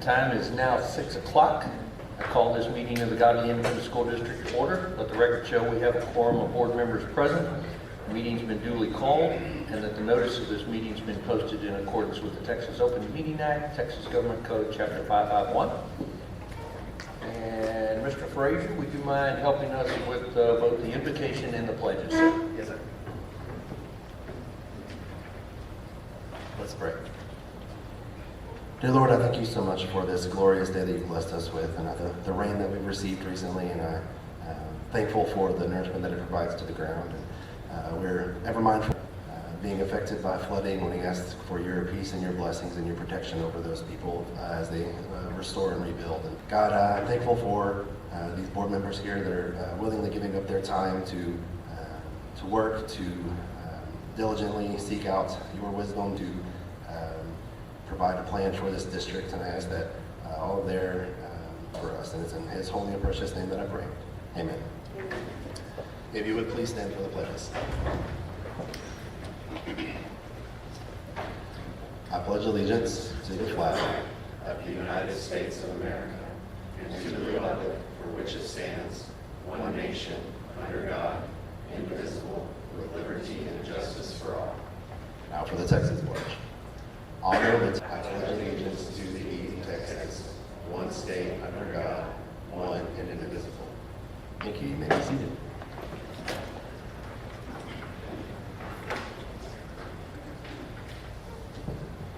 time is now 6 o'clock. I call this meeting of the Godley Independent School District to order. Let the record show we have a quorum of board members present. The meeting's been duly called, and that the notice of this meeting's been posted in accordance with the Texas Open Meeting Act, Texas Government Code, Chapter 551. And Mr. Frazier, would you mind helping us with both the invocation and the pledges? Yes, sir. Let's pray. Dear Lord, I thank you so much for this glorious day that you've blessed us with, and the rain that we've received recently, and I'm thankful for the nourishment that it provides to the ground. And we're ever mindful being affected by flooding when we ask for your peace and your blessings and your protection over those people as they restore and rebuild. And God, I'm thankful for these board members here that are willingly giving up their time to work, to diligently seek out your wisdom, to provide a plan for this district, and I ask that all of there for us, and it's in his holy and precious name that I pray. Amen. If you would please stand for the pledges. I pledge allegiance to the flag of the United States of America and to the republic for which it stands, one nation, under God, indivisible, with liberty and justice for all. Now for the Texas pledge. Honor the I pledge allegiance to thee, Texas, one state under God, one and indivisible. Thank you. You may be seated.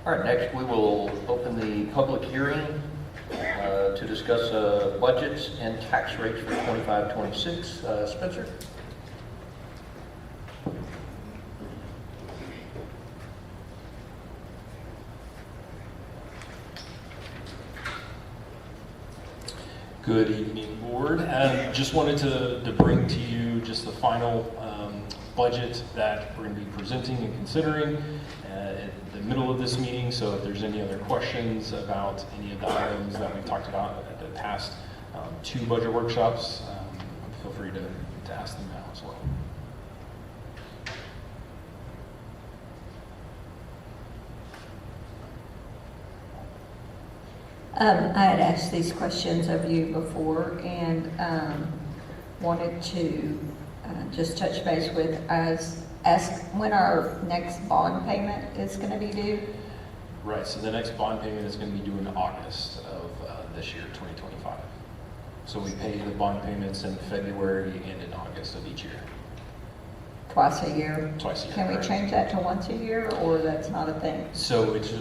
All right, next we will open the public hearing to discuss budgets and tax rates for 25-26. Spencer? Good evening, board. Just wanted to bring to you just the final budget that we're going to be presenting and considering at the middle of this meeting. So if there's any other questions about any of the items that we've talked about at the past two budget workshops, feel free to ask them now as well. I had asked these questions of you before, and wanted to just touch base with us, ask when our next bond payment is going to be due. Right, so the next bond payment is going to be due in August of this year, 2025. So we pay the bond payments in February and in August of each year. Twice a year? Twice a year. Can we change that to once a year, or that's not a thing? So it's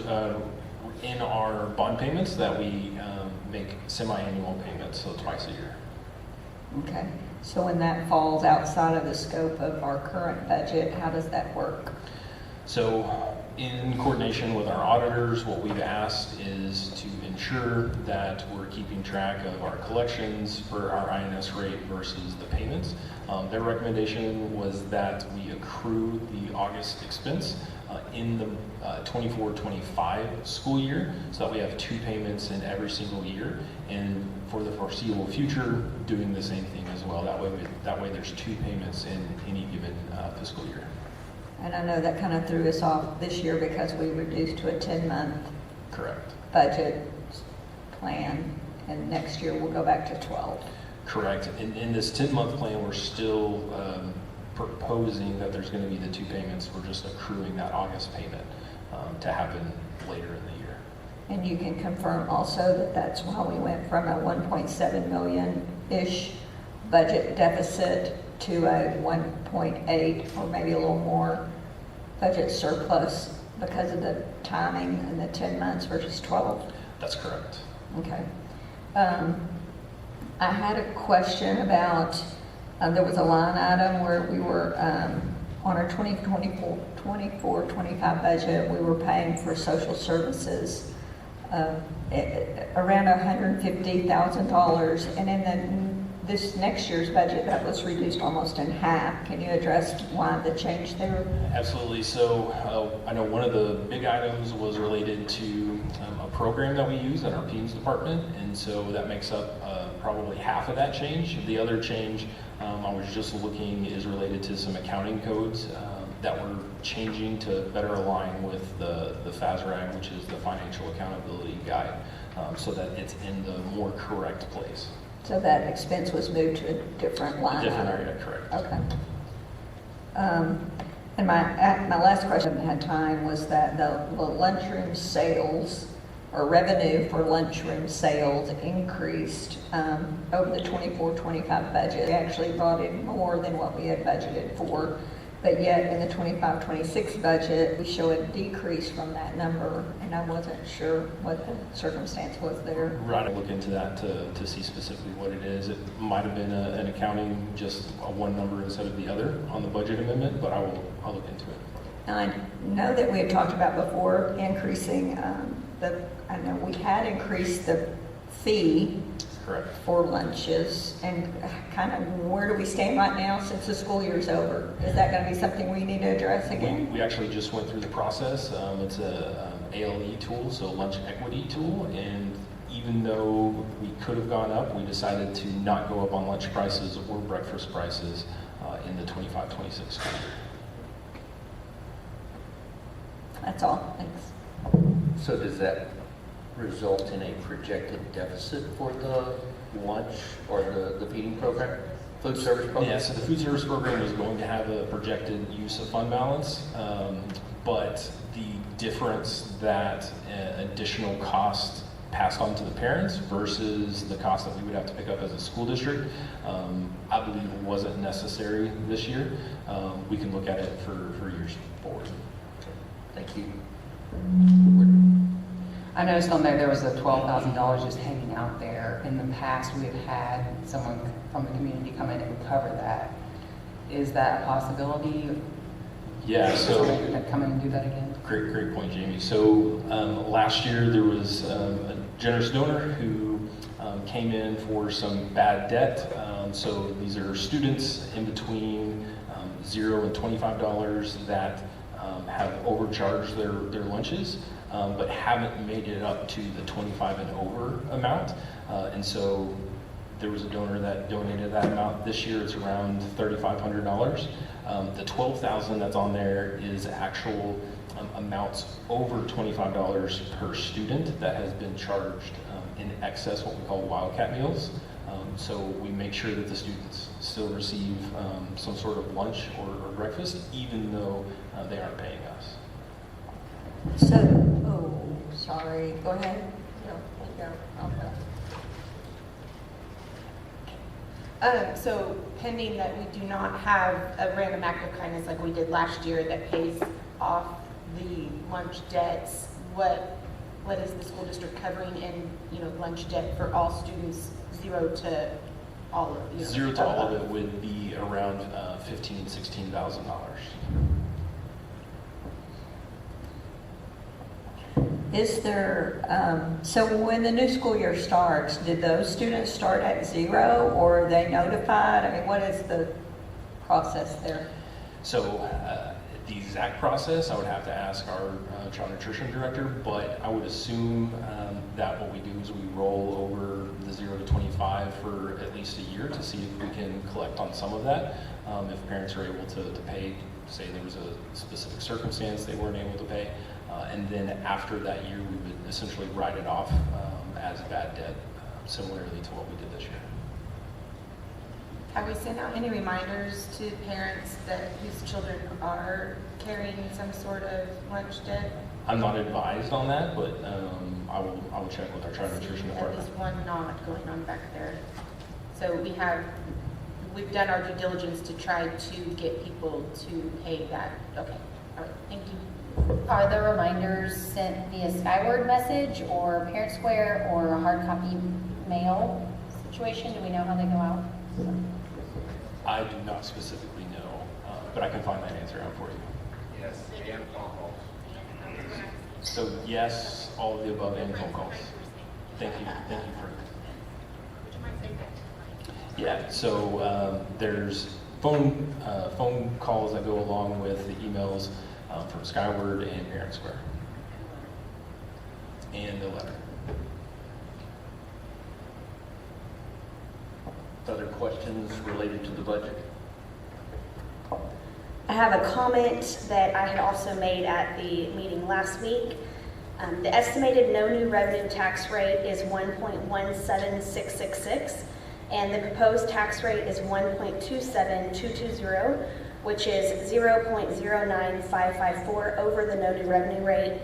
in our bond payments that we make semi-annual payments, so twice a year. Okay, so when that falls outside of the scope of our current budget, how does that work? So in coordination with our auditors, what we've asked is to ensure that we're keeping track of our collections for our INS rate versus the payments. Their recommendation was that we accrue the August expense in the 24-25 school year, so that we have two payments in every single year, and for the foreseeable future, doing the same thing as well. That way there's two payments in any given fiscal year. And I know that kind of threw us off this year because we reduced to a 10-month Correct. budget plan, and next year we'll go back to 12. Correct. In this 10-month plan, we're still proposing that there's going to be the two payments. We're just accruing that August payment to happen later in the year. And you can confirm also that that's why we went from a 1.7 million-ish budget deficit to a 1.8 or maybe a little more budget surplus because of the timing and the 10 months versus 12? That's correct. Okay. I had a question about, there was a line item where we were, on our 24-25 budget, we were paying for social services around $150,000, and in this next year's budget, that was reduced almost in half. Can you address why the change there? Absolutely. So I know one of the big items was related to a program that we use in our PEMS department, and so that makes up probably half of that change. The other change I was just looking is related to some accounting codes that we're changing to better align with the FASRAG, which is the Financial Accountability Guide. so that it's in the more correct place. So that expense was moved to a different line Different item? area, correct. Okay. And my last question, I had time, was that the lunchroom sales or revenue for lunchroom sales increased over the 24-25 budget. We actually brought in more than what we had budgeted for, but yet in the 25-26 budget, we show a decrease from that number, and I wasn't sure what the circumstance was there. Right, I'll look into that to see specifically what it is. It might have been an accounting, just a one number instead of the other on the budget amendment, but I'll look into it. Now, I know that we had talked about before increasing I know we had increased the fee Correct. for lunches, and kind of where do we stand right now since the school year's over? Is that going to be something we need to address again? We actually just went through the process. It's a ALE tool, so lunch equity tool, and even though we could have gone up, we decided to not go up on lunch prices or breakfast prices in the 25-26 school year. That's all, thanks. So does that result in a projected deficit for the lunch or the feeding program, food service program? Yeah, so the food service program is going to have a projected use of fund balance, but the difference that additional cost passed on to the parents versus the cost that we would have to pick up as a school district, I believe wasn't necessary this year. We can look at it for years forward. Thank you. I noticed on there was a $12,000 just hanging out there. In the past, we have had someone from the community come in and cover that. Is that a possibility? Yeah, so Somebody could come in and do that again? great point, Jamie. So last year there was a generous donor who came in for some bad debt. So these are students in between $0 and $25 that have overcharged their lunches, but haven't made it up to the 25 and over amount. And so there was a donor that donated that amount. This year it's around $3,500. The $12,000 that's on there is actual amounts over $25 per student that has been charged in excess what we call wildcat meals. So we make sure that the students still receive some sort of lunch or breakfast, even though they aren't paying us. So, oh, sorry, go ahead. No, okay. So pending that we do not have a random act of kindness like we did last year that pays off the lunch debts, what is the school district covering in, lunch debt for all students, zero to all of, Zero to all of it would be around $16,000. Is there, so when the new school year starts, did those students start at zero, or are they notified? I mean, what is the process there? So the exact process, I would have to ask our child nutrition director, but I would assume that what we do is we roll over the 0 to 25 for at least a year to see if we can collect on some of that. If parents are able to pay, say there was a specific circumstance they weren't able to pay, and then after that year we would essentially write it off as bad debt, similarly to what we did this year. Have we sent out any reminders to parents whose children are carrying some sort of lunch debt? I'm not advised on that, but I will check with our child nutrition At department. least one not going on back there. So we've done our due diligence to try to get people to pay that. Okay, all right, thank you. Are the reminders sent via Skyward message or Parent Square or a hard copy mail situation? Do we know how they go out? I do not specifically know, but I can find that answer out for you. Yes, and phone calls. So yes, all of the above and phone calls. Thank you for. Yeah, so there's phone calls that go along with the emails from Skyward and Parent Square, and the letter. Other questions related to the budget? I have a comment that I had also made at the meeting last week. The estimated no new revenue tax rate is 1.17666, and the proposed tax rate is 1.27220, which is 0.09554 over the no new revenue rate.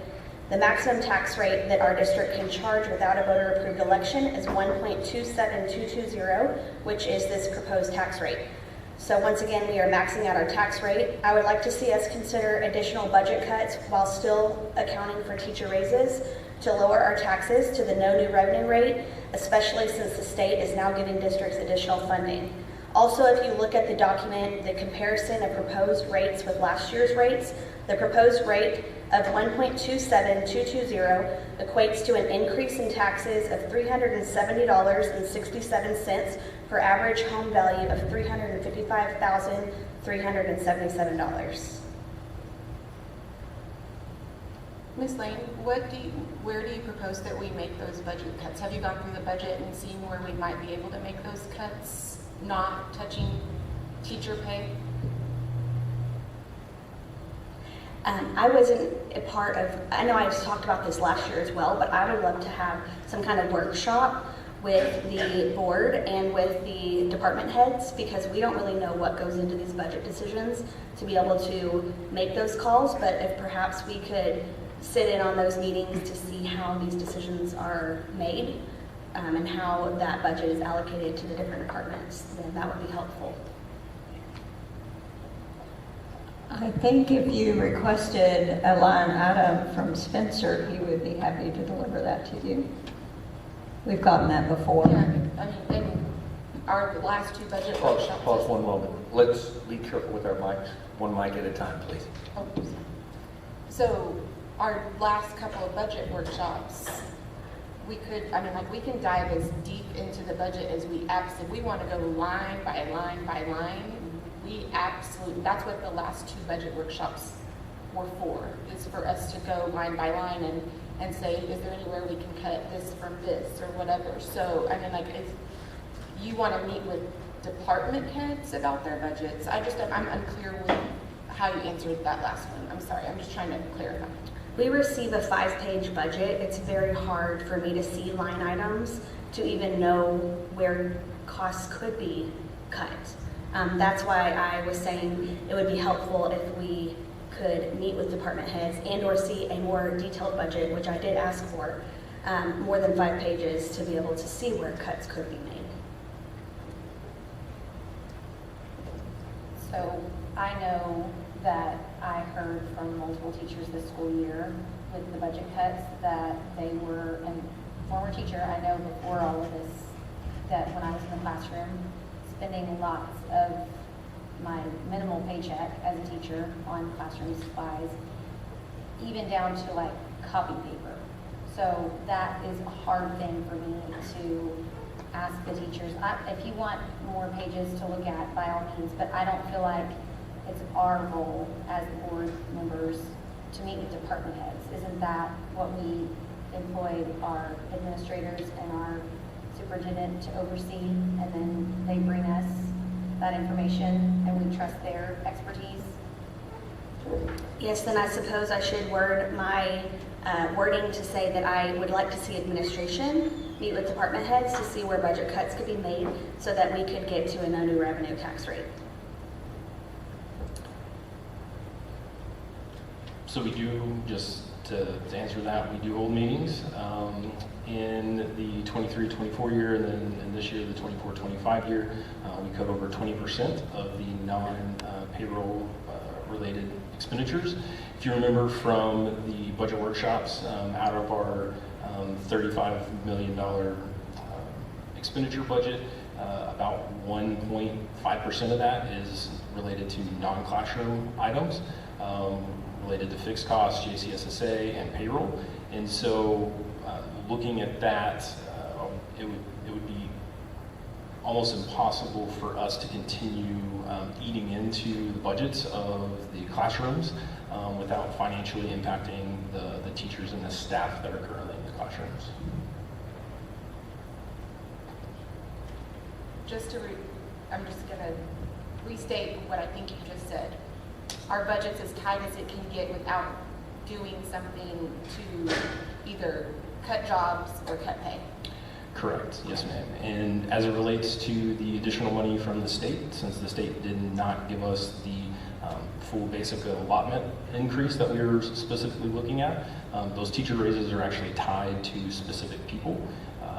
The maximum tax rate that our district can charge without a voter-approved election is 1.27220, which is this proposed tax rate. So once again, we are maxing out our tax rate. I would like to see us consider additional budget cuts while still accounting for teacher raises to lower our taxes to the no new revenue rate, especially since the state is now giving districts additional funding. Also, if you look at the document, the comparison of proposed rates with last year's rates, the proposed rate of 1.27220 equates to an increase in taxes of $370.67 for average home value of $355,377. Ms. Lane, where do you propose that we make those budget cuts? Have you gone through the budget and seen where we might be able to make those cuts, not touching teacher pay? I wasn't a part of, I know I just talked about this last year as well, but I would love to have some kind of workshop with the board and with the department heads, because we don't really know what goes into these budget decisions to be able to make those calls. But if perhaps we could sit in on those meetings to see how these decisions are made and how that budget is allocated to the different departments, then that would be helpful. I think if you requested a line item from Spencer, he would be happy to deliver that to you. We've gotten that before. Yeah, I mean, in our last two budget workshops. Pause one moment. Let's be careful with our mics. One mic at a time, please. Oh, so our last couple of budget workshops, we could, I mean, like, we can dive as deep into the budget as we absolutely, we want to go line by line by line. We absolutely, that's what the last two budget workshops were for, is for us to go line by line and say, is there anywhere we can cut this from this or whatever. So, I mean, like, if you want to meet with department heads about their budgets, I'm unclear with how you answered that last one. I'm sorry, I'm just trying to clarify. We receive a 5-page budget. It's very hard for me to see line items to even know where costs could be cut. That's why I was saying it would be helpful if we could meet with department heads and or see a more detailed budget, which I did ask for, more than 5 pages to be able to see where cuts could be made. So I know that I heard from multiple teachers this school year with the budget cuts that they were, and former teacher, I know before all of this, that when I was in the classroom, spending lots of my minimal paycheck as a teacher on classroom supplies, even down to like copy paper. So that is a hard thing for me to ask the teachers. If you want more pages to look at, by all means, but I don't feel like it's our role as board members to meet with department heads. Isn't that what we employed our administrators and our superintendent to oversee, and then they bring us that information and we trust their expertise? Yes, then I suppose I should word my wording to say that I would like to see administration meet with department heads to see where budget cuts could be made so that we could get to a no new revenue tax rate. So we do, just to answer that, we do hold meetings in the 23-24 year, and then in this year, the 24-25 year. We cut over 20% of the non-payroll related expenditures. If you remember from the budget workshops, out of our $35 million expenditure budget, about 1.5% of that is related to non-classroom items, related to fixed costs, JCSSA, and payroll. And so looking at that, it would be almost impossible for us to continue eating into the budgets of the classrooms without financially impacting the teachers and the staff that are currently in the classrooms. I'm just going to restate what I think you just said. Our budget's as tight as it can get without doing something to either cut jobs or cut pay. Correct, yes ma'am. And as it relates to the additional money from the state, since the state did not give us the full basic allotment increase that we were specifically looking at, those teacher raises are actually tied to specific people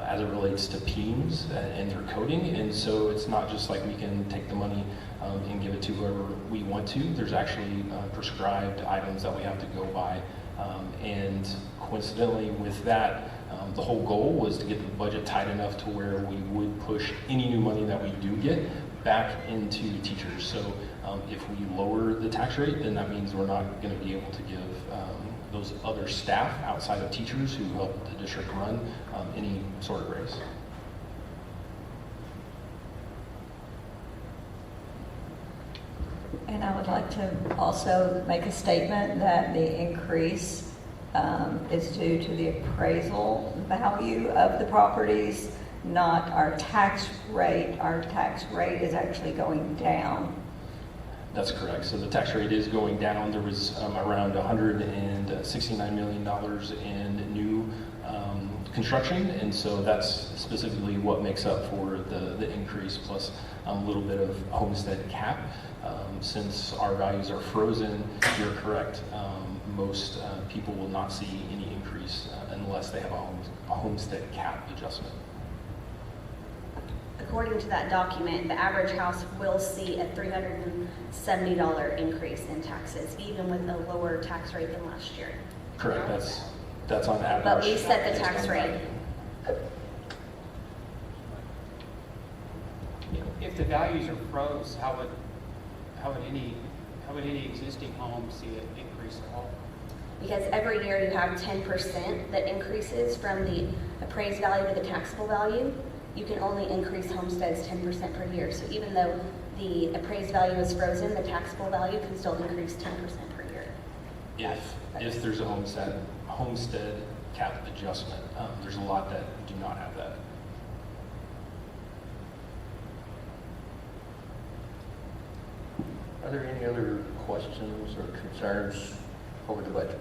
as it relates to PEEMs and their coding. And so it's not just like we can take the money and give it to whoever we want to. There's actually prescribed items that we have to go by. And coincidentally with that, the whole goal was to get the budget tight enough to where we would push any new money that we do get back into teachers. So if we lower the tax rate, then that means we're not going to be able to give those other staff outside of teachers who help the district run any sort of raise. And I would like to also make a statement that the increase is due to the appraisal value of the properties, not our tax rate. Our tax rate is actually going down. That's correct. So the tax rate is going down. There was around $169 million in new construction, and so that's specifically what makes up for the increase, plus a little bit of homestead cap. Since our values are frozen, you're correct. Most people will not see any increase unless they have a homestead cap adjustment. According to that document, the average house will see a $370 increase in taxes, even with a lower tax rate than last year. Correct. That's on average. But we set the tax rate. If the values are froze, how would any existing home see an increase at all? Because every year you have 10% that increases from the appraised value to the taxable value. You can only increase homesteads 10% per year. So even though the appraised value is frozen, the taxable value can still increase 10% per year. If there's a homestead cap adjustment, there's a lot that do not have that. Are there any other questions or concerns over the budget?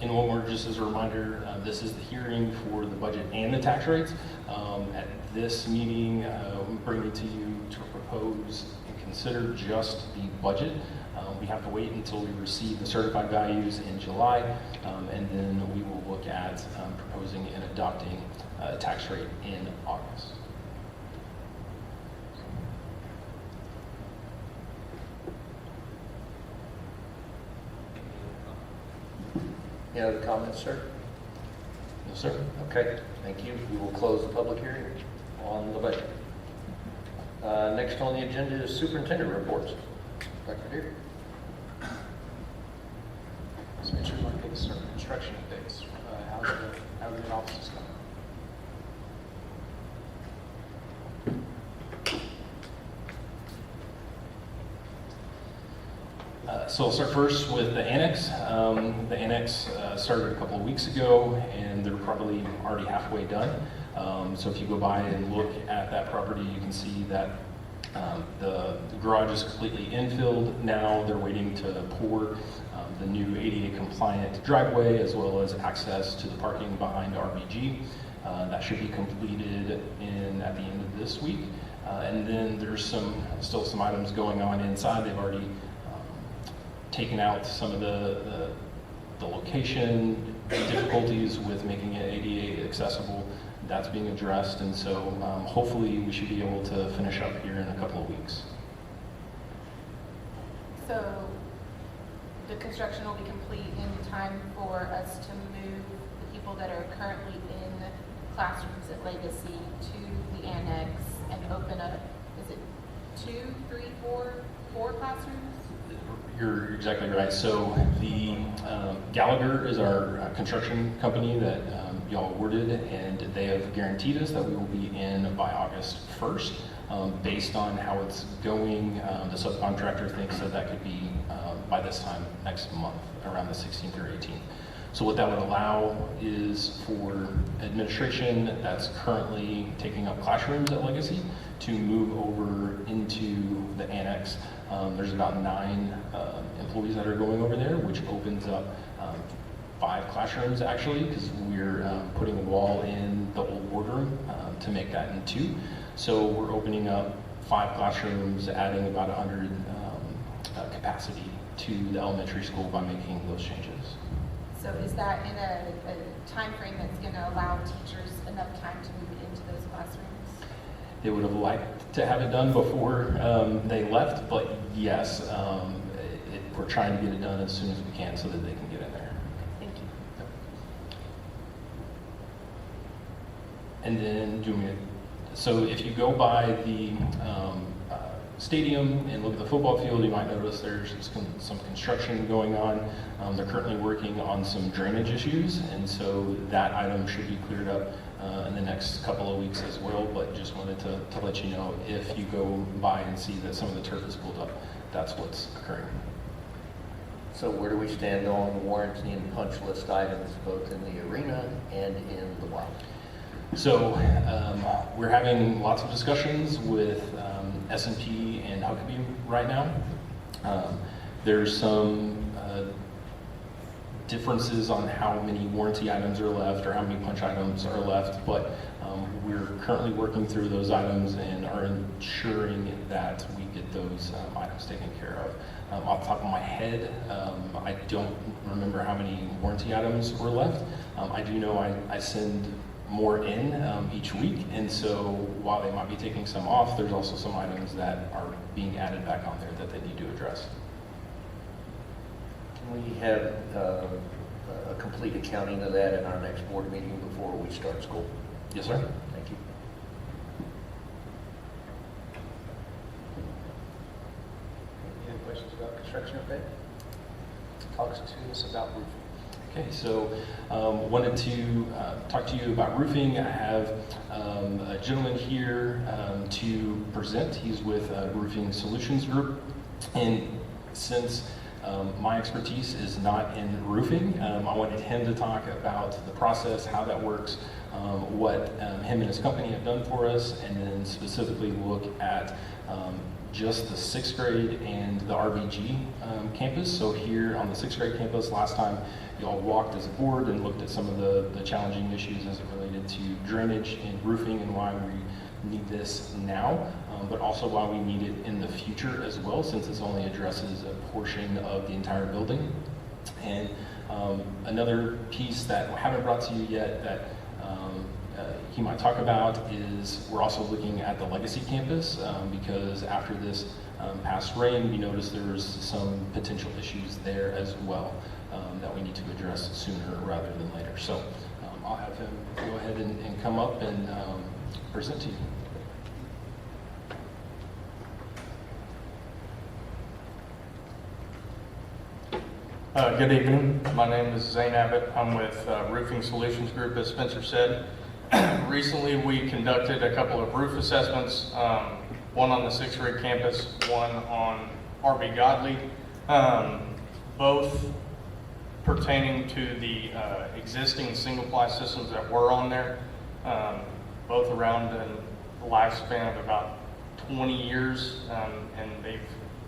And one more, just as a reminder, this is the hearing for the budget and the tax rates. At this meeting, I'm bringing to you to propose and consider just the budget. We have to wait until we receive the certified values in July, and then we will look at proposing and adopting a tax rate in August. Any other comments, sir? No, sir. Okay, thank you. We will close the public hearing on the budget. Next on the agenda is superintendent reports. Dr. Deere. So make sure you want to give us some construction updates. How the office is going. So I'll start first with the annex. The annex started a couple of weeks ago, and they're probably already halfway done. So if you go by and look at that property, you can see that the garage is completely infilled. Now they're waiting to pour the new ADA compliant driveway, as well as access to the parking behind RBG. That should be completed at the end of this week. And then there's still some items going on inside. They've already taken out some of the location difficulties with making it ADA accessible. That's being addressed, and so hopefully we should be able to finish up here in a couple of weeks. So the construction will be complete in time for us to move the people that are currently in classrooms at Legacy to the annex and open up, is it 2, 3, 4 classrooms? You're exactly right. So the Gallagher is our construction company that y'all awarded, and they have guaranteed us that we will be in by August 1st. Based on how it's going, the subcontractor thinks that could be by this time next month, around the 16th or 18th. So what that would allow is for administration that's currently taking up classrooms at Legacy to move over into the annex There's about 9 employees that are going over there, which opens up 5 classrooms actually, because we're putting a wall in the old boardroom to make that in 2. So we're opening up 5 classrooms, adding about 100 capacity to the elementary school by making those changes. So is that in a time frame that's going to allow teachers enough time to move into those classrooms? They would have liked to have it done before they left, but yes, we're trying to get it done as soon as we can so that they can get in there. Thank you. And then so if you go by the stadium and look at the football field, you might notice there's some construction going on. They're currently working on some drainage issues, and so that item should be cleared up in the next couple of weeks as well, but just wanted to let you know, if you go by and see that some of the turf is pulled up, that's what's occurring. So where do we stand on warranty and punch list items, both in the arena and in the wild? So we're having lots of discussions with S&P and Huckabee right now. There's some differences on how many warranty items are left or how many punch items are left, but we're currently working through those items and are ensuring that we get those items taken care of. Off the top of my head, I don't remember how many warranty items were left. I do know I send more in each week, and so while they might be taking some off, there's also some items that are being added back on there that they need to address. Can we have a complete accounting of that in our next board meeting before we start school? Yes, sir. Thank you. Any questions about construction update? Talk to us about roofing. Okay, so wanted to talk to you about roofing. I have a gentleman here to present. He's with Roofing Solutions Group, and since my expertise is not in roofing, I wanted him to talk about the process, how that works, what him and his company have done for us, and then specifically look at just the 6th grade and the RBG campus. So here on the 6th grade campus, last time you all walked as a board and looked at some of the challenging issues as it related to drainage and roofing and why we need this now, but also why we need it in the future as well, since this only addresses a portion of the entire building. And another piece that I haven't brought to you yet that he might talk about is we're also looking at the legacy campus because after this past rain, we noticed there was some potential issues there as well that we need to address sooner rather than later. So I'll have him go ahead and come up and present to you. Good evening. My name is Zane Abbott. I'm with Roofing Solutions Group, as Spencer said. Recently, we conducted a couple of roof assessments, one on the 6th grade campus, one on RB Godley, both pertaining to the existing single-ply systems that were on there, both around a lifespan of about 20 years, and they've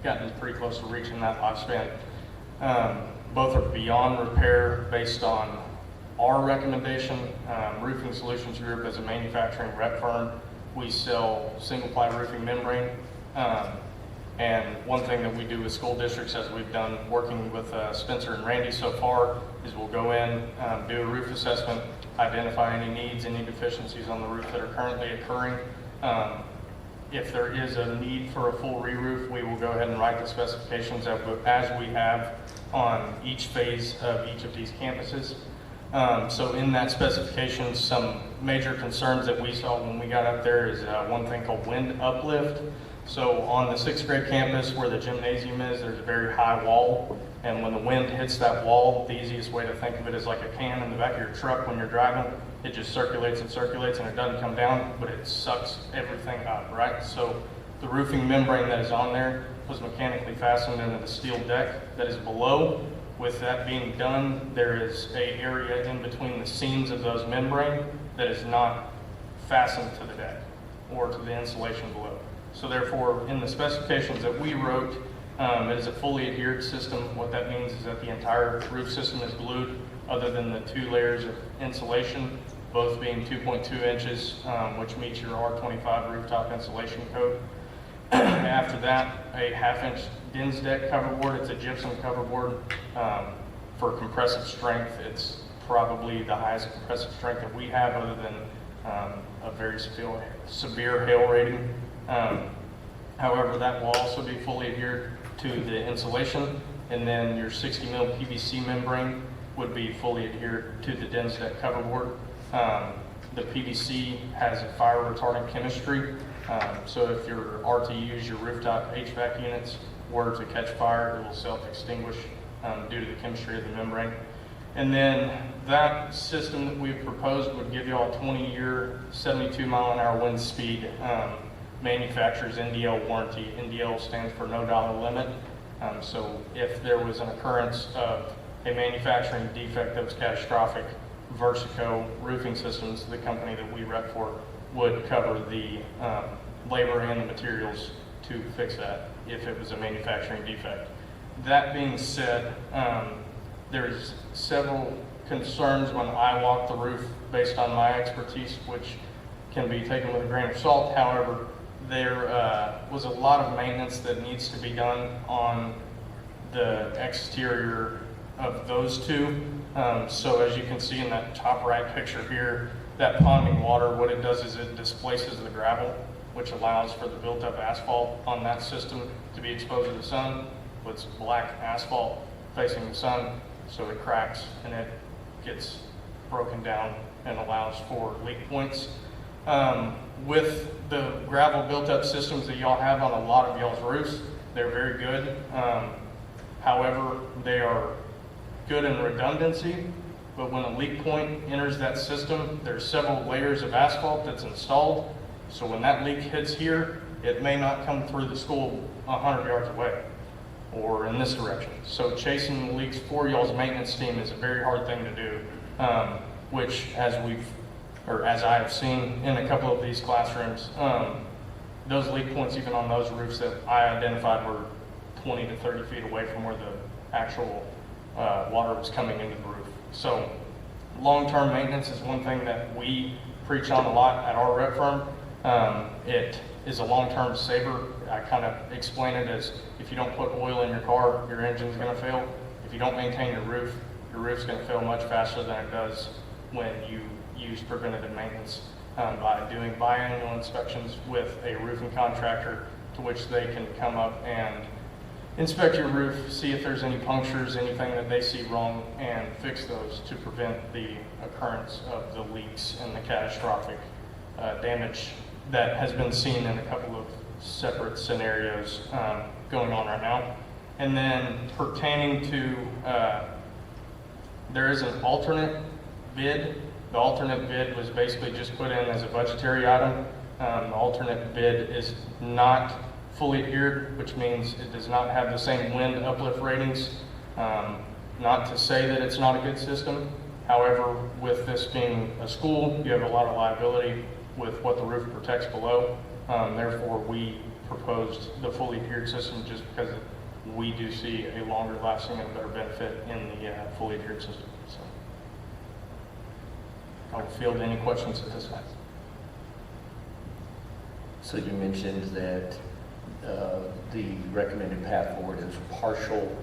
gotten pretty close to reaching that lifespan. Both are beyond repair based on our recommendation. Roofing Solutions Group is a manufacturing rep firm. We sell single-ply roofing membrane. And one thing that we do with school districts, as we've done working with Spencer and Randy so far, is we'll go in, do a roof assessment, identify any needs, any deficiencies on the roof that are currently occurring. If there is a need for a full re-roof, we will go ahead and write the specifications as we have on each phase of each of these campuses. So in that specification, some major concerns that we saw when we got up there is one thing called wind uplift. So on the 6th grade campus where the gymnasium is, there's a very high wall. And when the wind hits that wall, the easiest way to think of it is like a can in the back of your truck when you're driving. It just circulates and circulates and it doesn't come down, but it sucks everything up, right? So the roofing membrane that is on there was mechanically fastened into the steel deck that is below. With that being done, there is an area in between the seams of those membrane that is not fastened to the deck or to the insulation below. So therefore, in the specifications that we wrote, It is a fully adhered system. What that means is that the entire roof system is glued, other than the 2 layers of insulation, both being 2.2 inches, which meets your R25 rooftop insulation code. After that, a 1/2 inch DINS deck coverboard. It's a gypsum coverboard. For compressive strength, it's probably the highest compressive strength that we have, other than a very severe hail rating. However, that will also be fully adhered to the insulation, and then your 60 mil PVC membrane would be fully adhered to the DINS deck coverboard. The PVC has a fire retardant chemistry, so if your RTUs, your rooftop HVAC units, were to catch fire, it will self-extinguish due to the chemistry of the membrane. And then that system that we've proposed would give you all a 20-year, 72-mile-an-hour wind speed. Manufacturer's NDL warranty. NDL stands for no dollar limit. So if there was an occurrence of a manufacturing defect that was catastrophic, Versico Roofing Systems, the company that we rep for, would cover the labor and the materials to fix that if it was a manufacturing defect. That being said, there's several concerns when I walk the roof based on my expertise, which can be taken with a grain of salt. However, there was a lot of maintenance that needs to be done on the exterior of those 2. So as you can see in that top right picture here, that ponding water, what it does is it displaces the gravel, which allows for the built-up asphalt on that system to be exposed to the sun. With black asphalt facing the sun, so it cracks and it gets broken down and allows for leak points. With the gravel built-up systems that y'all have on a lot of y'all's roofs, they're very good. However, they are good in redundancy, but when a leak point enters that system, there's several layers of asphalt that's installed. So when that leak hits here, it may not come through the school 100 yards away or in this direction. So chasing the leaks for y'all's maintenance team is a very hard thing to do, which as I have seen in a couple of these classrooms, those leak points, even on those roofs that I identified, were 20 to 30 feet away from where the actual water was coming into the roof. So long-term maintenance is one thing that we preach on a lot at our rep firm. It is a long-term saver. I kind of explain it as, if you don't put oil in your car, your engine's going to fail. If you don't maintain your roof's going to fail much faster than it does when you use preventative maintenance by doing biannual inspections with a roofing contractor, to which they can come up and inspect your roof, see if there's any punctures, anything that they see wrong, and fix those to prevent the occurrence of the leaks and the catastrophic damage that has been seen in a couple of separate scenarios going on right now. And then pertaining to, there is an alternate bid. The alternate bid was basically just put in as a budgetary item. The alternate bid is not fully adhered, which means it does not have the same wind uplift ratings. Not to say that it's not a good system. However, with this being a school, you have a lot of liability with what the roof protects below. Therefore, we proposed the fully adhered system just because we do see a longer lasting and a better benefit in the fully adhered system. So, I'll field any questions at this time. So you mentioned that the recommended path forward is partial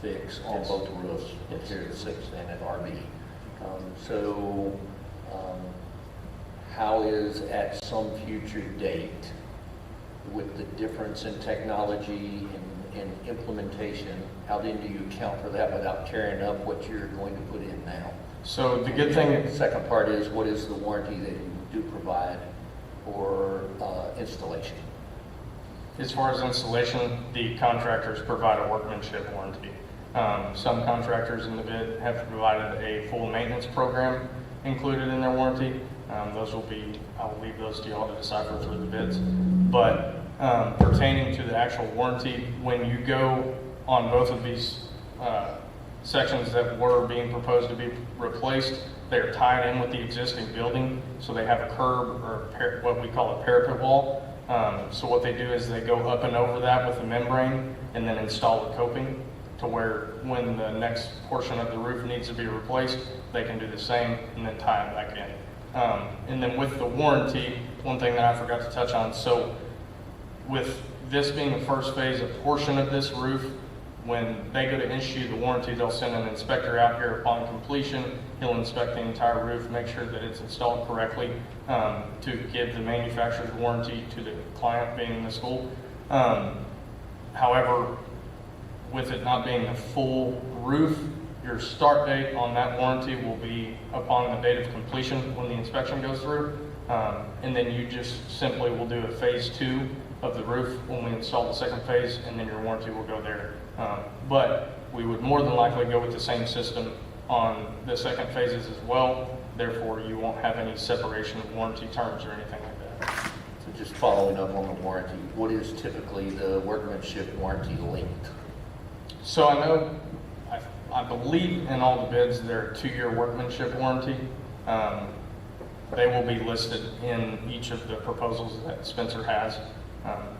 fix on both roofs here at 6 and at RB. How is at some future date, with the difference in technology and implementation, how then do you account for that without tearing up what you're going to put in now? So the good thing, The second part is, what is the warranty that you do provide for installation? as far as installation, the contractors provide a workmanship warranty. Some contractors in the bid have provided a full maintenance program included in their warranty. Those will be, I'll leave those to y'all to decipher through the bids. But pertaining to the actual warranty, when you go on both of these sections that were being proposed to be replaced, they are tied in with the existing building, so they have a curb or what we call a parapet wall. So what they do is they go up and over that with a membrane and then install a coping to where when the next portion of the roof needs to be replaced, they can do the same and then tie it back in. And then with the warranty, one thing that I forgot to touch on, so with this being the first phase, a portion of this roof, when they go to issue the warranty, they'll send an inspector out here upon completion. He'll inspect the entire roof, make sure that it's installed correctly, to give the manufacturer's warranty to the client, being the school. However, with it not being a full roof, your start date on that warranty will be upon the date of completion when the inspection goes through. And then you just simply will do a phase 2 of the roof when we install the second phase, and then your warranty will go there. But we would more than likely go with the same system on the second phases as well. Therefore, you won't have any separation of warranty terms or anything like that. So just following up on the warranty, what is typically the workmanship warranty linked? So I know, I believe in all the bids, they're a 2-year workmanship warranty. They will be listed in each of the proposals that Spencer has.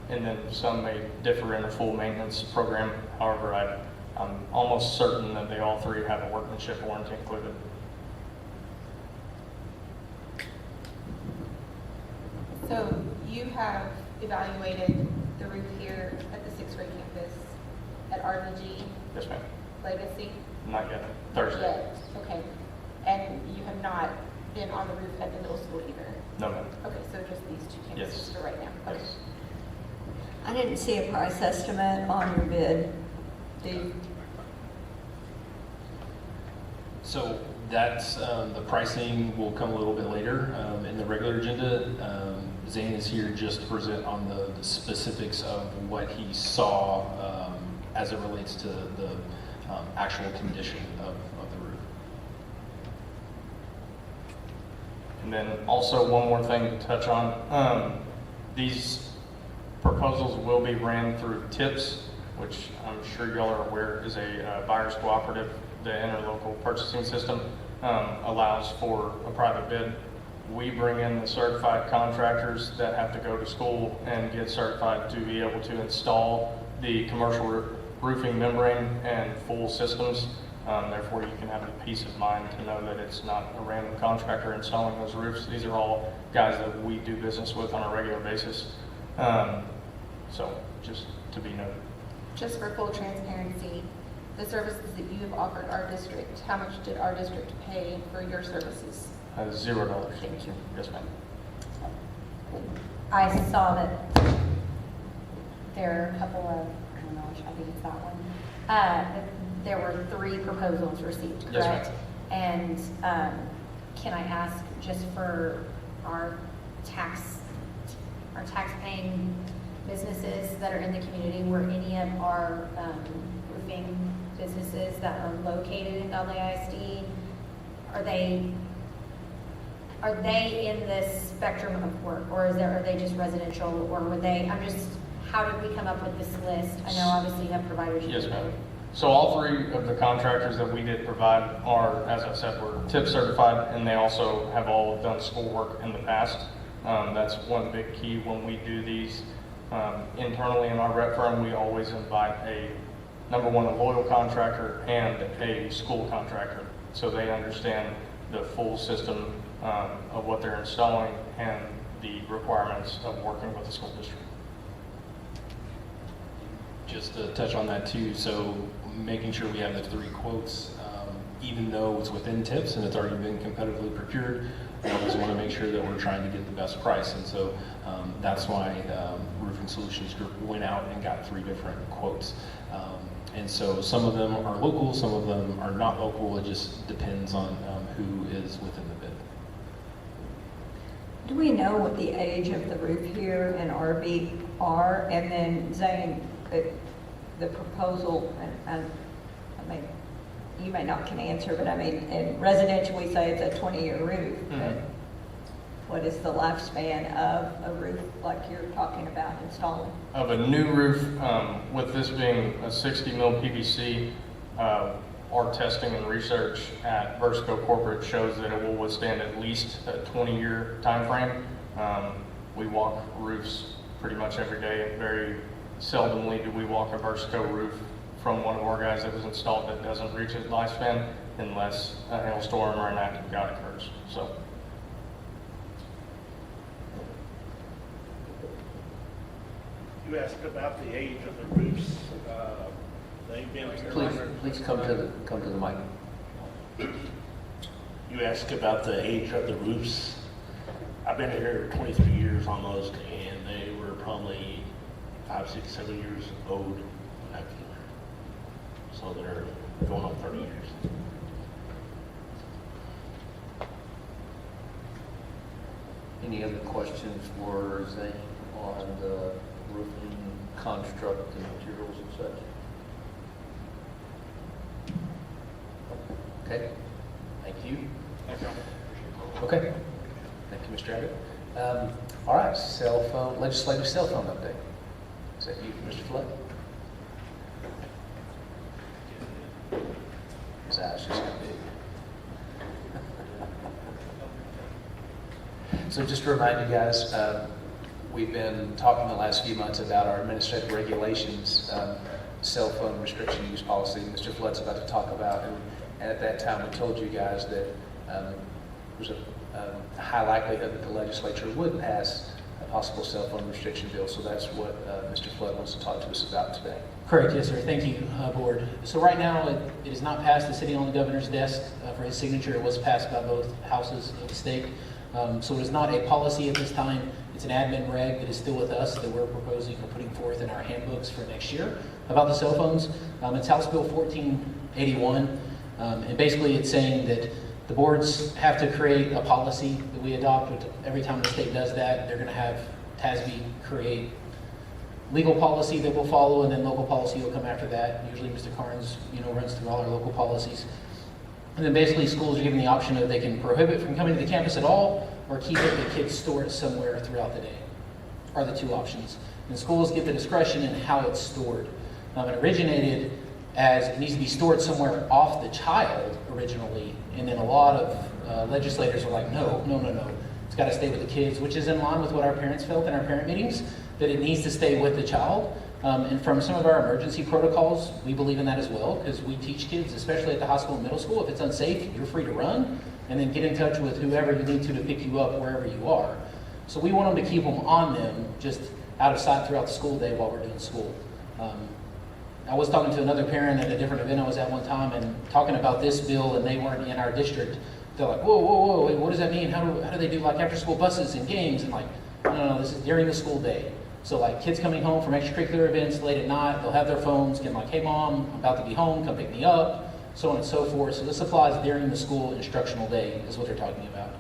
And then some may differ in a full maintenance program. However, I'm almost certain that they all 3 have a workmanship warranty included. So you have evaluated the roof here at the 6th grade campus, at RBG, Yes, ma'am. Legacy? Not yet. Thursday. Yet, okay. And you have not been on the roof at the middle school either? No, ma'am. Okay, so just these 2 campuses Yes. for right now? Okay. Yes. I didn't see a price estimate on your bid. So that's, the pricing will come a little bit later in the regular agenda. Zane is here just to present on the specifics of what he saw as it relates to the actual condition of the roof. And then also one more thing to touch on. These proposals will be ran through TIPS, which I'm sure y'all are aware is a buyer's cooperative. The interlocal purchasing system allows for a private bid. We bring in the certified contractors that have to go to school and get certified to be able to install the commercial roofing membrane and full systems. Therefore, you can have the peace of mind to know that it's not a random contractor installing those roofs. These are all guys that we do business with on a regular basis. So just to be noted. Just for full transparency, the services that you have offered our district, how much did our district pay for your services? $0. Thank you. Yes, ma'am. I saw that there are a couple of, I don't know, I think it's that one. There were 3 proposals received, correct? Yes, And can I ask, just for our tax-paying businesses that are in the community, were any of our roofing businesses that are located in Godley ISD, are they in this spectrum of work, or are they just residential, or were they, how did we come up with this list? I know obviously you have providers. Yes, ma'am. So all 3 of the contractors that we did provide are, as I said, were TIP certified, and they also have all done schoolwork in the past. That's one big key when we do these internally in our rep firm. We always invite number 1, a loyal contractor and a school contractor, so they understand the full system of what they're installing and the requirements of working with the school district. Just to touch on that too, so making sure we have the 3 quotes, even though it's within TIPS and it's already been competitively procured, we always want to make sure that we're trying to get the best price. And so that's why Roofing Solutions Group went out and got 3 different quotes. And so some of them are local, some of them are not local. It just depends on who is within the bid. Do we know what the age of the roof here in RB are? And then Zane, the proposal, and I mean, you may not can answer, but I mean, in residential, we say it's a 20-year roof. But what is the lifespan of a roof like you're talking about installing? Of a new roof, with this being a 60 mil PVC, our testing and research at Versco Corporate shows that it will withstand at least a 20-year time frame. We walk roofs pretty much every day. Very seldomly do we walk a Vertico roof from one of our guys that was installed that doesn't reach its lifespan unless a hailstorm or an act of God occurs. So. You asked about the age of the roofs. They've been here. Please come to the mic. You asked about the age of the roofs. I've been here 23 years almost, and they were probably 5, 6, 7 years old when I came here. So they're going on 30 years. Any other questions for Zane on the roofing construct and materials and such? Okay, thank you. Thank you. Okay, thank you, Mr. Abbott. All right, legislative cell phone update. Is that you, Mr. Flood? His eyes just got big. So just to remind you guys, we've been talking the last few months about our administrative regulations, cell phone restriction use policy Mr. Flood's about to talk about. And at that time, we told you guys that there's a high likelihood that the legislature would pass a possible cell phone restriction bill. So that's what Mr. Flood wants to talk to us about today. Correct, yes, sir. Thank you, Board. So right now, it is not passed. It's sitting on the governor's desk for his signature. It was passed by both houses of the state. So it is not a policy at this time. It's an admin reg that is still with us that we're proposing or putting forth in our handbooks for next year about the cell phones. It's House Bill 1481. And basically it's saying that the boards have to create a policy that we adopt. Every time the state does that, they're going to have TASB create legal policy that we'll follow, and then local policy will come after that. Usually Mr. Carnes, runs through all our local policies. And then basically schools are given the option of they can prohibit from coming to the campus at all, or keep it, the kids store it somewhere throughout the day, are the two options. And schools get the discretion in how it's stored. It originated as it needs to be stored somewhere off the child originally, and then a lot of legislators are like, no. It's got to stay with the kids, which is in line with what our parents felt in our parent meetings, that it needs to stay with the child. And from some of our emergency protocols, we believe in that as well, because we teach kids, especially at the high school and middle school, if it's unsafe, you're free to run, and then get in touch with whoever you need to pick you up wherever you are. So we want them to keep them on them, just out of sight throughout the school day while we're doing school. I was talking to another parent at a different event I was at one time, and talking about this bill, and they weren't in our district. They're like, whoa, wait, what does that mean? How do they do like after school buses and games? And like, no, this is during the school day. So like kids coming home from extracurricular events late at night, they'll have their phones, getting like, hey mom, I'm about to be home, come pick me up, so on and so forth. So this applies during the school instructional day is what they're talking about.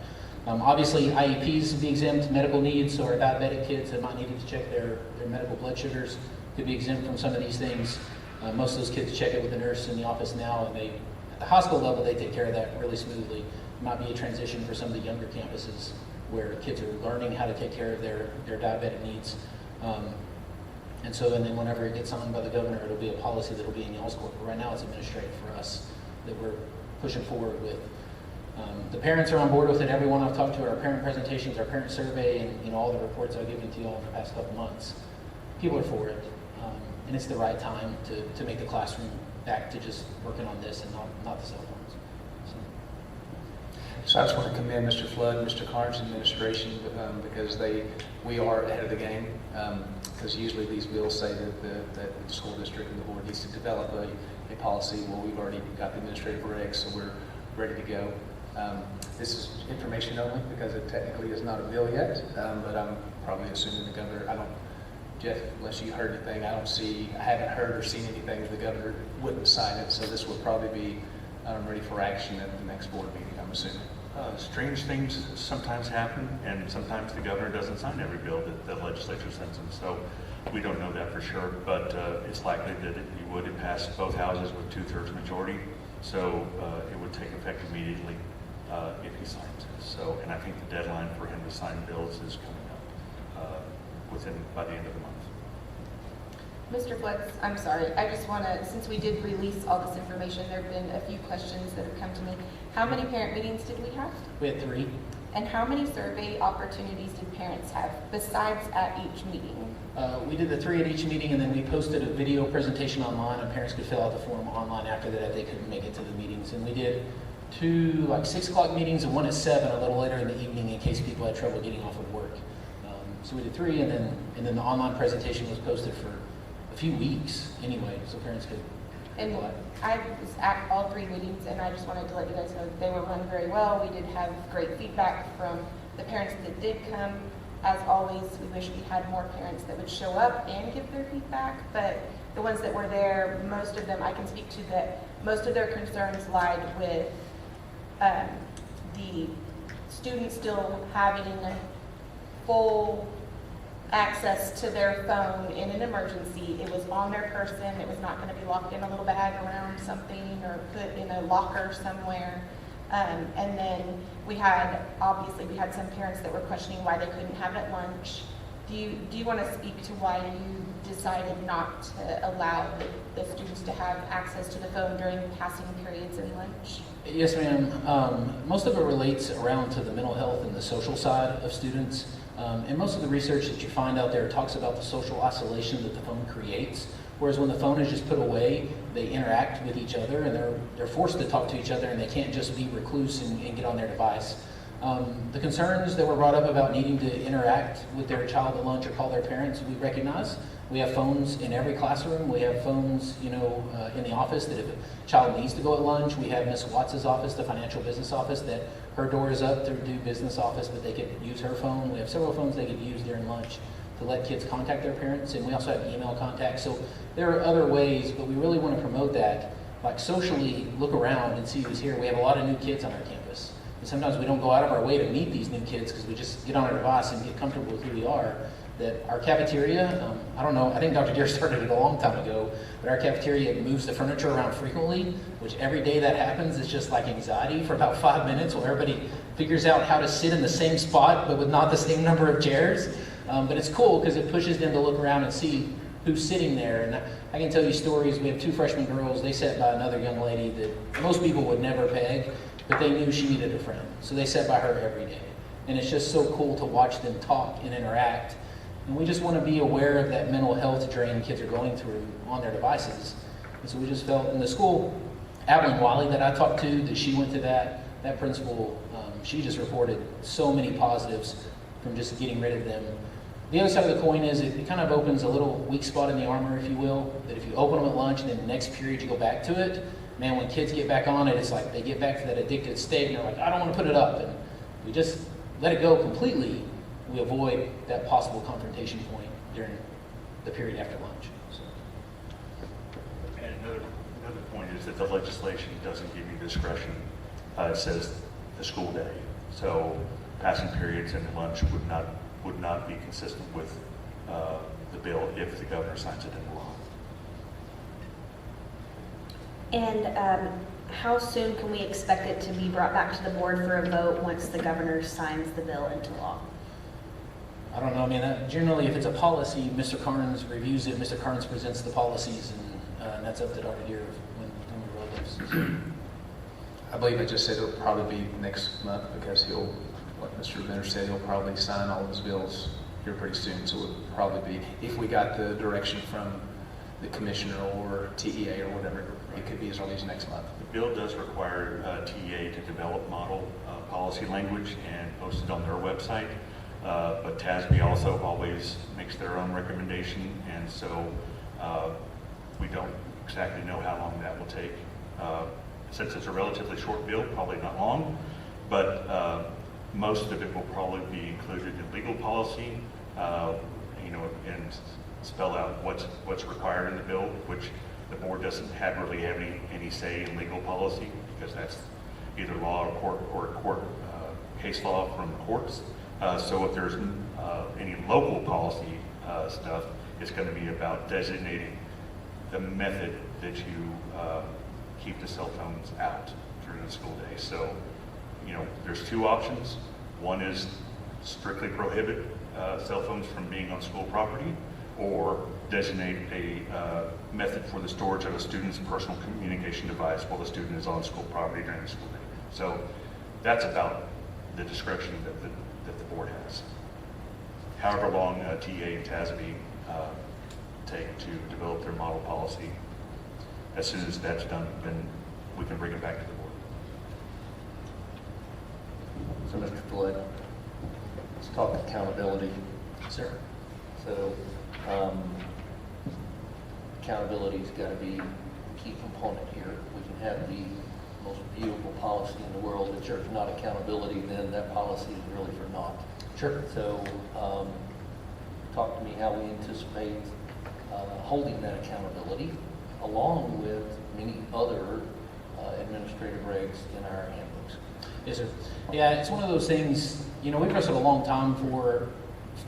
Obviously IEPs would be exempt, medical needs, so our diabetic kids that might need to check their medical blood sugars could be exempt from some of these things. Most of those kids check it with the nurse in the office now, and at the hospital level, they take care of that really smoothly. It might be a transition for some of the younger campuses where kids are learning how to take care of their diabetic needs. And then whenever it gets signed by the governor, it'll be a policy that'll be in y'all's court. But right now, it's administrative for us that we're pushing forward with. The parents are on board with it. Everyone I've talked to, our parent presentations, our parent survey, and all the reports I've given to you all in the past couple months, people are for it. And it's the right time to make the classroom back to just working on this and not the cell phones. So I just want to commend Mr. Flood and Mr. Carnes' administration because we are ahead of the game. Because usually these bills say that the school district and the board needs to develop a policy. Well, we've already got the administrative regs, so we're ready to go. This is information only because it technically is not a bill yet, but I'm probably assuming the governor, Jeff, unless you heard anything, I haven't heard or seen anything that the governor wouldn't sign it, so this will probably be ready for action at the next board meeting, I'm assuming. Strange things sometimes happen, and sometimes the governor doesn't sign every bill that the legislature sends him, so we don't know that for sure, but it's likely that he would. It passed both houses with 2/3 majority, so it would take effect immediately if he signs it. So, and I think the deadline for him to sign bills is coming up by the end of the month. Mr. Flex, I'm sorry, I just want to, since we did release all this information, there have been a few questions that have come to me. How many parent meetings did we have? We had 3. And how many survey opportunities did parents have besides at each meeting? We did the 3 at each meeting, and then we posted a video presentation online, and parents could fill out the form online after that if they couldn't make it to the meetings. And we did 2 like 6 o'clock meetings and 1 at 7 a little later in the evening in case people had trouble getting off of work. So we did 3, and then the online presentation was posted for a few weeks anyway, so parents could And apply. I was at all 3 meetings, and I just wanted to let you guys know that they were run very well. We did have great feedback from the parents that did come. As always, we wish we had more parents that would show up and give their feedback, but the ones that were there, most of them, I can speak to that, most of their concerns lied with the students still having full access to their phone in an emergency. It was on their person. It was not going to be locked in a little bag around something or put in a locker somewhere. And then we had some parents that were questioning why they couldn't have it at lunch. Do you want to speak to why you decided not to allow the students to have access to the phone during passing periods and lunch? Yes, ma'am. Most of it relates around to the mental health and the social side of students. And most of the research that you find out there talks about the social isolation that the phone creates. Whereas when the phone is just put away, they interact with each other, and they're forced to talk to each other, and they can't just be recluse and get on their device. The concerns that were brought up about needing to interact with their child at lunch or call their parents, we recognize. We have phones in every classroom. We have phones, in the office that if a child needs to go at lunch, we have Miss Watts' office, the financial business office, that her door is up to do business office, but they could use her phone. We have several phones they could use during lunch to let kids contact their parents, and we also have email contact. So there are other ways, but we really want to promote that. Like socially, look around and see who's here. We have a lot of new kids on our campus. And sometimes we don't go out of our way to meet these new kids because we just get on our device and get comfortable with who we are. That our cafeteria, I don't know, I think Dr. Deere started it a long time ago, but our cafeteria moves the furniture around frequently, which every day that happens is just like anxiety for about 5 minutes while everybody figures out how to sit in the same spot but with not the same number of chairs. But it's cool because it pushes them to look around and see who's sitting there. And I can tell you stories. We have 2 freshman girls. They sat by another young lady that most people would never peg, but they knew she needed a friend. So they sat by her every day. And it's just so cool to watch them talk and interact. And we just want to be aware of that mental health drain kids are going through on their devices. And so we just felt in the school, Adeline Wiley that I talked to, that she went to that principal, she just reported so many positives from just getting rid of them. The other side of the coin is it kind of opens a little weak spot in the armor, if you will, that if you open them at lunch and then the next period you go back to it, man, when kids get back on it, it's like they get back to that addicted state and they're like, I don't want to put it up. And we just let it go completely. We avoid that possible confrontation point during the period after lunch. So. And another point is that the legislation doesn't give you discretion. It says the school day. So passing periods and lunch would not be consistent with the bill if the governor signs it into law. And how soon can we expect it to be brought back to the board for a vote once the governor signs the bill into law? I don't know. I mean, generally, if it's a policy, Mr. Carnes reviews it. Mr. Carnes presents the policies, and that's up to Dr. Deere when we roll this. I believe I just said it'll probably be next month because what Mr. Benner said, he'll probably sign all those bills here pretty soon. So it would probably be, if we got the direction from the commissioner or TEA or whatever, it could be as early as next month. The bill does require TEA to develop model policy language and post it on their website. But TASB also always makes their own recommendation, and so we don't exactly know how long that will take. Since it's a relatively short bill, probably not long, but most of it will probably be included in legal policy, and spell out what's required in the bill, which the board doesn't really have any say in legal policy because that's either law or court case law from the courts. So if there's any local policy stuff, it's going to be about designating the method that you keep the cell phones out during the school day. So, there's 2 options. One is strictly prohibit cell phones from being on school property, or designate a method for the storage of a student's personal communication device while the student is on school property during the school day. So that's about the discretion that the board has. However long TA and TASB take to develop their model policy, as soon as that's done, then we can bring it back to the board. So Mr. Flood, let's talk accountability. Sir. So accountability's got to be a key component here. We can have the most beautiful policy in the world, if there's not accountability, then that policy is really for naught. Sure. So talk to me how we anticipate holding that accountability along with many other administrative regs in our handbooks. Yes, sir. Yeah, it's one of those things, you know, we've wrestled a long time for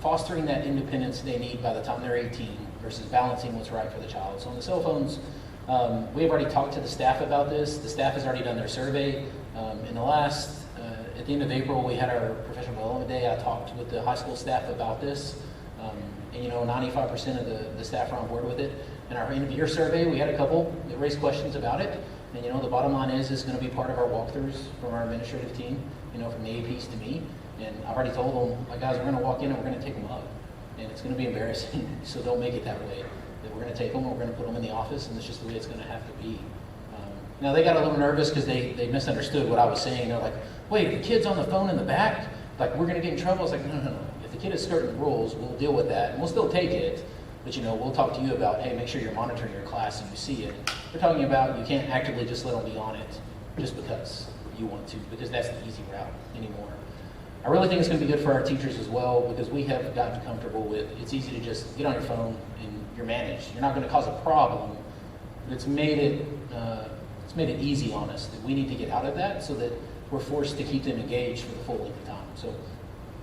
fostering that independence they need by the time they're 18 versus balancing what's right for the child. So on the cell phones, we have already talked to the staff about this. The staff has already done their survey. In the last, at the end of April, we had our professional development day. I talked with the high school staff about this. And you know, 95% of the staff are on board with it. In our end of year survey, we had a couple that raised questions about it. And you know, the bottom line is it's going to be part of our walkthroughs from our administrative team, you know, from the APs to me. And I've already told them, like, guys, we're going to walk in and we're going to take them up. And it's going to be embarrassing, so don't make it that way. That we're going to take them, we're going to put them in the office, and it's just the way it's going to have to be. Now, they got a little nervous because they misunderstood what I was saying. They're like, wait, the kid's on the phone in the back? Like, we're going to get in trouble? I was like, no. If the kid is skirting the rules, we'll deal with that, and we'll still take it. But, you know, we'll talk to you about, hey, make sure you're monitoring your class and you see it. We're talking about you can't actively just let them be on it just because you want to, because that's the easy route anymore. I really think it's going to be good for our teachers as well, because we have gotten comfortable with, it's easy to just get on your phone and you're managed. You're not going to cause a problem, but it's made it easy on us that we need to get out of that so that we're forced to keep them engaged for the full length of time. So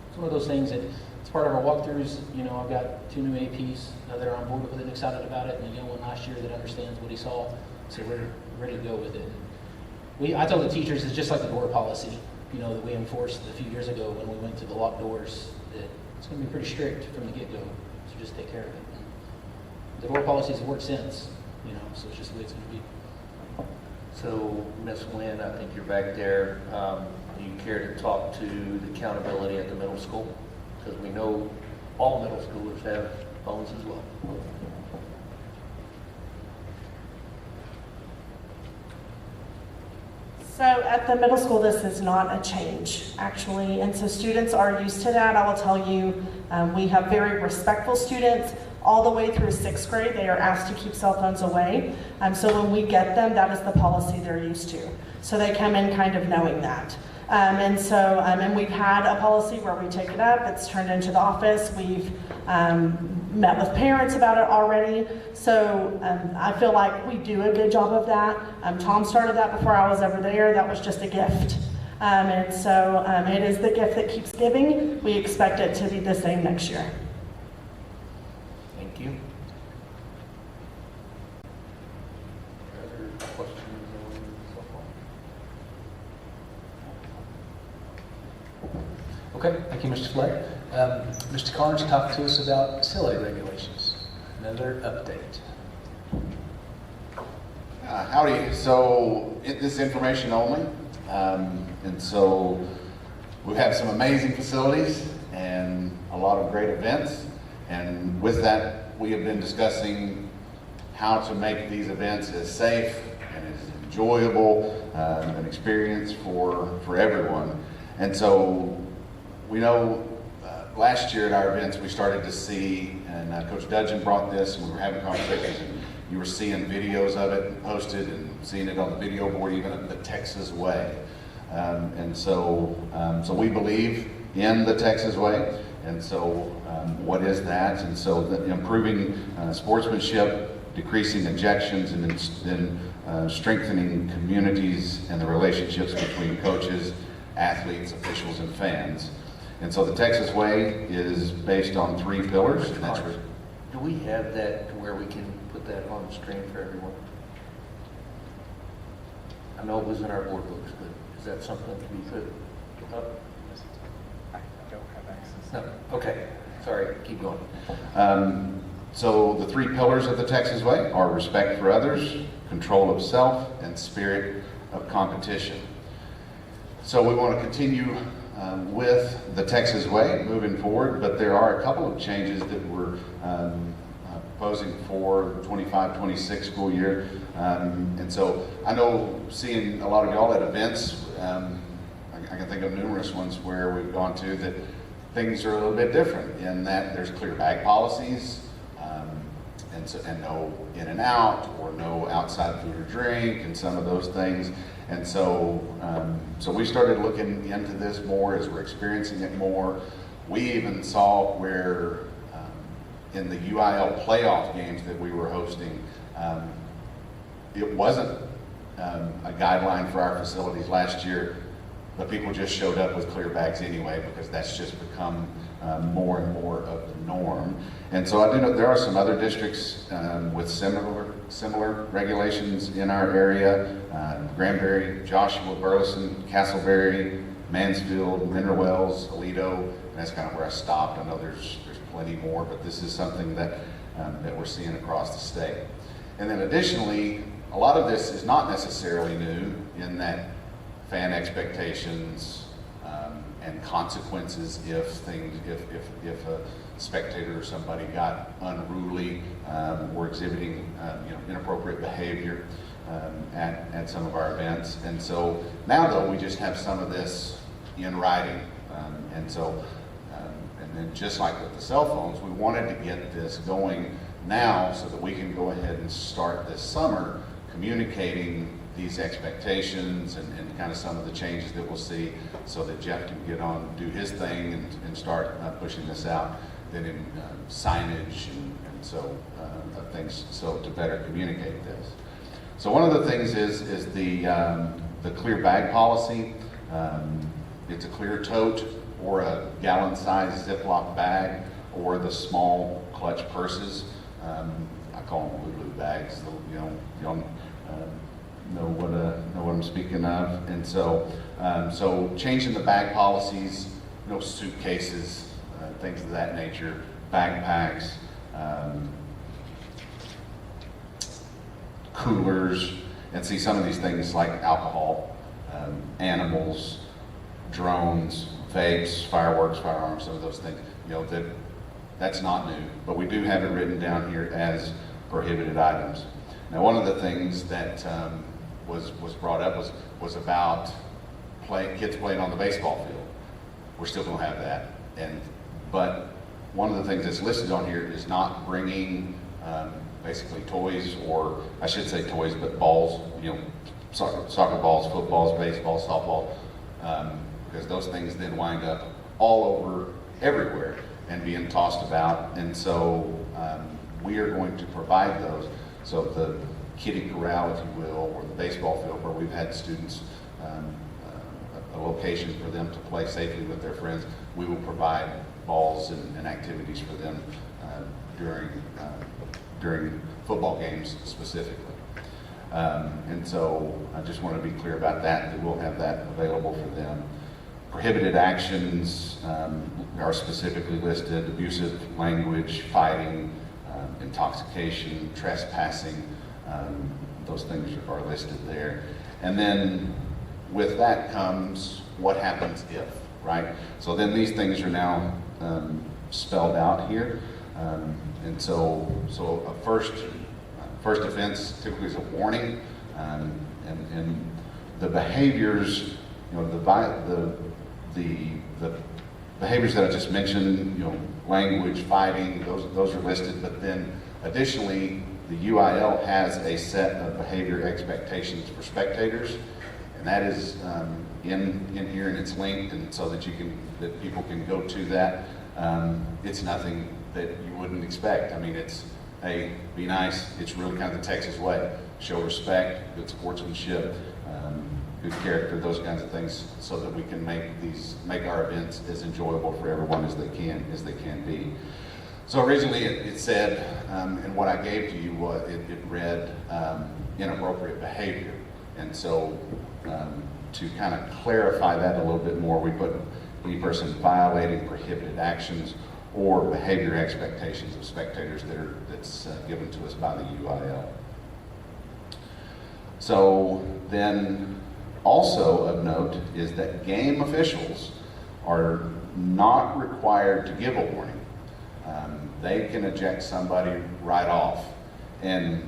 it's one of those things that it's part of our walkthroughs. You know, I've got 2 new APs that are on board with it and excited about it, and a young one last year that understands what he saw. So we're ready to go with it. I told the teachers it's just like the door policy, you know, that we enforced a few years ago when we went to the locked doors, that it's going to be pretty strict from the get-go, so just take care of it. And the door policy has worked since, you know, so it's just the way it's going to be. So, Ms. Nguyen, I think you're back there. Do you care to talk to the accountability at the middle school? Because we know all middle schoolers have phones as well. So at the middle school, this is not a change, actually, and so students are used to that. I will tell you, we have very respectful students. All the way through 6th grade, they are asked to keep cell phones away. So when we get them, that is the policy they're used to. So they come in kind of knowing that. And we've had a policy where we take it up, it's turned into the office, we've met with parents about it already. So I feel like we do a good job of that. Tom started that before I was ever there. That was just a gift. And so it is the gift that keeps giving. We expect it to be the same next year. Thank you. Other questions on so far? Okay, thank you, Mr. Flake. Mr. Carnes talked to us about facility regulations. Another update. Howdy. So this is information only. And so we have some amazing facilities and a lot of great events. And with that, we have been discussing how to make these events as safe and as enjoyable an experience for everyone. And so we know last year at our events, we started to see, and Coach Dudgeon brought this, and we were having conversations, and you were seeing videos of it posted and seeing it on the video board, even at the Texas Way. And so we believe in the Texas Way. And so what is that? And so improving sportsmanship, decreasing ejections, and then strengthening communities and the relationships between coaches, athletes, officials, and fans. And so the Texas Way is based on 3 pillars. And that's do we have that to where we can put that on the screen for everyone? I know it was in our board books, but is that something to be put up? I don't have access. No. Okay. Sorry. Keep going. So the 3 pillars of the Texas Way are respect for others, control of self, and spirit of competition. So we want to continue with the Texas Way moving forward, but there are a couple of changes that we're proposing for 25-26 school year. And so I know seeing a lot of y'all at events, I can think of numerous ones where we've gone to that things are a little bit different in that there's clear bag policies, and no in and out, or no outside food or drink, and some of those things. And so, so we started looking into this more as we're experiencing it more. We even saw where in the UIL playoff games that we were hosting, it wasn't a guideline for our facilities last year, but people just showed up with clear bags anyway, because that's just become more and more of the norm. And so I do know there are some other districts with similar regulations in our area. Granbury, Joshua, Burleson, Castleberry, Mansfield, Mineral Wells, Aledo, and that's kind of where I stopped. I know there's plenty more, but this is something that that we're seeing across the state. And then additionally, a lot of this is not necessarily new in that fan expectations and consequences if a spectator or somebody got unruly or exhibiting inappropriate behavior at some of our events. And so now though, we just have some of this in writing. And so and then just like with the cell phones, we wanted to get this going now so that we can go ahead and start this summer communicating these expectations and kind of some of the changes that we'll see, so that Jeff can get on, do his thing and start pushing this out, then in signage and so things, so to better communicate this. So one of the things is the clear bag policy. It's a clear tote or a gallon-sized Ziploc bag, or the small clutch purses. I call them Lulu bags. Y'all know what I'm speaking of. And so, so changing the bag policies, no suitcases, things of that nature, backpacks, coolers, and see some of these things like alcohol, animals, drones, vapes, fireworks, firearms, some of those things, that's not new, but we do have it written down here as prohibited items. Now, one of the things that was brought up was about kids playing on the baseball field. We're still going to have that, but one of the things that's listed on here is not bringing basically toys, or I should say toys, but balls, soccer balls, footballs, baseball, softball, because those things then wind up all over everywhere and being tossed about. And so we are going to provide those. So the kiddie corral, if you will, or the baseball field where we've had students, a location for them to play safely with their friends, we will provide balls and activities for them during football games specifically. And so I just want to be clear about that we'll have that available for them. Prohibited actions are specifically listed: abusive language, fighting, intoxication, trespassing. Those things are listed there. And then with that comes what happens if, right? So then these things are now spelled out here. And so a first offense typically is a warning, and the behaviors, the behaviors that I just mentioned, language, fighting, those are listed, but then additionally, the UIL has a set of behavior expectations for spectators, and that is in here, and it's linked, and so that people can go to that. It's nothing that you wouldn't expect. I mean, it's, hey, be nice. It's really kind of the Texas way. Show respect, good sportsmanship, good character, those kinds of things, so that we can make our events as enjoyable for everyone as they can be. So originally it said, and what I gave to you was, it read inappropriate behavior. And so to kind of clarify that a little bit more, we put any person violating prohibited actions or behavior expectations of spectators that's given to us by the UIL. So then also of note is that game officials are not required to give a warning. They can eject somebody right off. And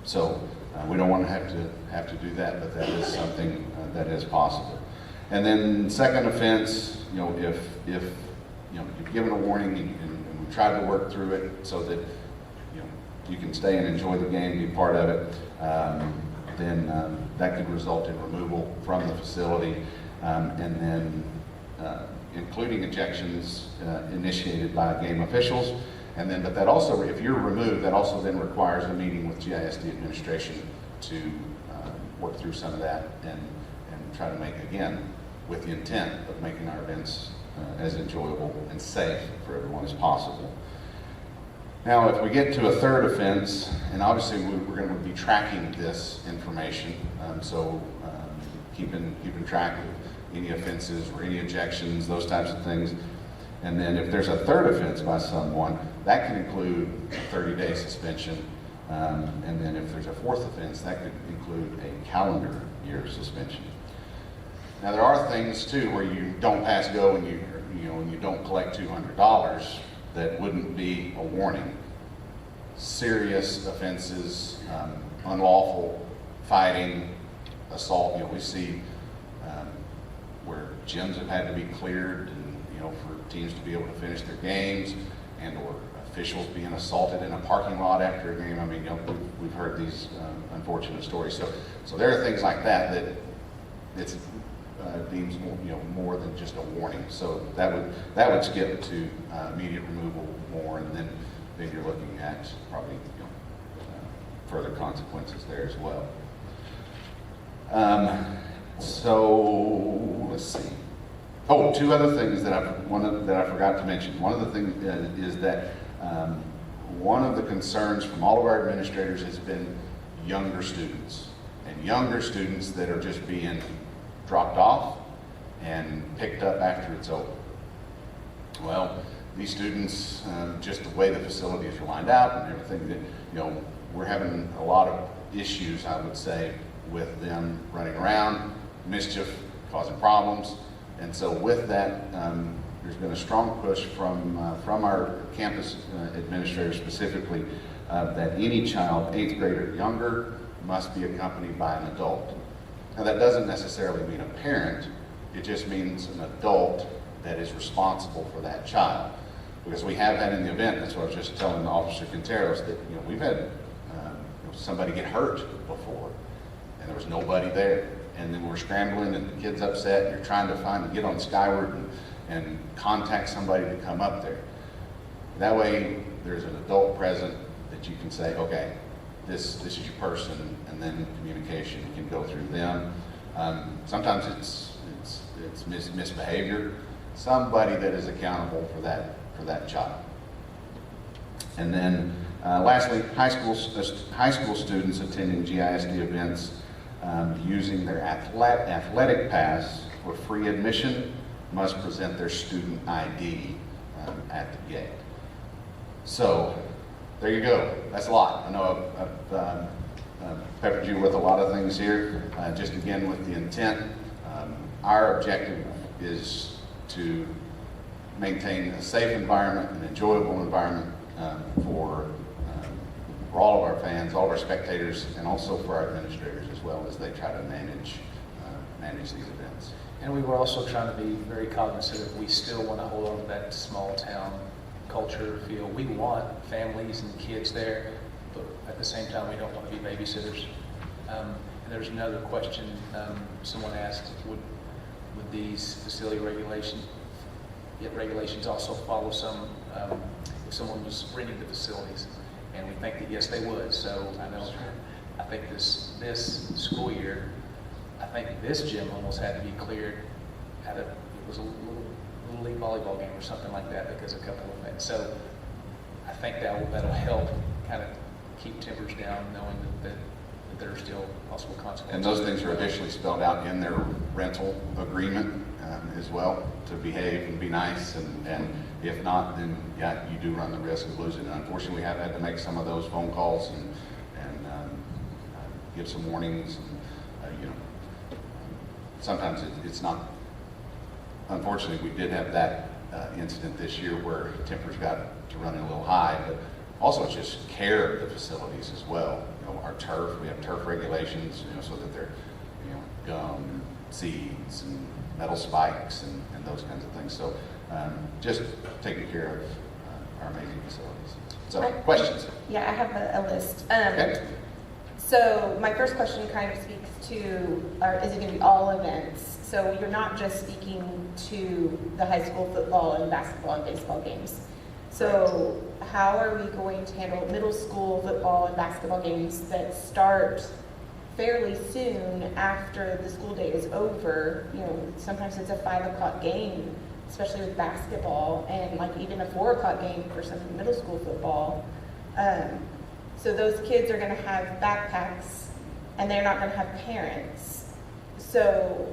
so we don't want to have to do that, but that is something that is possible. And then second offense, you know, if you know, you've given a warning and we tried to work through it so that you know you can stay and enjoy the game, be part of it, then that could result in removal from the facility, and then including ejections initiated by game officials. And then, but that also, if you're removed, that also then requires a meeting with GISD administration to work through some of that and try to make, again, with the intent of making our events as enjoyable and safe for everyone as possible. Now, if we get to a third offense, and obviously we're going to be tracking this information, so keeping track of any offenses or any ejections, those types of things. And then if there's a third offense by someone, that can include a 30-day suspension. And then if there's a fourth offense, that could include a calendar year suspension. Now there are things too where you don't pass go and you don't collect $200 that wouldn't be a warning. Serious offenses, unlawful fighting, assault. You know, we see where gyms have had to be cleared, and you know, for teams to be able to finish their games, and or officials being assaulted in a parking lot after a game. I mean, you know, we've heard these unfortunate stories. So there are things like that it's deems more than just a warning. So that would skip to immediate removal more, and then you're looking at probably further consequences there as well. So let's see. Oh, two other things that I forgot to mention. One of the things is that one of the concerns from all of our administrators has been younger students, and younger students that are just being dropped off and picked up after it's over. Well, these students, just the way the facilities are lined out and everything, that we're having a lot of issues, I would say, with them running around, mischief, causing problems. And so with that, there's been a strong push from our campus administrators specifically that any child, 8th grade or younger, must be accompanied by an adult. Now that doesn't necessarily mean a parent, it just means an adult that is responsible for that child. Because we have had in the event, that's what I was just telling Officer Quinteros, that we've had somebody get hurt before, and there was nobody there. And then we're scrambling and the kid's upset, and you're trying to get on Skyward and contact somebody to come up there. That way, there's an adult present that you can say, okay, this is your person, and then communication can go through them. Sometimes it's misbehavior. Somebody that is accountable for that child. And then lastly, high school students attending GISD events using their athletic pass for free admission must present their student ID at the gate. So there you go. That's a lot. I know I've peppered you with a lot of things here, just again with the intent. Our objective is to maintain a safe environment, an enjoyable environment for all of our fans, all of our spectators, and also for our administrators as well as they try to manage these events. And we were also trying to be very cognizant of, we still want to hold on to that small town culture feel. We want families and kids there, but at the same time, we don't want to be babysitters. And there's another question someone asked, would these facility regulations also follow some, if someone was renting the facilities? And we think that yes, they would. So I think this school year, I think this gym almost had to be cleared it was a little league volleyball game or something like that because of a couple of things. So I think that'll help kind of keep tempers down, knowing that there are still possible consequences. And those things are additionally spelled out in their rental agreement as well, to behave and be nice, and if not, then yeah, you do run the risk of losing it. Unfortunately, we have had to make some of those phone calls and give some warnings. And, sometimes it's not unfortunately, we did have that incident this year where tempers got to running a little high, but also it's just care of the facilities as well. You know, our turf, we have turf regulations, you know, so that they're, you know, gum, seeds, and metal spikes, and those kinds of things. So just taking care of our amazing facilities. So, questions? Yeah, I have a list. Okay. So my first question kind of speaks to, is it going to be all events? So you're not just speaking to the high school football and basketball and baseball games. So how are we going to handle middle school football and basketball games that start fairly soon after the school day is over? You know, sometimes it's a 5 o'clock game, especially with basketball, and like even a 4 o'clock game for some middle school football. So those kids are going to have backpacks, and they're not going to have parents. So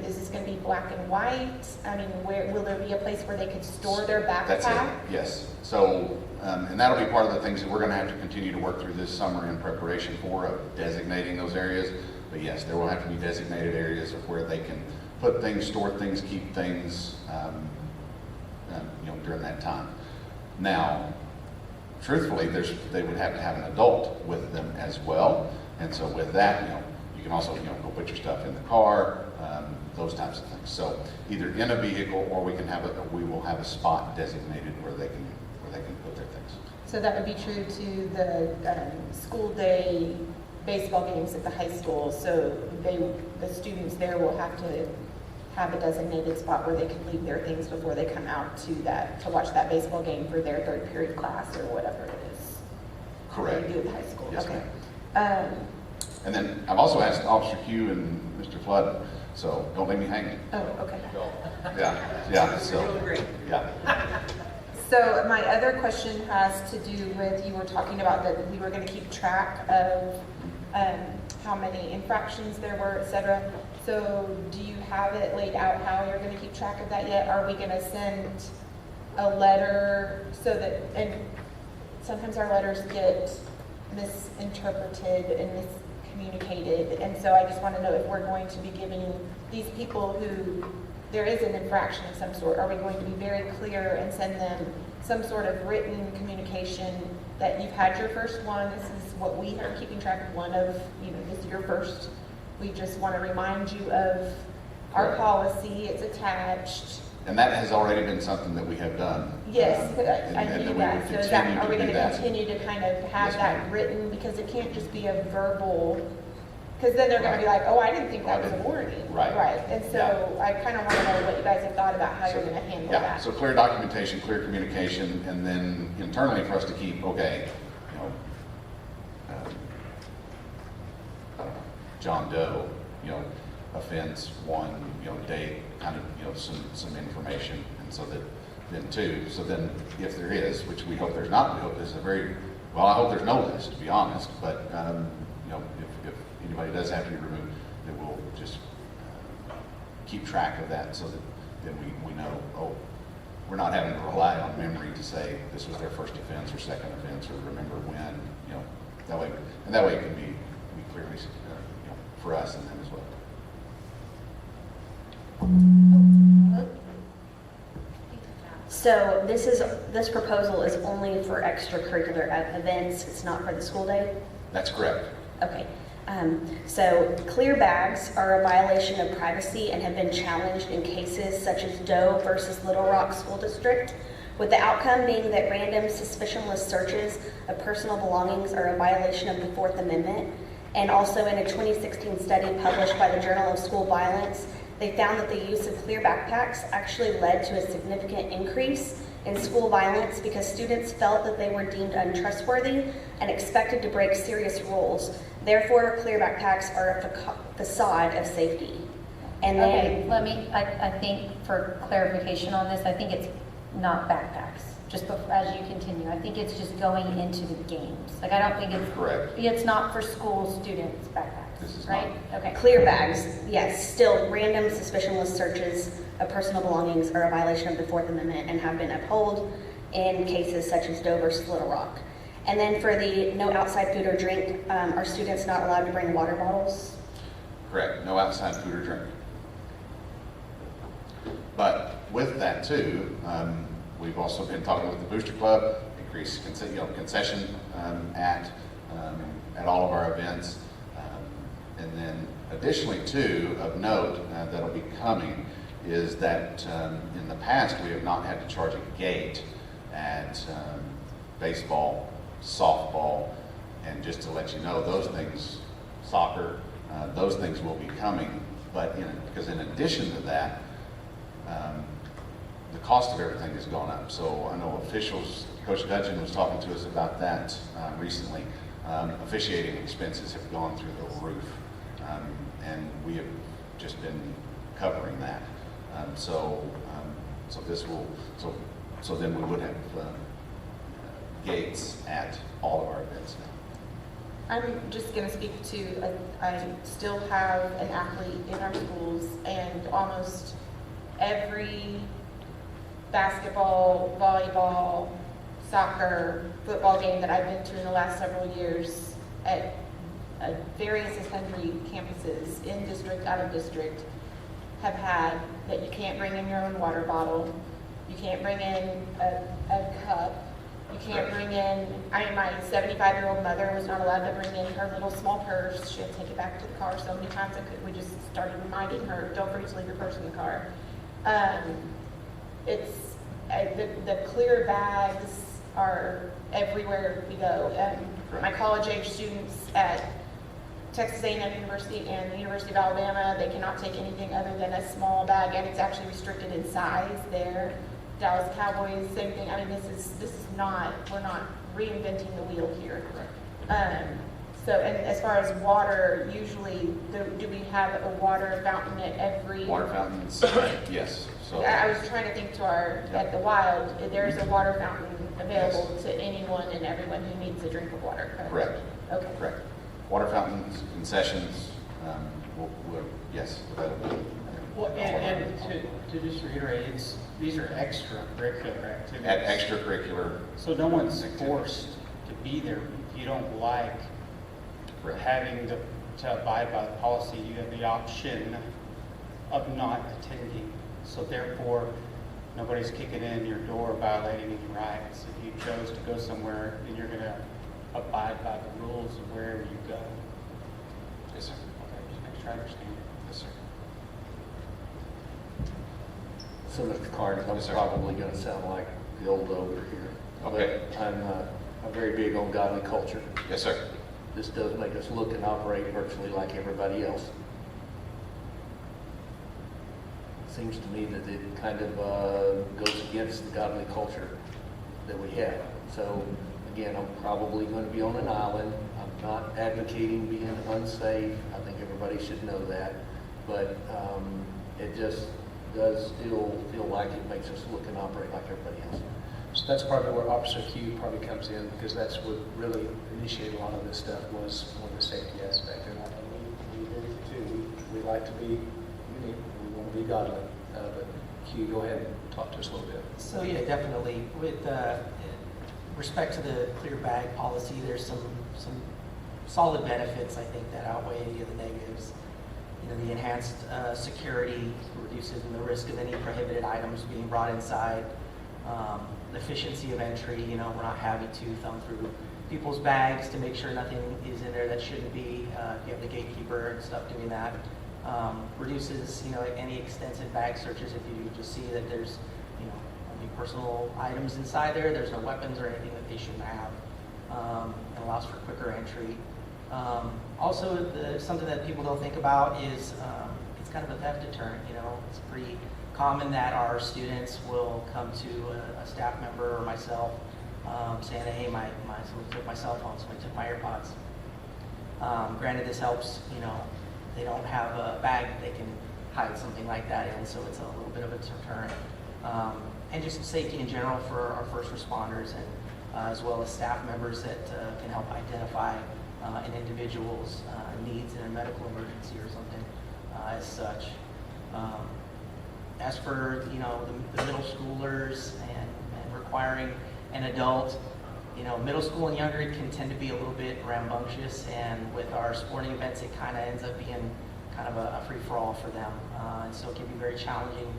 is this going to be black and white? I mean, will there be a place where they could store their backpack? That's it, yes. So, and that'll be part of the things that we're going to have to continue to work through this summer in preparation for designating those areas. But yes, there will have to be designated areas of where they can put things, store things, keep things, you know, during that time. Now, truthfully, they would have to have an adult with them as well. And so with that, you know, you can also, you know, go put your stuff in the car, those types of things. So either in a vehicle, or we will have a spot designated where they can put their things. So that would be true to the school day baseball games at the high school. So the students there will have to have a designated spot where they can leave their things before they come out to watch that baseball game for their third period class or whatever it is. Correct. They do at the high school. Yes, Okay. ma'am. And then I've also asked Officer Q and Mr. Flood, so don't leave me hanging. Oh, okay. Yeah, so, yeah. So my other question has to do with, you were talking about that we were going to keep track of how many infractions there were, et cetera. So do you have it laid out how you're going to keep track of that yet? Are we going to send a letter so that, and sometimes our letters get misinterpreted and miscommunicated, and so I just want to know if we're going to be giving these people who there is an infraction of some sort, are we going to be very clear and send them some sort of written communication that you've had your first one, this is what we are keeping track of, one of, you know, this is your first, we just want to remind you of our Correct. Policy, it's attached. And that has already been something that we have done. Yes, I and knew we that. will So continue are we to going do to that. continue to kind of have Yes, that ma'am. written, because it can't just be a verbal, because then they're going to be like, oh, I didn't think that was a warning. Right. Right, and so I kind of want to know what you guys have thought about how you're going to handle Yeah, that. so clear documentation, clear communication, and then internally for us to keep, okay, you know, I don't know, John Doe, you know, offense, one, you know, date, kind of, you know, some information, and so that, then two, so then if there is, which we hope there's not, we hope there's I hope there's no list, to be honest, but, you know, if anybody does have to be removed, then we'll just keep track of that so that then we know, oh, we're not having to rely on memory to say this was their first offense or second offense or remember when, you know, that way it can be clearly, you know, for us and them as well. So this proposal is only for extracurricular events, it's not for the school day? That's correct. Okay. So clear bags are a violation of privacy and have been challenged in cases such as Doe versus Little Rock School District, with the outcome being that random suspicionless searches of personal belongings are a violation of the Fourth Amendment. And also in a 2016 study published by the Journal of School Violence, they found that the use of clear backpacks actually led to a significant increase in school violence because students felt that they were deemed untrustworthy and expected to break serious rules. Therefore, clear backpacks are a facade of safety. And then, Okay, I think for clarification on this, I think it's not backpacks, just as you continue. I think it's just going into the games. Like, I don't think it's... Correct. It's not for school students' backpacks, This is right? Okay. clear bags, yes, still random suspicionless searches of personal belongings are a violation of the Fourth Amendment and have been upheld in cases such as Doe versus Little Rock. And then for the no outside food or drink, are students not allowed to bring water bottles? Correct. No outside food or drink. with that too, we've also been talking with the Booster Club, increase concession at all of our events. And then additionally too, of note that'll be coming is that in the past we have not had to charge a gate at baseball, softball, and just to let you know, those things, soccer, those things will be coming. But because in addition to that, the cost of everything has gone up. So I know officials, Coach Dudgeon was talking to us about that recently. Officiating expenses have gone through the roof, and we have just been covering that. So then we would have gates at all of our events now. I'm just going to speak to, I still have an athlete in our schools, and almost every basketball, volleyball, soccer, football game that I've been to in the last several years at various country campuses, in district, out of district, have had that you can't bring in your own water bottle, you can't bring in a cup, you can't bring in, my 75-year-old mother was not allowed to bring in her little small purse. She had to take it back to the car so many times we just started reminding her, don't forget to leave your purse in the car. The clear bags are everywhere we go. My college-age students at Texas A&M University and the University of Alabama, they cannot take anything other than a small bag, and it's actually restricted in size there. Dallas Cowboys, same thing. I mean, this is not, we're not reinventing the wheel here. So, and as far as water, usually, do we have a water fountain at every? Water fountains, yes. So I was trying to think to at the Wild, there's a water fountain available to anyone and everyone who needs a drink of water. Correct. Okay. Correct. Water fountains, concessions, yes, that'll be. Well, and to just reiterate, these are extracurricular activities. Extracurricular. So no one's forced to be there. If you don't like having to abide by the policy, you have the option of not attending. So therefore, nobody's kicking in your door violating any rights. If you chose to go somewhere, then you're going to abide by the rules of wherever you go. Yes, sir. Okay, just make sure I understand. Yes, sir. So, Mr. Carnes, I'm probably going to sound like the old ogre here. Okay. But I'm very big on godly culture. Yes, sir. This does make us look and operate virtually like everybody else. Seems to me that it kind of goes against the godly culture that we have. So, again, I'm probably going to be on an island. I'm not advocating being unsafe. I think everybody should know that. But it just does still feel like it makes us look and operate like everybody else. So that's probably where Officer Q probably comes in, because that's what really initiated a lot of this stuff, was more the safety aspect. And we agree too. We like to be unique. We want to be godly. But Q, go ahead and talk to us a little bit. So yeah, definitely. With respect to the clear bag policy, there's some solid benefits, I think, that outweigh any of the negatives. You know, the enhanced security reduces the risk of any prohibited items being brought inside. The efficiency of entry, you know, we're not having to thumb through people's bags to make sure nothing is in there that shouldn't be. You have the gatekeeper and stuff doing that. Reduces, you know, any extensive bag searches if you just see that there's, you know, only personal items inside there. There's no weapons or anything that they shouldn't have. It allows for quicker entry. Also, something that people don't think about is it's kind of a theft deterrent. You know, it's pretty common that our students will come to a staff member or myself saying, hey, somebody took my cell phone, somebody took my AirPods. Granted, this helps, you know, they don't have a bag that they can hide something like that in, so it's a little bit of a deterrent. And just safety in general for our first responders, and as well as staff members that can help identify an individual's needs in a medical emergency or something as such. As for, you know, the middle schoolers and requiring an adult, you know, middle school and younger can tend to be a little bit rambunctious, and with our sporting events, it kind of ends up being kind of a free-for-all for them. And so it can be very challenging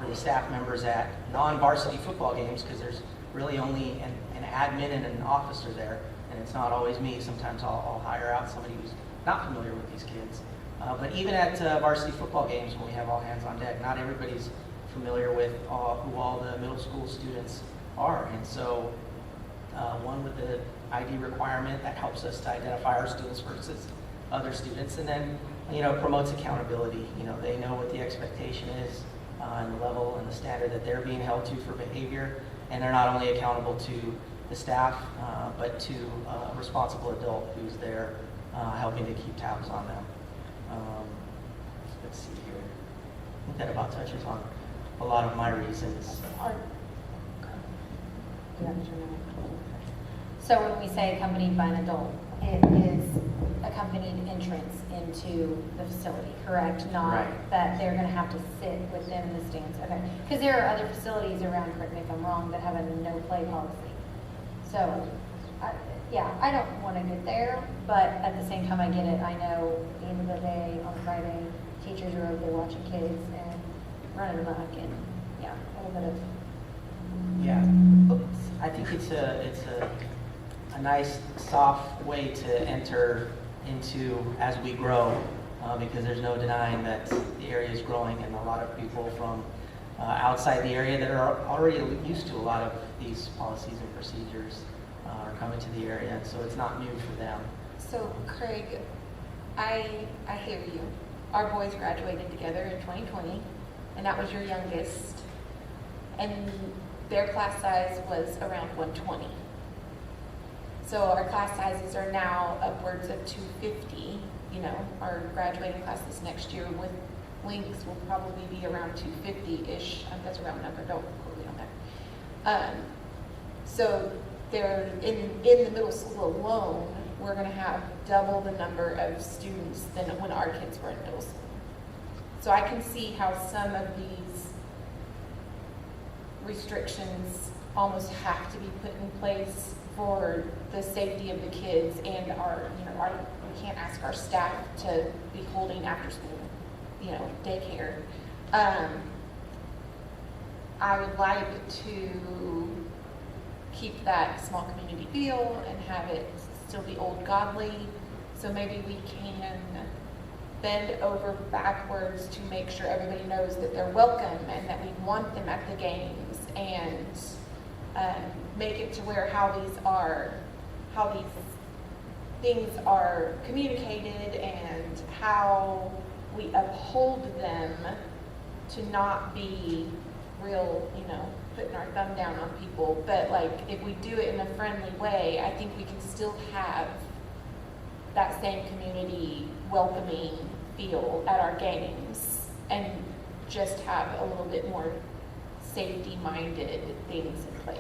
for the staff members at non-varsity football games, because there's really only an admin and an officer there, and it's not always me. Sometimes I'll hire out somebody who's not familiar with these kids. But even at varsity football games, when we have all hands on deck, not everybody's familiar with who all the middle school students are. And so one with the ID requirement, that helps us to identify our students versus other students. And then, promotes accountability. They know what the expectation is and the level and the standard that they're being held to for behavior. And they're not only accountable to the staff, but to a responsible adult who's there helping to keep tabs on them. Let's see here. I think that about touches on a lot of my reasons. So when we say accompanied by an adult, it is accompanied entrance into the facility, correct? Not Right. that they're going to have to sit with them in the stands. Okay. Because there are other facilities around, correct me if I'm wrong, that have a no-play policy. So, I don't want to get there, but at the same time, I get it. I know at the end of the day, on Friday, teachers are over there watching kids and running amok, and a little bit of. Yeah, I think it's a nice soft way to enter into as we grow, because there's no denying that the area is growing, and a lot of people from outside the area that are already used to a lot of these policies and procedures are coming to the area, and so it's not new for them. So Craig, I hear you. Our boys graduated together in 2020, and that was your youngest, and their class size was around 120. So our class sizes are now upwards of 250. Our graduating class this next year with links will probably be around 250-ish. That's a round number, don't quote me on that. So they're in the middle school alone, we're going to have double the number of students than when our kids were in middle school. So I can see how some of these restrictions almost have to be put in place for the safety of the kids and we can't ask our staff to be holding after school, daycare. I would like to keep that small community feel and have it still be old Godley. So maybe we can bend over backwards to make sure everybody knows that they're welcome and that we want them at the games, and make it to where how these things are communicated and how we uphold them to not be real, putting our thumb down on people. But if we do it in a friendly way, I think we can still have that same community welcoming feel at our games and just have a little bit more safety-minded things in place.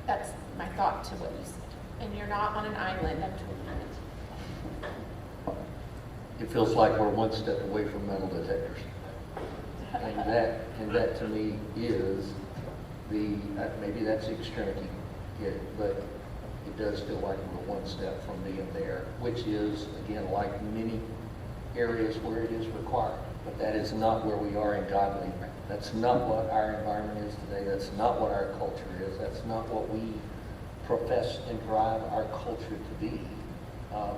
That's my thought to what you said. And you're not on an island, I'm told you. It feels like we're one step away from metal detectors. And that to me is maybe that's the extremity, but it does feel like we're one step from being there, which is, again, like many areas where it is required. But that is not where we are in Godley. That's not what our environment is today. That's not what our culture is. That's not what we profess and drive our culture to be.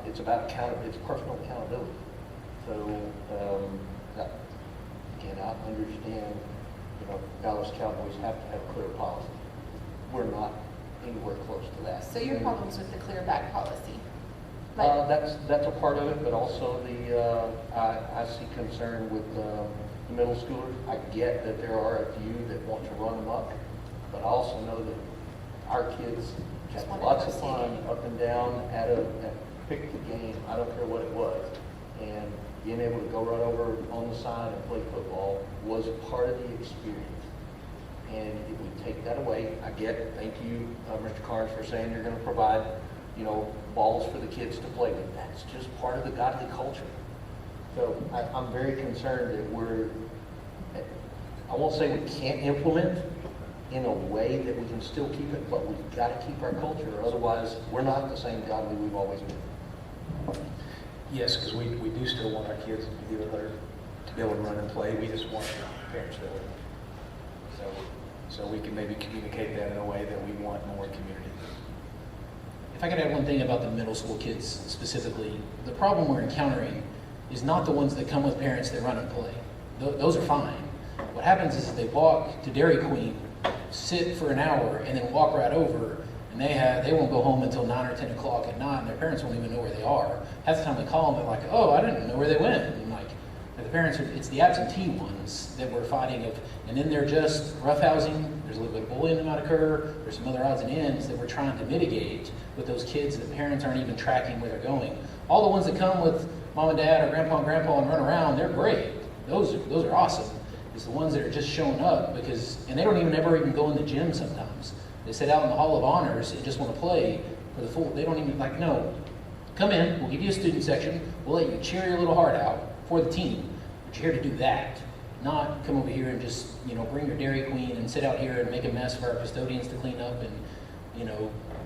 It's about it's personal accountability. So, again, I understand, Dallas Cowboys have to have clear policy. We're not anywhere close to that. So your problem's with the clear back policy? That's a part of it, but also I see concern with the middle schoolers. I get that there are a few that want to run amok, but I also know that our kids have lots of fun up and down pick the game. I don't care what it was. And being able to go right over on the side and play football was part of the experience. And if we take that away, thank you, Mr. Carnes, for saying you're going to provide, balls for the kids to play with. That's just part of the Godley culture. So I'm very concerned that I won't say we can't implement in a way that we can still keep it, but we've got to keep our culture, otherwise we're not the same Godley we've always been. Yes, because we do still want our kids to be with other to be able to run and play. We just want parents to, so we can maybe communicate that in a way that we want more community. If I could add one thing about the middle school kids specifically, the problem we're encountering is not the ones that come with parents that run and play. Those are fine. What happens is they walk to Dairy Queen, sit for an hour, and then walk right over, and they won't go home until 9 or 10 o'clock at night, and their parents won't even know where they are. Half the time they call them, they're like, oh, I didn't know where they went. And like, the parents it's the absentee ones that we're fighting of, and then they're just roughhousing. There's a little bit of bullying that might occur. There's some other odds and ends that we're trying to mitigate with those kids that parents aren't even tracking where they're going. All the ones that come with mom and dad or grandpa and grandpa and run around, they're great. Those are awesome. It's the ones that are just showing up and they don't ever even go in the gym sometimes. They sit out in the Hall of Honors and just want to play for the full. They don't even no, come in, we'll give you a student section, we'll let you cheer your little heart out for the team. But you're here to do that, not come over here and just, bring your Dairy Queen and sit out here and make a mess for our custodians to clean up and,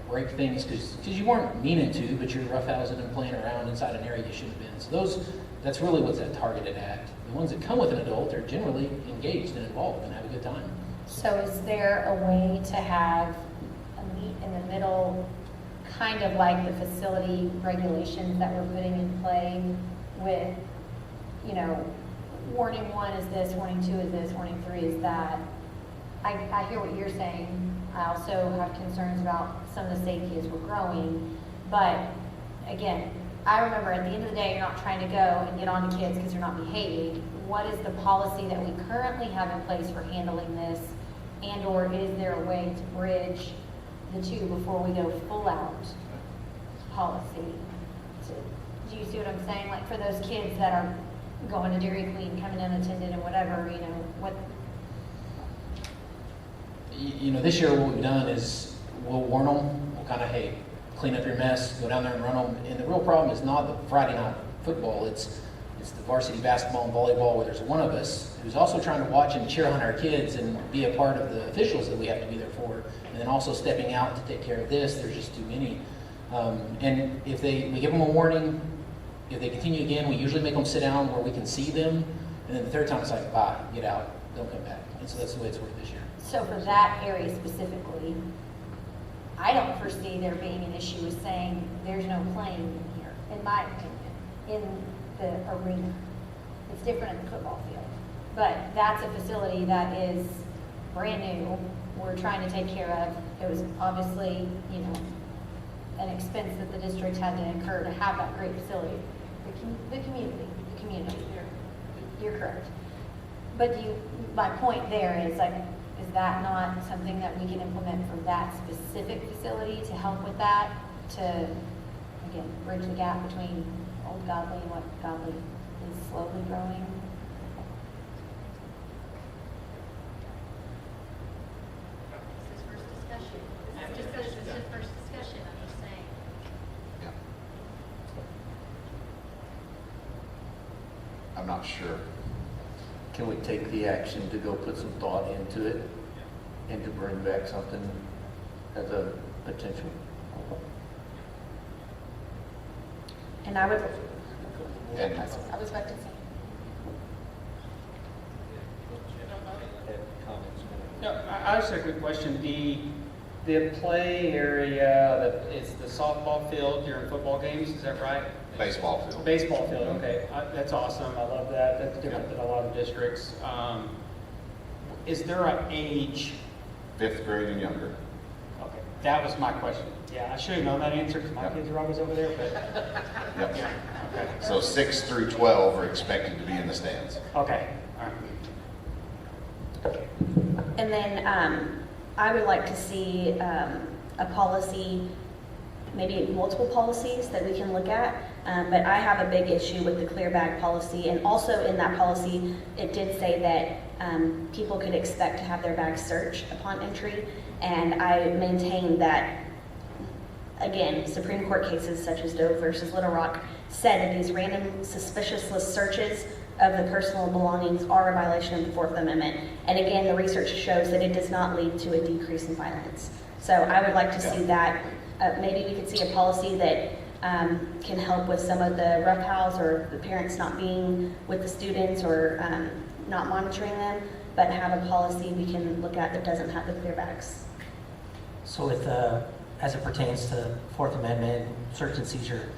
break things because you weren't meaning to, but you're roughhousing and playing around inside an area you shouldn't have been. So that's really what's that targeted at. The ones that come with an adult are generally engaged and involved and have a good time. So is there a way to have a meet in the middle, kind of like the facility regulations that we're putting in play with, warning 1 is this, warning 2 is this, warning 3 is that? I hear what you're saying. I also have concerns about some of the safety as we're growing. But again, I remember at the end of the day, you're not trying to go and get on to kids because they're not behaving. What is the policy that we currently have in place for handling this? And or is there a way to bridge the two before we go full out policy? Do you see what I'm saying? Like for those kids that are going to Dairy Queen, coming unattended and whatever, what? This year what we've done is we'll warn them, we'll kind of, hey, clean up your mess, go down there and run them. And the real problem is not the Friday night football, it's the varsity basketball and volleyball where there's one of us who's also trying to watch and cheer on our kids and be a part of the officials that we have to be there for. And then also stepping out to take care of this, there's just too many. And if we give them a warning, if they continue again, we usually make them sit down where we can see them. And then the third time it's like, bye, get out, don't come back. And so that's the way it's worked this year. So for that area specifically, I don't foresee there being an issue with saying there's no playing in here, in my opinion, in the arena. It's different in the football field. But that's a facility that is brand new, we're trying to take care of. It was obviously, an expense that the district had to incur to have that great facility. The community, you're correct. But my point there is is that not something that we can implement for that specific facility to help with that, to, again, bridge the gap between old Godley and what Godley is slowly growing? This is first discussion. This is first discussion, I'm just saying. Yeah. I'm not sure. Can we take the action to go put some thought into it and to bring back something as a potential? And I would, And I was about to say. No, I just have a quick question. The play area, it's the softball field during football games, is that right? baseball field. Baseball field, okay. That's awesome. I love that. That's different than a lot of districts. Is there an age? 5th grade and younger. Okay, that was my question. Yeah, I should have known that answer because my kids are always over there, but. Yep. Yeah, okay. So 6 through 12 are expected to be in the stands. Okay, all right. And then I would like to see a policy, maybe multiple policies that we can look at. But I have a big issue with the clear bag policy. And also in that policy, it did say that people could expect to have their bags searched upon entry. And I maintain that, again, Supreme Court cases such as Doe versus Little Rock said that these random suspicious list searches of the personal belongings are a violation of the Fourth Amendment. And again, the research shows that it does not lead to a decrease in violence. So I would like to see that. Maybe we could see a policy that can help with some of the roughhouse or the parents not being with the students or not monitoring them, but have a policy we can look at that doesn't have the clear bags. So with, as it pertains to Fourth Amendment, search and seizure,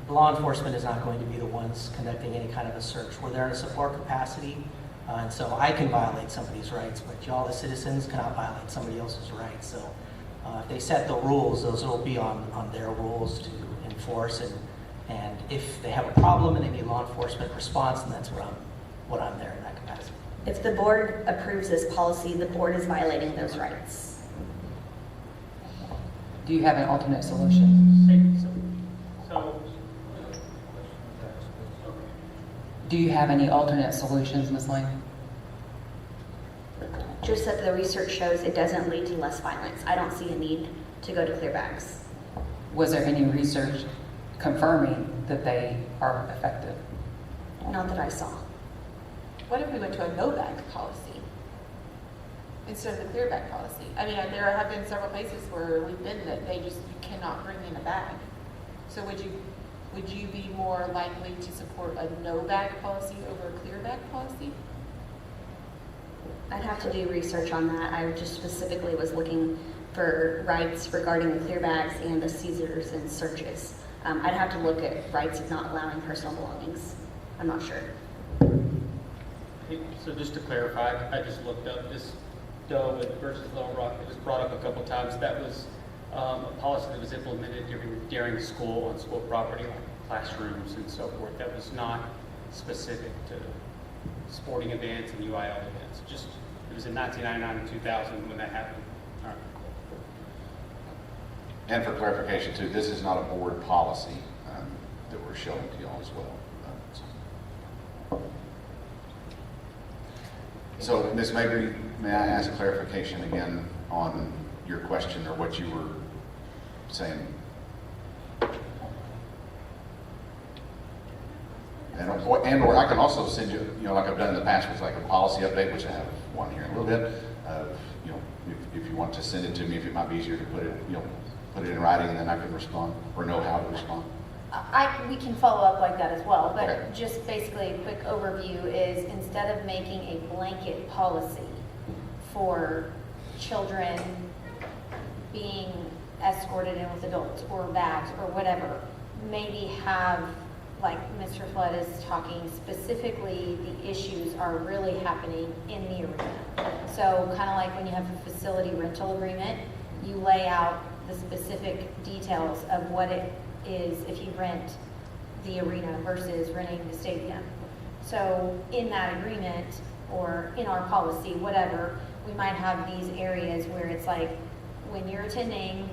law enforcement is not going to be the ones conducting any kind of a search. We're there in a support capacity, and so I can violate somebody's rights, but y'all as citizens cannot violate somebody else's rights. So if they set the rules, those will be on their rules to enforce, and if they have a problem and they need law enforcement response, then that's what I'm there in that capacity. If the board approves this policy, the board is violating those rights. Do you have an alternate solution? Do you have any alternate solutions, Ms. Lane? Just that the research shows it doesn't lead to less violence. I don't see a need to go to clear bags. Was there any research confirming that they are effective? Not that I saw. What if we went to a no bag policy instead of the clear bag policy? I mean, there have been several places where we've been that they just, you cannot bring in a bag. So would you be more likely to support a no bag policy over a clear bag policy? I'd have to do research on that. I just specifically was looking for rights regarding the clear bags and the seizures and searches. I'd have to look at rights of not allowing personal belongings. I'm not sure. So just to clarify, I just looked up this Doe versus Little Rock. It was brought up a couple times. That was a policy that was implemented during school on school property, like classrooms and so forth. That was not specific to sporting events and UIL events. Just it was in 1999 and 2000 when that happened. All right. And for clarification too, this is not a board policy that we're showing to y'all as well. So, Ms. Mabry, may I ask clarification again on your question or what you were saying? And/or I can also send you, like I've done in the past with like a policy update, which I have one here in a little bit. If you want to send it to me, if it might be easier to put it, put it in writing, and then I can respond or know how to respond. We can follow up like that as well, but Okay. just basically a quick overview is instead of making a blanket policy for children being escorted in with adults or bags or whatever, maybe have, like Mr. Flood is talking, specifically the issues are really happening in the arena. So kind of like when you have a facility rental agreement, you lay out the specific details of what it is if you rent the arena versus renting the stadium. So in that agreement or in our policy, whatever, we might have these areas where it's like when you're attending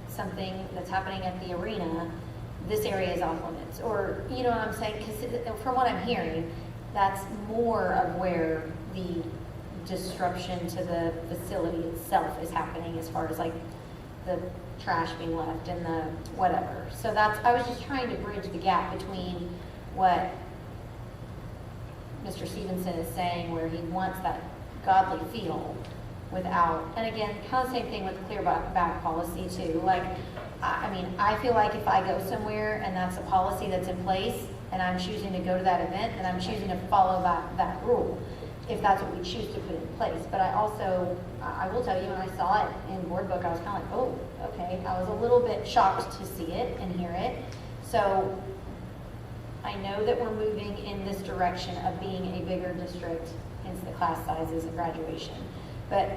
something that's happening at the arena, this area is off limits, or you know what I'm saying? Because from what I'm hearing, that's more of where the disruption to the facility itself is happening as far as like the trash being left and the whatever. So I was just trying to bridge the gap between what Mr. Stevenson is saying, where he wants that godly feel without, and again, kind of the same thing with the clear bag policy too. Like, I mean, I feel like if I go somewhere and that's a policy that's in place and I'm choosing to go to that event, then I'm choosing to follow that rule, if that's what we choose to put in place. But I will tell you, when I saw it in board book, I was kind of like, oh, okay. I was a little bit shocked to see it and hear it. So I know that we're moving in this direction of being a bigger district, hence the class sizes and graduation. But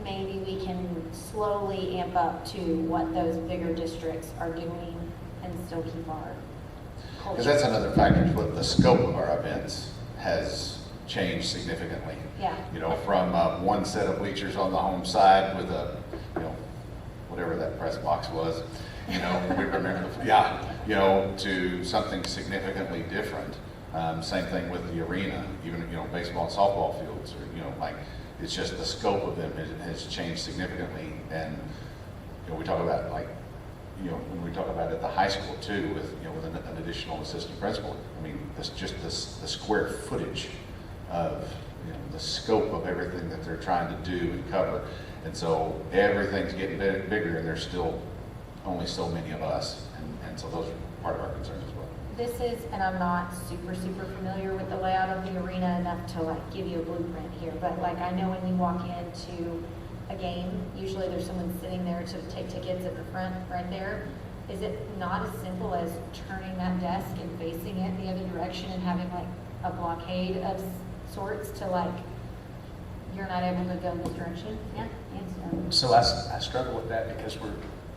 maybe we can slowly amp up to what those bigger districts are doing and still keep our culture. Because that's another factor, what the scope of our events has changed significantly. Yeah. From one set of bleachers on the home side with a, whatever that press box was, we remember, to something significantly different. Same thing with the arena, even, baseball and softball fields, or, it's just the scope of them has changed significantly. And, we talk about when we talk about at the high school too, with an additional assistant principal. I mean, just the square footage of the scope of everything that they're trying to do and cover, and so everything's getting bigger, and there's still only so many of us, and so those part of our concern as well. This is, and I'm not super familiar with the layout of the arena enough to like give you a blueprint here, but like I know when you walk into a game, usually there's someone sitting there to take tickets at the front right there. Is it not as simple as turning that desk and facing it the other direction and having like a blockade of sorts to like, you're not able to go this direction? Yeah, answer. So I struggle with that because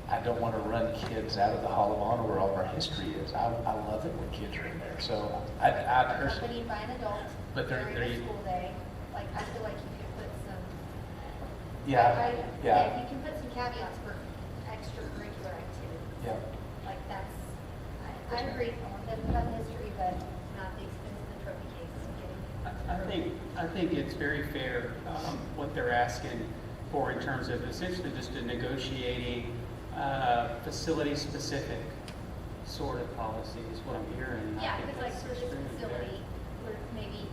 I don't want to run kids out of the Hall of Honor where all of our history is. I love it when kids are in there. So I personally. Accompanied by an adult But during the school day, like I feel like you could put some. Yeah, yeah. You can put some caveats for extracurricular activities. Yeah. Like that's, I agree, I want them to have history, but not the expense of the trophy case. I think it's very fair, what they're asking for in terms of essentially just a negotiating, facility-specific sort of policy is what I'm hearing. I Yeah, think because like that's for this extremely fair. facility, where maybe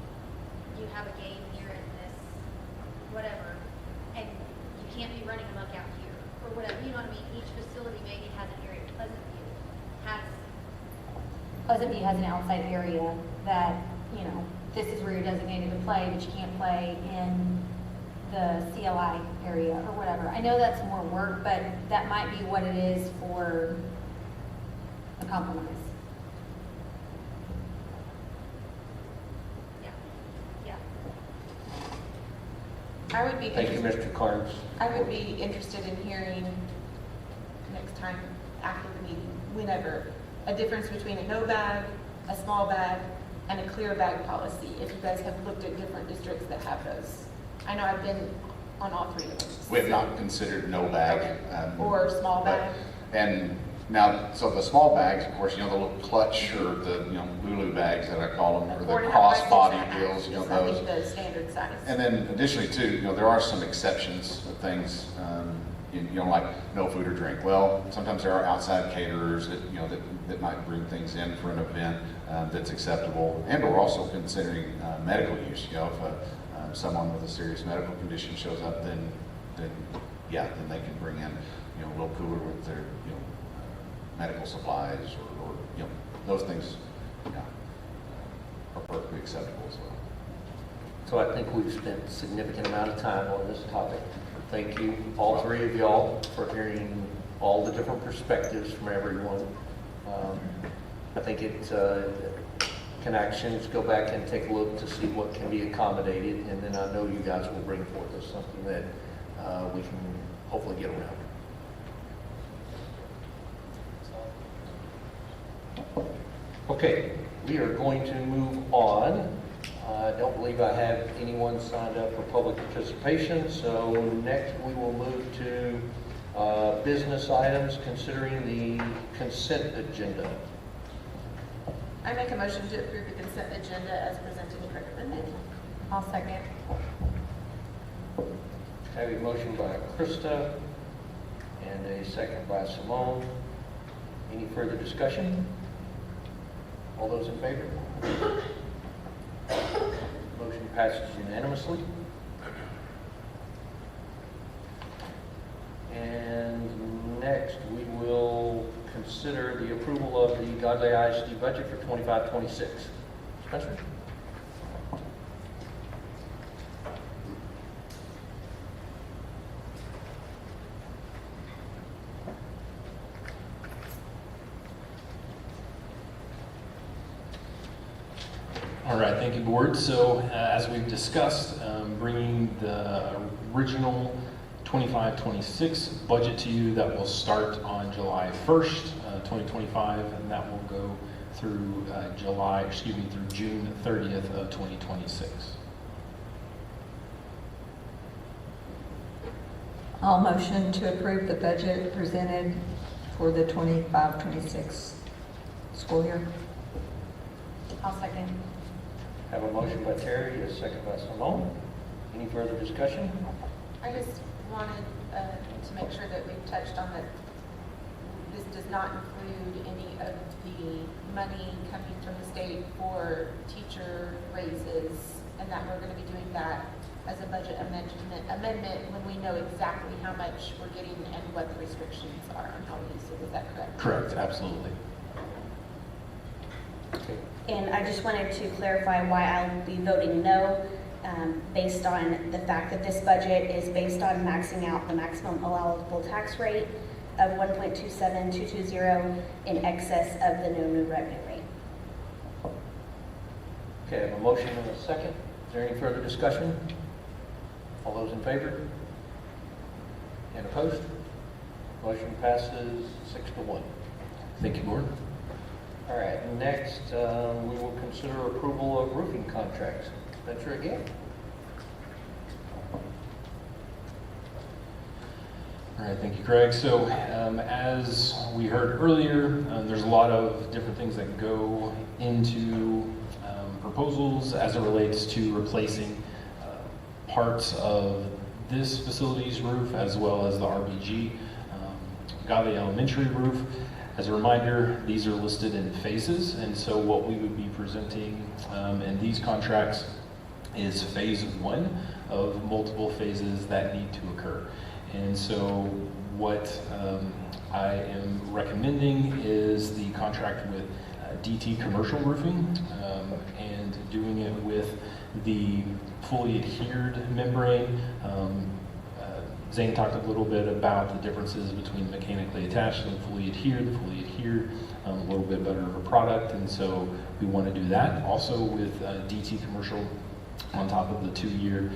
you have a game here in this, whatever, and you can't be running amok out here, or whatever, you know what I mean? Each facility maybe has an area. Pleasant View has an outside area that, you know, this is where you're designated to play, but you can't play in the CLI area or whatever. I know that's more work, but that might be what it is for a compromise. Yeah. I would be Thank you, interested, Mr. Carnes. I would be interested in hearing next time after the meeting, whenever, a difference between a no bag, a small bag, and a clear bag policy, if you guys have looked at different districts that have those. I know I've been on all three of them. We have not considered no bag. Okay. Or small but- bag. And now, so the small bags, of course, you know, the little clutch or the, you know, Lulu bags that I call them, or the 4.5 by 6.5 crossbody deals, you know, is, I those. think, the standard size. And then additionally too, you know, there are some exceptions of things, you know, like no food or drink. Well, sometimes there are outside caterers that, you know, that might bring things in for an event that's acceptable. And we're also considering medical use. You know, if someone with a serious medical condition shows up, then yeah, then they can bring in, you know, a little cooler with their, you know, medical supplies or you know, those things, yeah, are perfectly acceptable as well. So I think we've spent a significant amount of time on this topic. Thank you, all three of y'all, for hearing all the different perspectives from everyone. I think can actions go back and take a look to see what can be accommodated, and then I know you guys will bring forth as something that we can hopefully get around. Okay, we are going to move on. I don't believe I have anyone signed up for public participation, so next we will move to business items considering the consent agenda. I make a motion to approve the consent agenda as presented and recommended. I'll second. I have a motion by Krista and a second by Simone. Any further discussion? All those in favor? Motion passes unanimously. And next, we will consider the approval of the Godley ISD budget for 25-26. Spencer? All right, thank you, board. So as we've discussed, bringing the original 25-26 budget to you that will start on July 1st, 2025, and that will go through through June 30th of 2026. I'll motion to approve the budget presented for the 25-26 school year. I'll second. Have a motion by Terry, a second by Simone. Any further discussion? I just wanted to make sure that we've touched on that this does not include any of the money coming from the state for teacher raises, and that we're going to be doing that as a budget amendment when we know exactly how much we're getting and what the restrictions are on how we use it. Is that correct? Correct, absolutely. And I just wanted to clarify why I'll be voting no, based on the fact that this budget is based on maxing out the maximum allowable tax rate of 1.27220 in excess of the no new revenue rate. Okay, I have a motion and a second. Is there any further discussion? All those in favor? And opposed? Motion passes 6-1. Thank you, Board. All right, next, we will consider approval of roofing contracts. Spencer again. All right, thank you, Craig. So as we heard earlier, there's a lot of different things that go into proposals as it relates to replacing parts of this facility's roof as well as the RBG Godley Elementary roof. As a reminder, these are listed in phases, and so what we would be presenting in these contracts is phase 1 of multiple phases that need to occur. And so what I am recommending is the contract with DT Commercial Roofing and doing it with the fully adhered membrane. Zane talked a little bit about the differences between mechanically attached and fully adhered. The fully adhered, a little bit better of a product, and so we want to do that. Also with DT Commercial, on top of the 2-year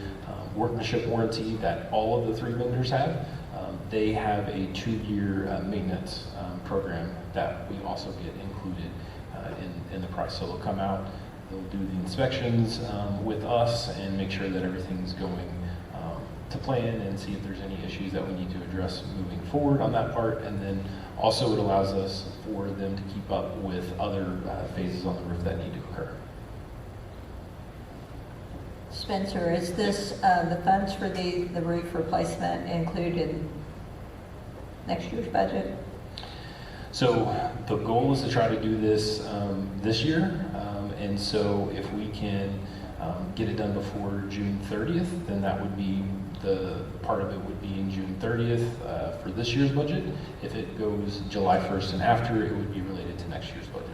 workmanship warranty that all of the 3 vendors have, they have a 2-year maintenance program that we also get included in the price. So they'll come out, they'll do the inspections with us and make sure that everything's going to plan and see if there's any issues that we need to address moving forward on that part. And then also it allows us for them to keep up with other phases on the roof that need to occur. Spencer, is this, the funds for the roof replacement included in next year's budget? So the goal is to try to do this this year, and so if we can get it done before June 30th, then that would be the part of it would be in June 30th for this year's budget. If it goes July 1st and after, it would be related to next year's budget.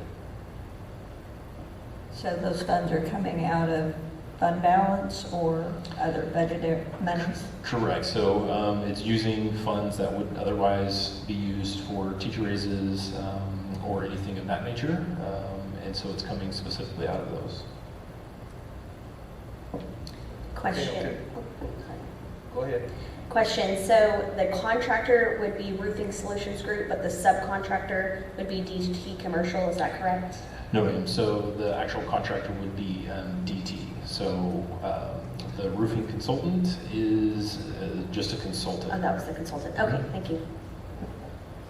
So those funds are coming out of fund balance or other budget monies? Correct. So it's using funds that would otherwise be used for teacher raises or anything of that nature, and so it's coming specifically out of those. Question. Okay. Go ahead. Question, so the contractor would be Roofing Solutions Group, but the subcontractor would be DT Commercial, is that correct? No, ma'am. So the actual contractor would be DT. So the roofing consultant is just a consultant. Oh, that was the consultant. Okay, thank you.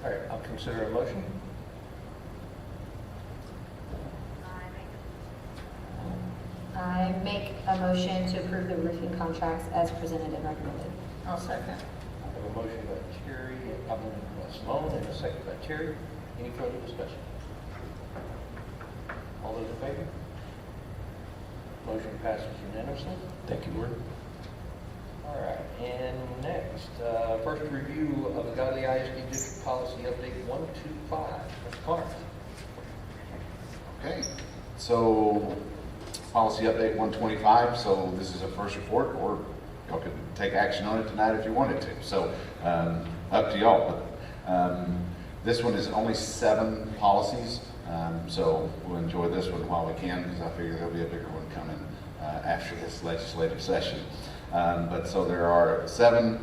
All right, I'll consider a motion. I make a motion to approve the roofing contracts as presented and recommended. I'll second. I have a motion by Terry, by Simone, and a second by Terry. Any further discussion? All those in favor? Motion passes unanimously. Thank you, Board. All right, and next, first review of the Godley ISD District Policy Update 125. Mr. Clark. Okay, so policy update 125. So this is a first report, or y'all could take action on it tonight if you wanted to. So up to y'all. But this one is only 7 policies. So we'll enjoy this one while we can, because I figure there'll be a bigger one coming after this legislative session. But so there are 7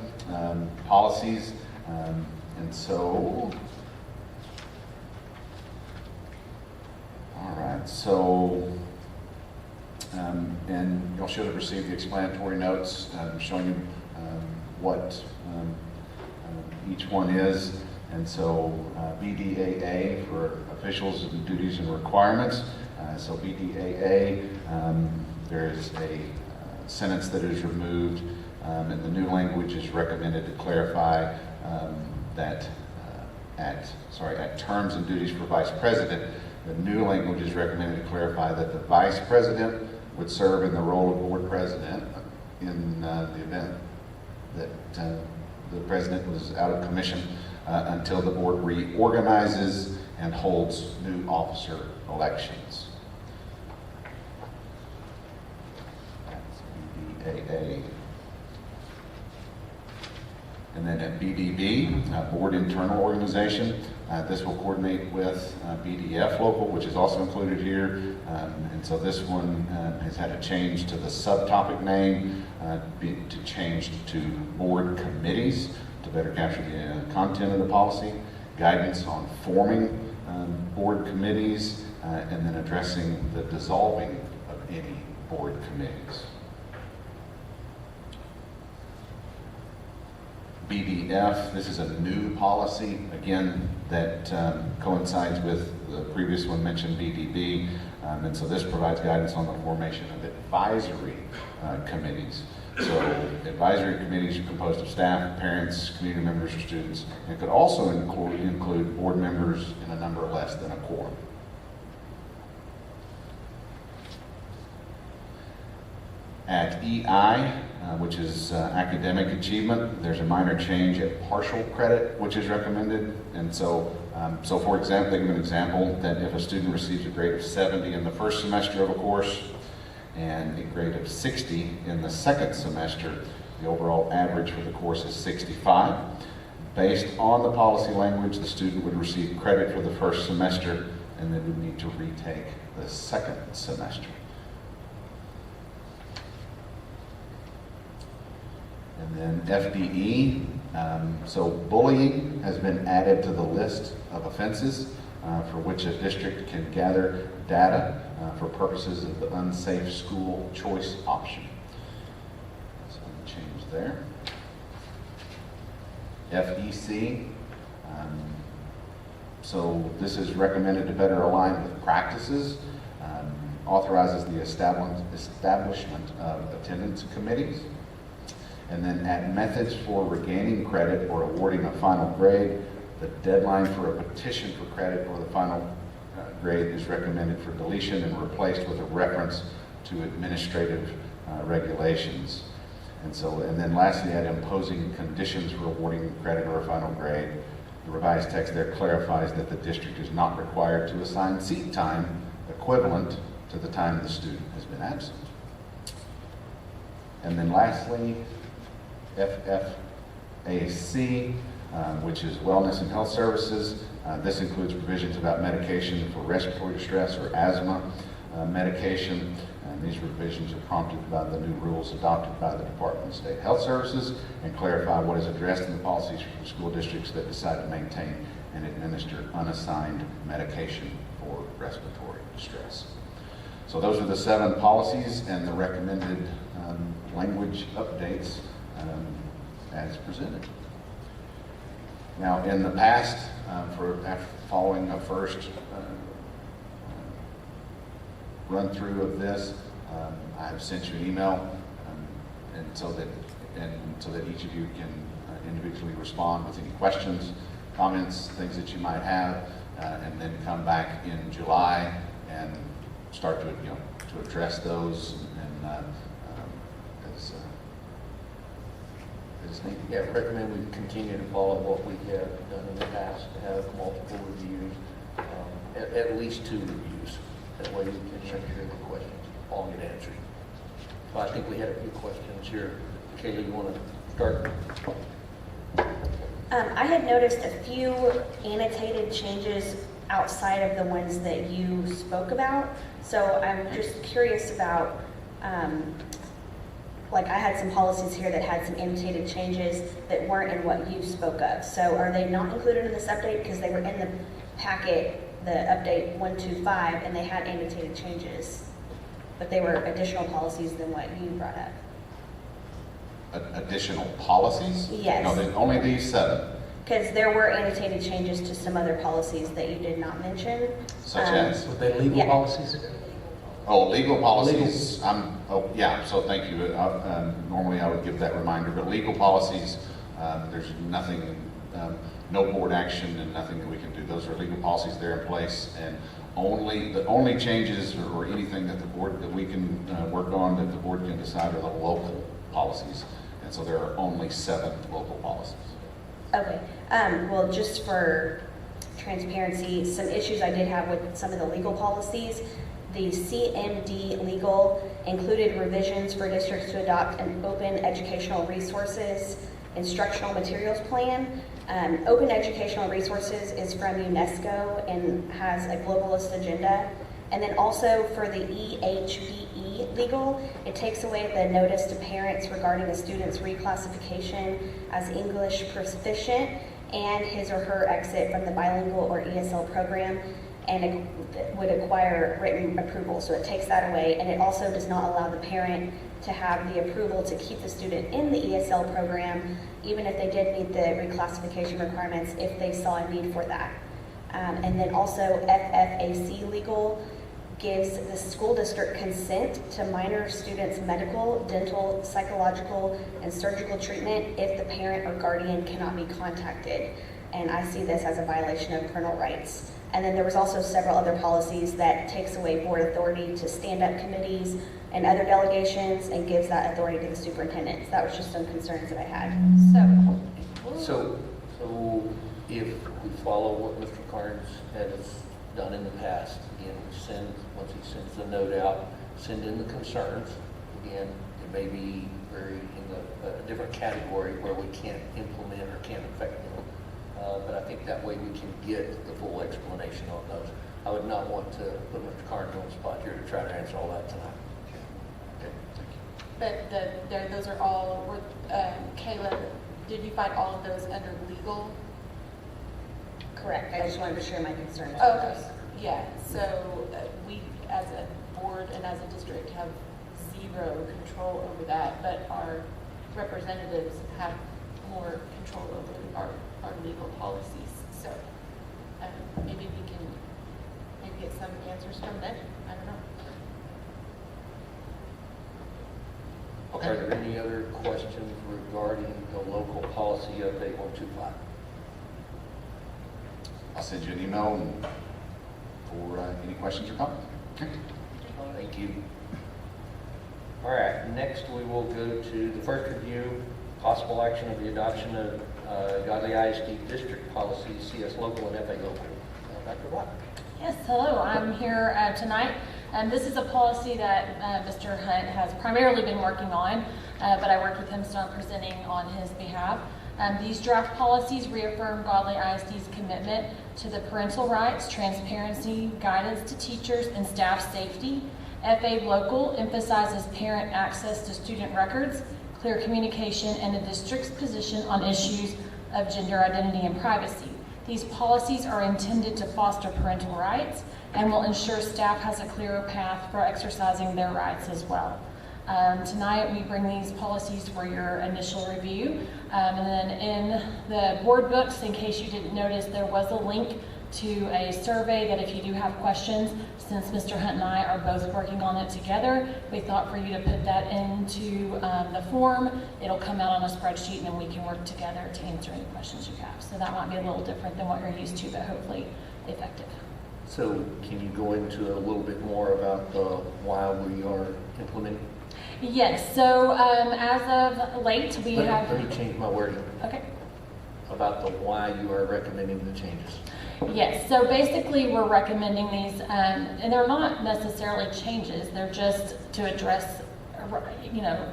policies, and so, all right, so, and y'all should have received the explanatory notes showing you what each one is. And so BDAA for officials and duties and requirements. So BDAA, there's a sentence that is removed, and the new language is recommended to clarify that at terms and duties for vice president, the new language is recommended to clarify that the vice president would serve in the role of board president in the event that the president was out of commission until the board reorganizes and holds new officer elections. BAA. And then at BDB, Board Internal Organization, this will coordinate with BDF Local, which is also included here. And so this one has had a change to the subtopic name to change to Board Committees to better capture the content of the policy, guidance on forming board committees, and then addressing the dissolving of any board committees. BDF, this is a new policy, again, that coincides with the previous one mentioned, BDB, and so this provides guidance on the formation of advisory committees. So advisory committees are composed of staff, parents, community members, or students, and could also include board members in a number less than a quorum. At EI, which is academic achievement, there's a minor change at partial credit, which is recommended. And so, for example, they give an example that if a student receives a grade of 70 in the first semester of a course and a grade of 60 in the second semester, the overall average for the course is 65. Based on the policy language, the student would receive credit for the first semester and then would need to retake the second semester. And then FDE, so bullying has been added to the list of offenses for which a district can gather data for purposes of the unsafe school choice option. So change there. FEC, so this is recommended to better align with practices, authorizes the establishment of attendance committees. And then at methods for regaining credit or awarding a final grade, the deadline for a petition for credit or the final grade is recommended for deletion and replaced with a reference to administrative regulations. And then lastly, at imposing conditions for awarding credit or a final grade, the revised text there clarifies that the district is not required to assign seat time equivalent to the time the student has been absent. And then lastly, FFAC, which is Wellness and Health Services. This includes provisions about medication for respiratory distress or asthma medication. And these revisions are prompted by the new rules adopted by the Department of State Health Services and clarify what is addressed in the policies for school districts that decide to maintain and administer unassigned medication for respiratory distress. So those are the 7 policies and the recommended language updates as presented. Now, in the past, following a first run through of this, I have sent you an email, and so that each of you can individually respond with any questions, comments, things that you might have, and then come back in July and start to address those as needed. Yeah, I recommend we continue to follow what we have done in the past, to have multiple reviews, at least 2 reviews. That way we can make sure the questions all get answered. So I think we had a few questions here. Kayla, you want to start? I had noticed a few annotated changes outside of the ones that you spoke about. So I'm just curious about, like I had some policies here that had some annotated changes that weren't in what you spoke of. So are they not included in this update? Because they were in the packet, the update 125, and they had annotated changes. But they were additional policies than what you brought up. Additional policies? Yes. No, only these 7. Because there were annotated changes to some other policies that you did not mention. Such as? Were they legal policies? Oh, legal policies. Yeah, so thank you. Normally I would give that reminder, but legal policies, there's nothing, no board action and nothing that we can do. Those are legal policies, they're in place, and the only changes or anything that we can work on that the board can decide are the local policies. And so there are only 7 local policies. Okay. Well, just for transparency, some issues I did have with some of the legal policies, The CMD legal included revisions for districts to adopt an open educational resources instructional materials plan. Open educational resources is from UNESCO and has a globalist agenda. And then also for the EHBE legal, it takes away the notice to parents regarding a student's reclassification as English proficient and his or her exit from the bilingual or ESL program, and it would acquire written approval. So it takes that away, and it also does not allow the parent to have the approval to keep the student in the ESL program, even if they did meet the reclassification requirements, if they saw a need for that. And then also FFAC legal gives the school district consent to minor students' medical, dental, psychological, and surgical treatment if the parent or guardian cannot be contacted. And I see this as a violation of parental rights. And then there was also several other policies that takes away board authority to stand-up committees and other delegations and gives that authority to the superintendent. So that was just some concerns that I had. So if we follow what Mr. Carnes has done in the past, again, once he sends the note out, send in the concerns. Again, it may be very in a different category where we can't implement or can't affect them. But I think that way we can get the full explanation on those. I would not want to put Mr. Carnes on the spot here to try to answer all that tonight. Okay, thank you. But those are all, Kayla, did you find all of those under legal? Correct. I just wanted to share my concerns. Oh, okay. Yeah, so we as a board and as a district have zero control over that, but our representatives have more control over our legal policies. So maybe we can get some answers from them. I don't know. Okay. Are there any other questions regarding the local policy update 125? I'll send you an email for any questions or comments. Okay. Thank you. All right, next we will go to the first review, possible action of the adoption of Godley ISD district policy, CS local and FA local. Dr. Rock. Yes, hello, I'm here tonight. This is a policy that Mr. Hunt has primarily been working on, but I worked with him, so I'm presenting on his behalf. These draft policies reaffirm Godley ISD's commitment to the parental rights, transparency, guidance to teachers, and staff safety. FA Local emphasizes parent access to student records, clear communication, and the district's position on issues of gender identity and privacy. These policies are intended to foster parental rights and will ensure staff has a clearer path for exercising their rights as well. Tonight we bring these policies for your initial review. And then in the board books, in case you didn't notice, there was a link to a survey that if you do have questions, since Mr. Hunt and I are both working on it together, we thought for you to put that into the form. It'll come out on a spreadsheet and then we can work together to answer any questions you have. So that might be a little different than what you're used to, but hopefully effective. So can you go into a little bit more about why we are implementing? Yes, so as of late, we have... Let me change my wording. Okay. About the why you are recommending the changes. Yes, so basically we're recommending these, and they're not necessarily changes, they're just to address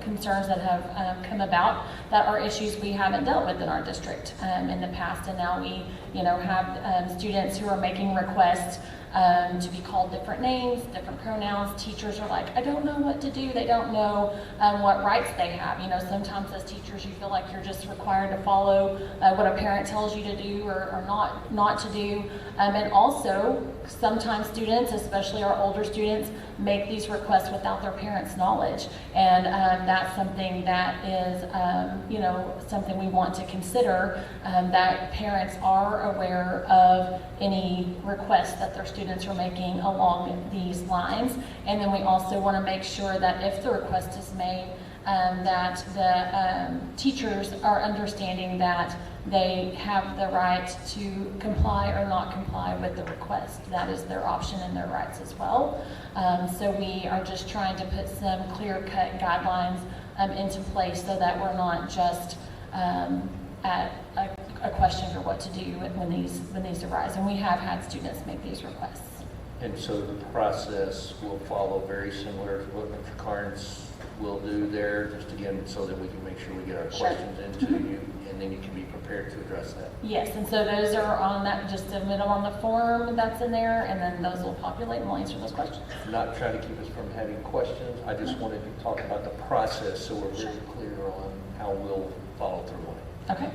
concerns that have come about that are issues we haven't dealt with in our district in the past, and now we have students who are making requests to be called different names, different pronouns. Teachers are like, I don't know what to do. They don't know what rights they have. Sometimes as teachers you feel like you're just required to follow what a parent tells you to do or not to do. And also sometimes students, especially our older students, make these requests without their parents' knowledge. And that's something that is something we want to consider, that parents are aware of any requests that their students are making along these lines. And then we also want to make sure that if the request is made, that the teachers are understanding that they have the right to comply or not comply with the request. That is their option and their rights as well. So we are just trying to put some clear-cut guidelines into place so that we're not just at a question for what to do when these arise. And we have had students make these requests. And so the process will follow very similar to what Mr. Carnes will do there, just again, so that we can make sure we get our Sure. questions into you, and then you can be prepared to address that. Yes, and so those are on that, just submit them on the form that's in there, and then those will populate and we'll answer those questions. I'm not trying to keep us from having questions, I just wanted to talk about the process so we're very clear on how we'll follow through on it. Okay.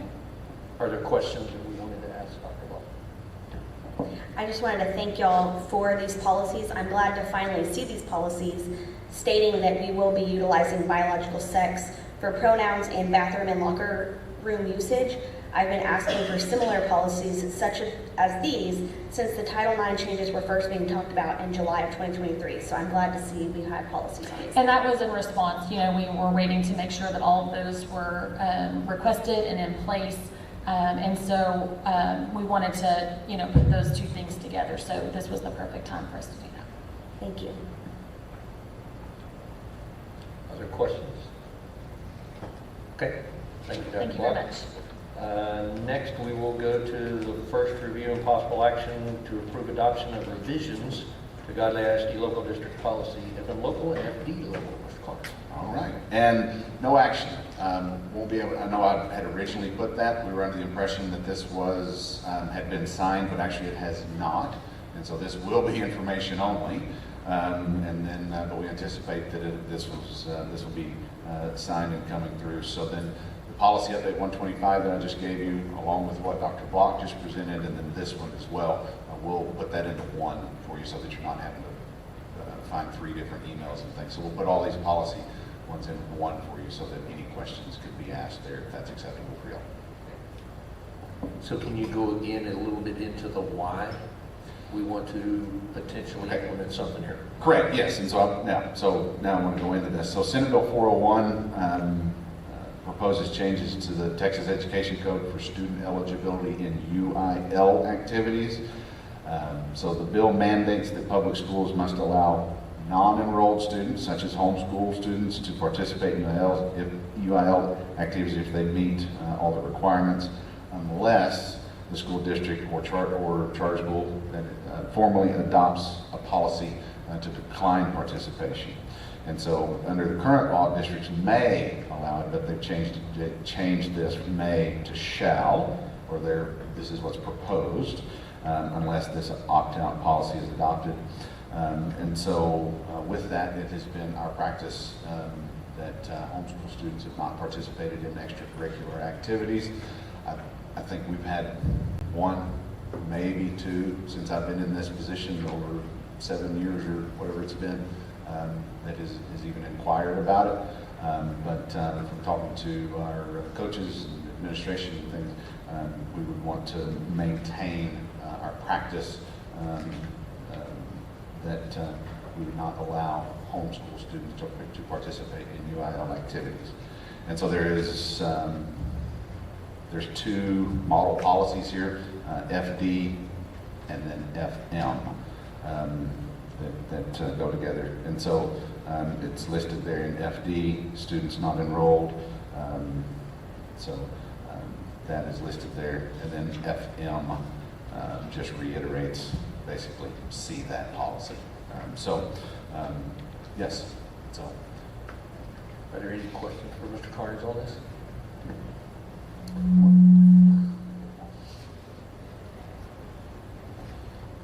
Are there questions that we wanted to ask Dr. Ball? I just wanted to thank y'all for these policies. I'm glad to finally see these policies stating that we will be utilizing biological sex for pronouns and bathroom and locker room usage. I've been asking for similar policies such as these since the Title IX changes were first being talked about in July of 2023. So I'm glad to see we had policies on these. And that was in response, we were waiting to make sure that all of those were requested and in place. And so we wanted to, put those two things together. So this was the perfect time for us to do that. Thank you. Other questions? Okay, thank you, Dr. Thank you very Block. much. Next, we will go to the first review and possible action to approve adoption of revisions to Godley ISD local district policy, FM local and FD local, Mr. Clark. All right, and no action. Won't be able, I know I had originally put that. We were under the impression that this was, had been signed, but actually it has not. And so this will be information only. And then, but we anticipate that this will be signed and coming through. So then the policy update 125 that I just gave you, along with what Dr. Block just presented, and then this one as well, we'll put that into one for you so that you're not having to find 3 different emails and things. So we'll put all these policy ones in one for you so that any questions could be asked there if that's acceptable for you. So can you go again a little bit into the why we want to potentially implement something here? Correct, yes, and so now I want to go into this. So Senate Bill 401 proposes changes to the Texas Education Code for student eligibility in UIL activities. So the bill mandates that public schools must allow non-enrolled students, such as homeschool students, to participate in UIL activities if they meet all the requirements, unless the school district or charter school that formally adopts a policy to decline participation. And so under the current law, districts may allow it, but they've changed this may to shall, or this is what's proposed, unless this opt-out policy is adopted. And so with that, it has been our practice that homeschool students have not participated in extracurricular activities. I think we've had 1, maybe 2, since I've been in this position over 7 years or whatever it's been, that has even inquired about it. But from talking to our coaches and administration and things, we would want to maintain our practice that we would not allow homeschool students to participate in UIL activities. And so there's 2 model policies here, FD and then FM, that go together. And so it's listed there in FD, students not enrolled. That is listed there. And then FM just reiterates, basically, see that policy. Yes, so. Are there any questions for Mr. Carnes on this?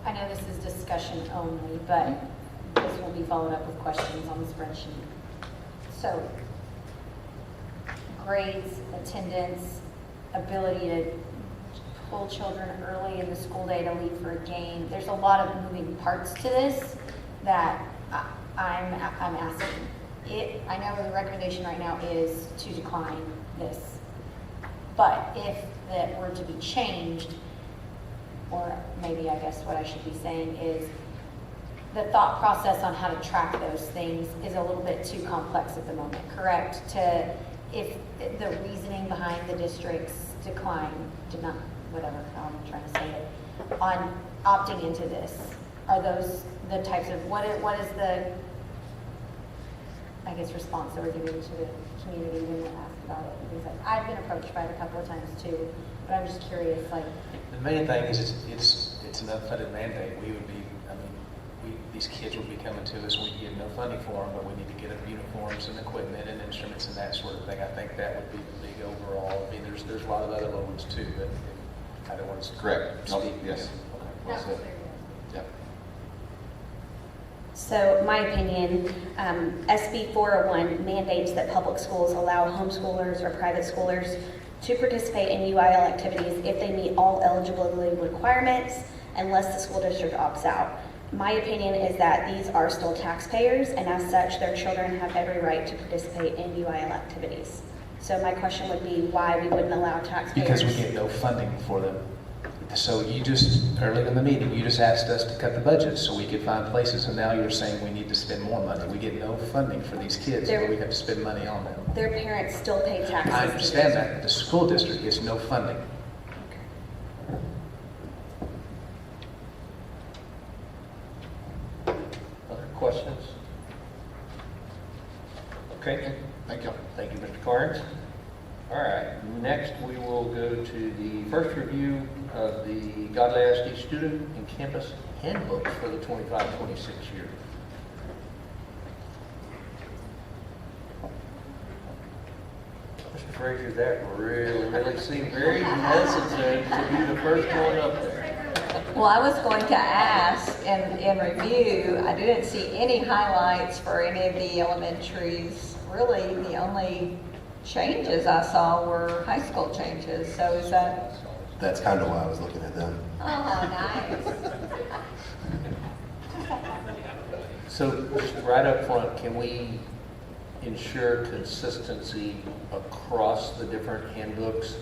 I know this is discussion only, but this will be followed up with questions on the spreadsheet. So, grades, attendance, ability to pull children early in the school day to leave for a game. There's a lot of moving parts to this that I'm asking. I know the recommendation right now is to decline this. But if that were to be changed, or maybe I guess what I should be saying is the thought process on how to track those things is a little bit too complex at the moment, correct? If the reasoning behind the district's decline, whatever, how I'm trying to say it, on opting into this, are those the types of, what is the, I guess, response that we're giving to the community when they ask about it? Because I've been approached by it a couple of times too, but I'm just curious, The main thing is it's an unfunded mandate. We would be, these kids will be coming to us, we get no funding for them, but we need to get them uniforms and equipment and instruments and that sort of thing. I think that would be the big overall. I mean, there's a lot of other little ones too, but I don't want to Correct. speak. Yes. Okay. Well That said. was very good. Yep. So my opinion, SB 401 mandates that public schools allow homeschoolers or private schoolers to participate in UIL activities if they meet all eligibility requirements unless the school district opts out. My opinion is that these are still taxpayers, and as such, their children have every right to participate in UIL activities. So my question would be why we wouldn't allow taxpayers. Because we get no funding for them. So you just, earlier in the meeting, you just asked us to cut the budget so we could find places, and now you're saying we need to spend more money. We get no funding for these kids, but we have to spend money on them. Their parents still pay taxes. I understand that, but the school district gets no funding. Other questions? Okay, Thank you. thank you, Mr. Carnes. All right, next we will go to the first review of the Godley ISD student and campus handbooks for the 25-26 year. Mr. Frazier, that really seemed very hesitant to be the first one up there. Well, I was going to ask, in review, I didn't see any highlights for any of the elementaries. Really, the only changes I saw were high school changes. So is that? That's kind of why I was looking at them. Oh, nice. So just right up front, can we ensure consistency across the different handbooks?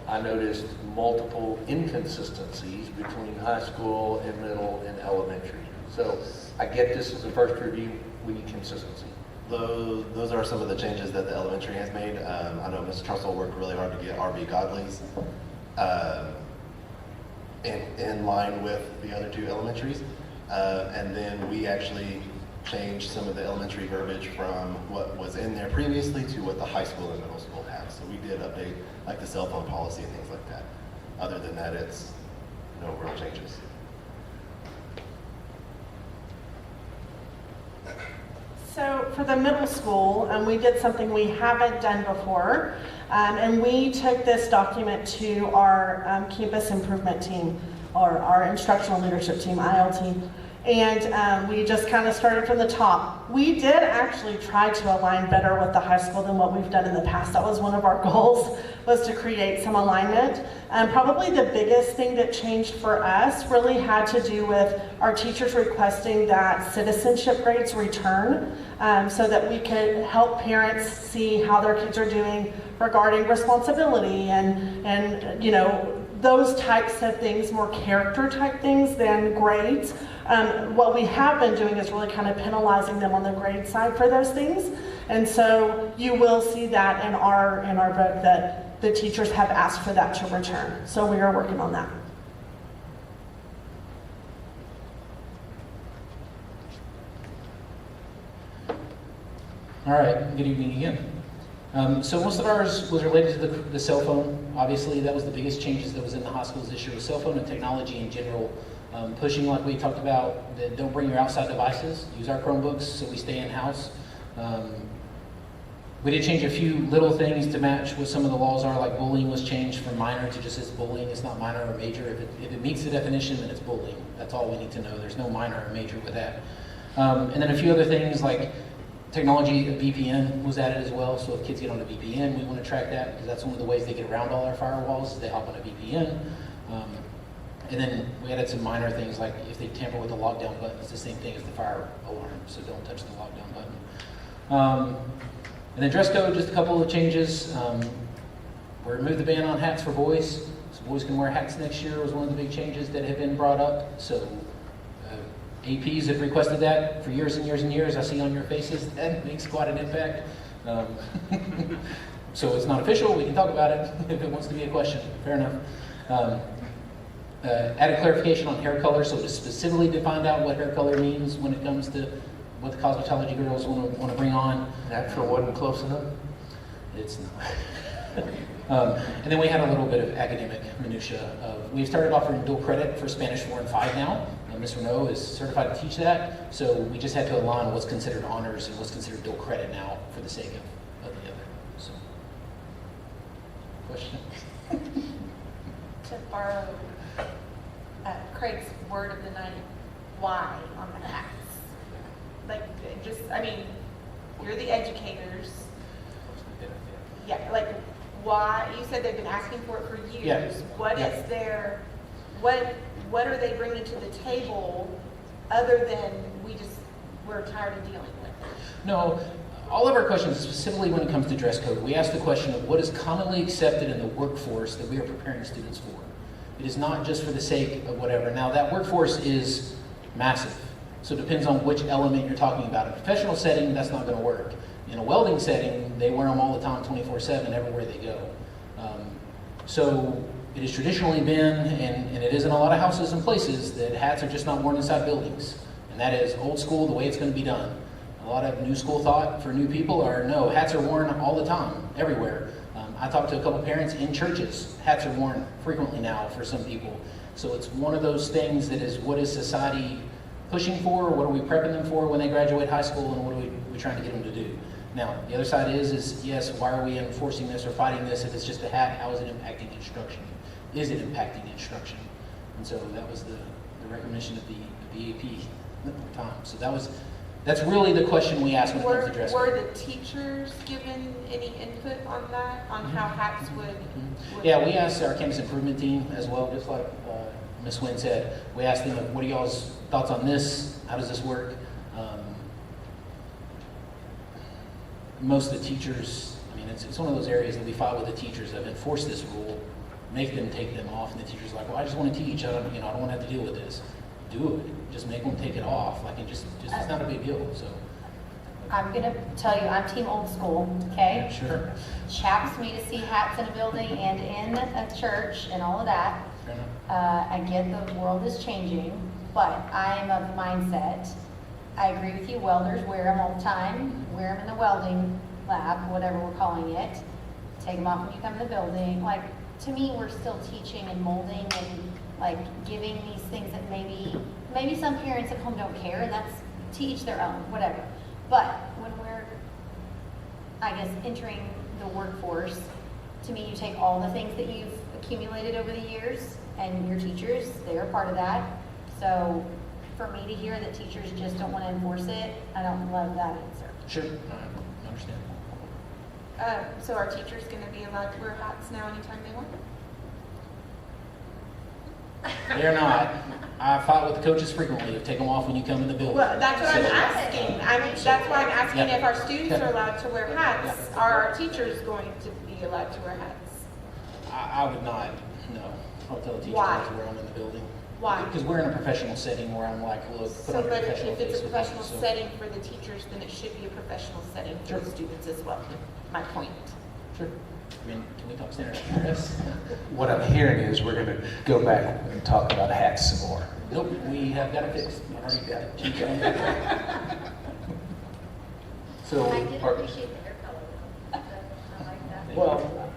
I noticed multiple inconsistencies between high school and middle and elementary. So I get this is the first review, we need consistency. Those are some of the changes that the elementary has made. I know Ms. Trussell worked really hard to get RV Godley's in line with the other two elementaries. And then we actually changed some of the elementary verbiage from what was in there previously to what the high school and middle school have. So we did update like the cell phone policy and things like that. Other than that, it's no real changes. So for the middle school, we did something we haven't done before, and we took this document to our campus improvement team, or our instructional leadership team, ILT, and we just kind of started from the top. We did actually try to align better with the high school than what we've done in the past. That was one of our goals, was to create some alignment. Probably the biggest thing that changed for us really had to do with our teachers requesting that citizenship grades return, so that we could help parents see how their kids are doing regarding responsibility and you know, those types of things, more character type things than grades. What we have been doing is really kind of penalizing them on the grade side for those things. And so you will see that in our book that the teachers have asked for that to return. So we are working on that. All right, good evening again. So most of ours was related to the cell phone. Obviously, that was the biggest changes that was in the hospitals this year, was cell phone and technology in general. Pushing, like we talked about, that don't bring your outside devices, use our Chromebooks so we stay in-house. We did change a few little things to match what some of the laws are, like bullying was changed from minor to just as bullying. It's not minor or major. If it meets the definition, then it's bullying. That's all we need to know. There's no minor or major with that. And then a few other things like technology, a VPN was added as well. So if kids get on a VPN, we want to track that because that's one of the ways they get around all our firewalls is they hop on a VPN. And then we added some minor things like if they tamper with the lockdown button, it's the same thing as the fire alarm, so don't touch the lockdown button. And then dress code, just a couple of changes. We removed the ban on hats for boys, so boys can wear hats next year was one of the big changes that have been brought up. So APs have requested that for years and years and years. I see on your faces that makes quite an impact. So it's not official, we can talk about it if it wants to be a question, fair enough. Added clarification on hair color, so to specifically define out what hair color means when it comes to what the cosmetology girls want to bring on. Natural wasn't close enough? It's not. And then we had a little bit of academic minutia. We've started offering dual credit for Spanish 4 and 5 now. Ms. Renault is certified to teach that, so we just had to align what's considered honors and what's considered dual credit now for the sake of the other. So, question? To borrow Craig's word of the night, why on the hats? Like, just, I mean, you're the educators. Yeah, like, why, you said they've been asking for it for years. Yeah. What Yeah. is their, what are they bringing to the table other than we're tired of dealing with it? No, all of our questions, specifically when it comes to dress code, we ask the question of what is commonly accepted in the workforce that we are preparing students for. It is not just for the sake of whatever. Now, that workforce is massive, so it depends on which element you're talking about. In a professional setting, that's not going to work. In a welding setting, they wear them all the time, 24/7, everywhere they go. So it has traditionally been, and it is in a lot of houses and places, that hats are just not worn inside buildings. And that is old school, the way it's going to be done. A lot of new school thought for new people are, no, hats are worn all the time, everywhere. I talked to a couple parents in churches. Hats are worn frequently now for some people. So it's one of those things that is, what is society pushing for? What are we prepping them for when they graduate high school, and what are we trying to get them to do? Now, the other side is yes, why are we enforcing this or fighting this? If it's just a hat, how is it impacting instruction? Is it impacting instruction? And so that was the recognition of the AP at the time. So that's really the question we asked when it comes to dress code. Were the teachers given any input on that, on how hats would? Yeah, we asked our campus improvement team as well, just like Ms. Wynn said. We asked them, what are y'all's thoughts on this? How does this work? Most of the teachers, I mean, it's one of those areas that we fought with the teachers that have enforced this rule, make them take them off, and the teacher's like, well, I just want to teach. I don't want to have to deal with this. Do it. Just make them take it off. Like, it's not a big deal. So. I'm gonna tell you, I'm team old school, okay? Sure. Chaps me to see hats in a building and in a church and all of that. Fair enough. I get the world is changing, but I am of the mindset, I agree with you, welders wear them all the time, wear them in the welding lab, whatever we're calling it. Take them off when you come in the building. Like, to me, we're still teaching and molding and like giving these things that maybe some parents at home don't care, and that's to each their own, whatever. But when we're, I guess, entering the workforce, to me, you take all the things that you've accumulated over the years, and your teachers, they're a part of that. So for me to hear that teachers just don't want to enforce it, I don't love that answer. Sure. I understand. So are teachers going to be allowed to wear hats now anytime they want? They're not. I fight with the coaches frequently to take them off when you come in the building. Well, that's what I'm So- asking. That's why I'm asking Yeah. if our students Yeah. are allowed to wear hats. Are our teachers going to be allowed to wear hats? I would not, no. I'll tell the teacher Why? not to wear them in the building. Why? Because we're in a professional setting where I'm like, look, put So, on a but professional if it's face a with professional them, so- setting for the teachers, then it should be a professional setting for the students as well. My point. Sure. I mean, can we talk standard dress? What I'm hearing is we're going to go back and talk about hats some more. Nope, we have got it fixed. We already got it. Cheap on that. So, I did are- appreciate the hair color. I like that. well,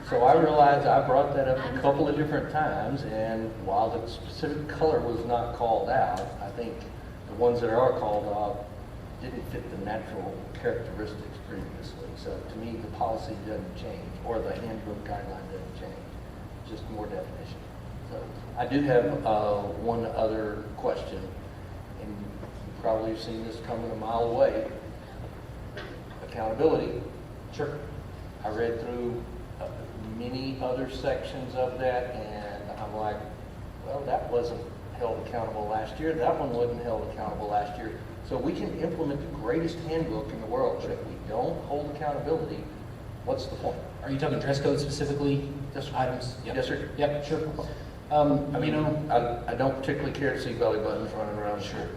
so I realized I brought that up a couple of different times, and while the specific color was not called out, I think the ones that are called out didn't fit the natural characteristics previously. So to me, the policy doesn't change, or the handbook guideline doesn't change, just more definition. So I do have one other question, and you probably have seen this coming a mile away. Accountability. Sure. I read through many other sections of that, and I'm like, well, that wasn't held accountable last year. That one wasn't held accountable last year. So we can implement the greatest handbook in the world, but if we don't hold accountability, what's the point? Are you talking dress code specifically? Yes, sir. Items? Yep. Yes, sir. Yep, sure. I mean, I don't particularly care to see belly buttons running around. Sure.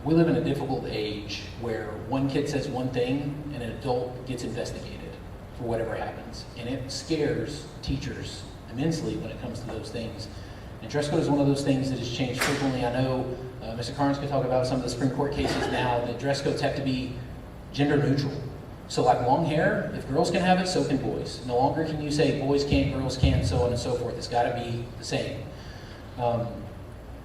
We live in a difficult age where one kid says one thing and an adult gets investigated for whatever happens. And it scares teachers immensely when it comes to those things. And dress code is one of those things that has changed frequently. I know Mr. Carnes could talk about some of the Supreme Court cases now that dress codes have to be gender neutral. So like long hair, if girls can have it, so can boys. No longer can you say boys can't, girls can, so on and so forth. It's got to be the same.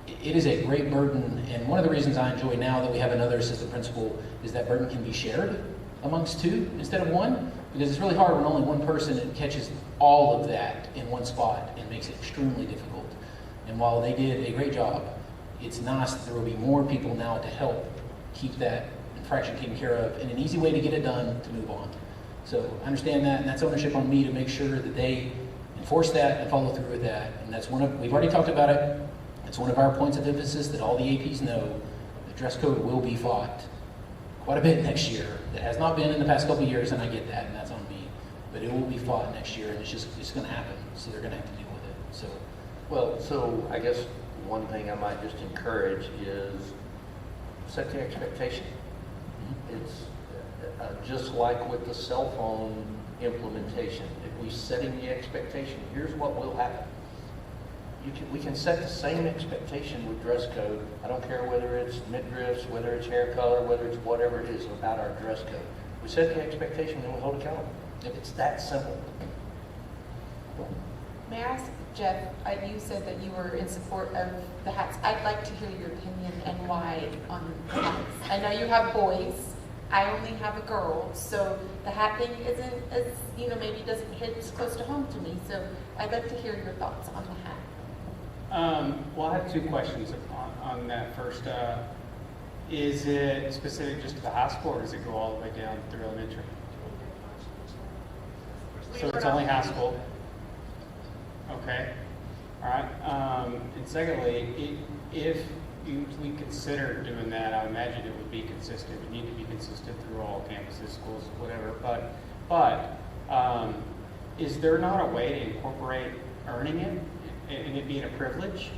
It is a great burden, and one of the reasons I enjoy now that we have another assistant principal is that burden can be shared amongst two instead of one, because it's really hard when only one person catches all of that in one spot and makes it extremely difficult. And while they did a great job, it's nice that there will be more people now to help keep that infraction taken care of and an easy way to get it done to move on. So I understand that, and that's ownership on me to make sure that they enforce that and follow through with that. And that's we've already talked about it. It's one of our points of emphasis that all the APs know the dress code will be fought quite a bit next year. It has not been in the past couple of years, and I get that, and that's on me. But it will be fought next year, and it's going to happen. So they're going to have to deal with it. So, Well, so I guess one thing I might just encourage is set the expectation. It's just like with the cell phone implementation. If we setting the expectation, here's what will happen. We can set the same expectation with dress code. I don't care whether it's midriffs, whether it's hair color, whether it's whatever it is about our dress code. We set the expectation and we hold accountable. It's that simple. May I ask, Jeff, you said that you were in support of the hats. I'd like to hear your opinion and why on the hats. I know you have boys. I only have a girl, so the hat thing isn't as, maybe doesn't hit as close to home to me. So I'd like to hear your thoughts on the hat. Well, I have two questions on that. First, is it specific just to the high school, or does it go all the way down through elementary? So it's only high school? Okay. All right. And secondly, if we consider doing that, I imagine it would be consistent. It would need to be consistent through all campuses, schools, whatever. But is there not a way to incorporate earning it and it being a privilege?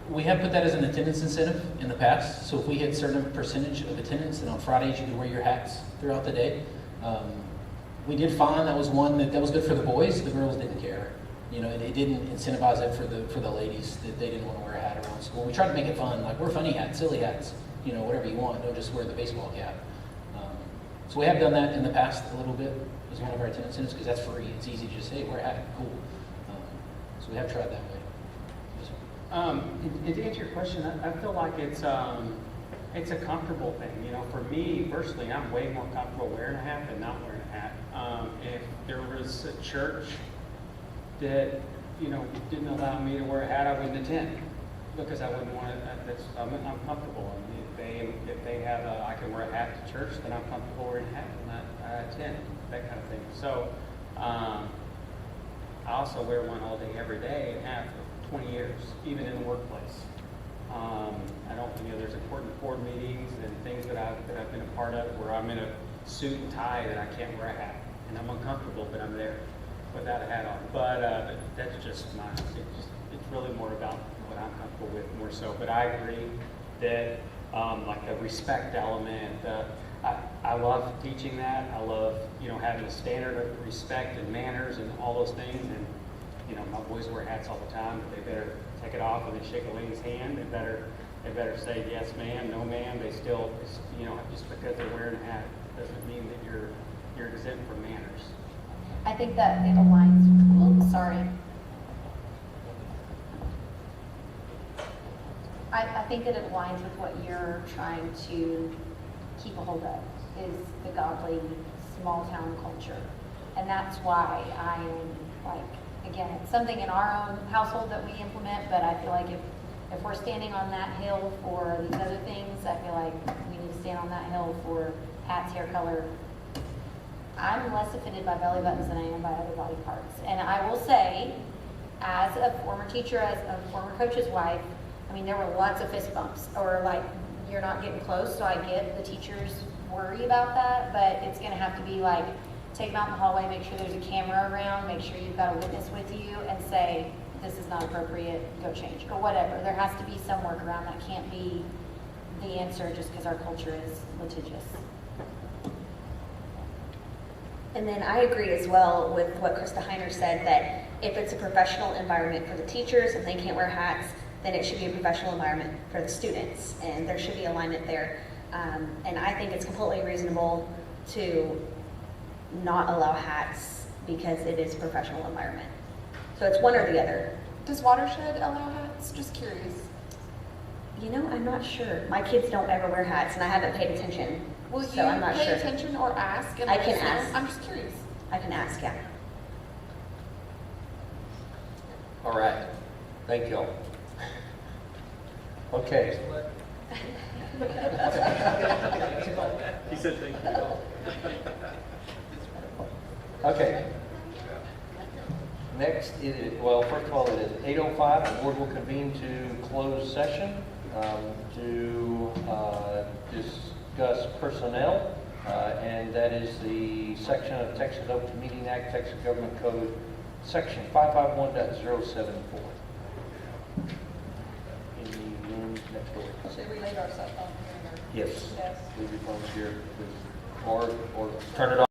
we have put that as an attendance incentive in the past. So if we hit a certain percentage of attendance, then on Fridays you could wear your hats throughout the day. We did find that was one that was good for the boys. The girls didn't care. You know, it didn't incentivize it for the ladies that they didn't want to wear a hat around school. We tried to make it fun, like wear funny hats, silly hats, you know, whatever you want. Don't just wear the baseball cap. So we have done that in the past a little bit as one of our attendance incentives because that's free. It's easy to just say, wear a hat, cool. So we have tried that way. And to answer your question, I feel like it's a comfortable thing. You know, for me personally, I'm way more comfortable wearing a hat than not wearing a hat. If there was a church that, you know, didn't allow me to wear a hat, I wouldn't attend because I wouldn't want to. I'm comfortable. I mean, if they have I can wear a hat to church, then I'm comfortable wearing a hat and I attend, that kind of thing. So I also wear one all day, every day, and have for 20 years, even in the workplace. I don't, you know, there's important board meetings and things that I've been a part of where I'm in a suit and tie that I can't wear a hat, and I'm uncomfortable, but I'm there without a hat on. But that's just my. It's really more about what I'm comfortable with, more so. But I agree that like a respect element. I love teaching that. I love, you know, having a standard of respect and manners and all those things. And you know, my boys wear hats all the time, but they better take it off when they shake a lady's hand. They better say yes, ma'am, no, ma'am. They still, you know, just because they're wearing a hat doesn't mean that you're exempt from manners. I think that it aligns. Oops, sorry. I think that it aligns with what you're trying to keep a hold of, is the Godley small town culture. And that's why I am like, again, it's something in our own household that we implement, but I feel like if we're standing on that hill for these other things, I feel like we need to stand on that hill for hats, hair color. I'm less offended by belly buttons than I am by other body parts. And I will say, as a former teacher, as a former coach's wife, I mean, there were lots of fist bumps, or like, you're not getting close, so I get the teachers worry about that, but it's gonna have to be like, take them out in the hallway, make sure there's a camera around, make sure you've got a witness with you, and say, this is not appropriate, go change, or whatever. There has to be some workaround. That can't be the answer just because our culture is litigious. And then I agree as well with what Krista Heiner said, that if it's a professional environment for the teachers and they can't wear hats, then it should be a professional environment for the students, and there should be alignment there. And I think it's completely reasonable to not allow hats because it is a professional environment. So it's one or the other. Does Watershed allow hats? Just curious. You know, I'm not sure. My kids don't ever wear hats, and I haven't paid attention. Will so you I'm not pay sure. attention or ask? And I let can us know? ask. I'm just curious. I can ask, yeah. All right, thank y'all. Okay. He said thank you. Okay. Next, well, first of all, it is 8:05. The board will convene to close session to discuss personnel, and that is the section of Texas Open Meeting Act, Texas Government Code, Section 551.074. In the room next door. Should we leave our cell phone here? Yes. Yes. Leave your phones here, please. Or turn it off.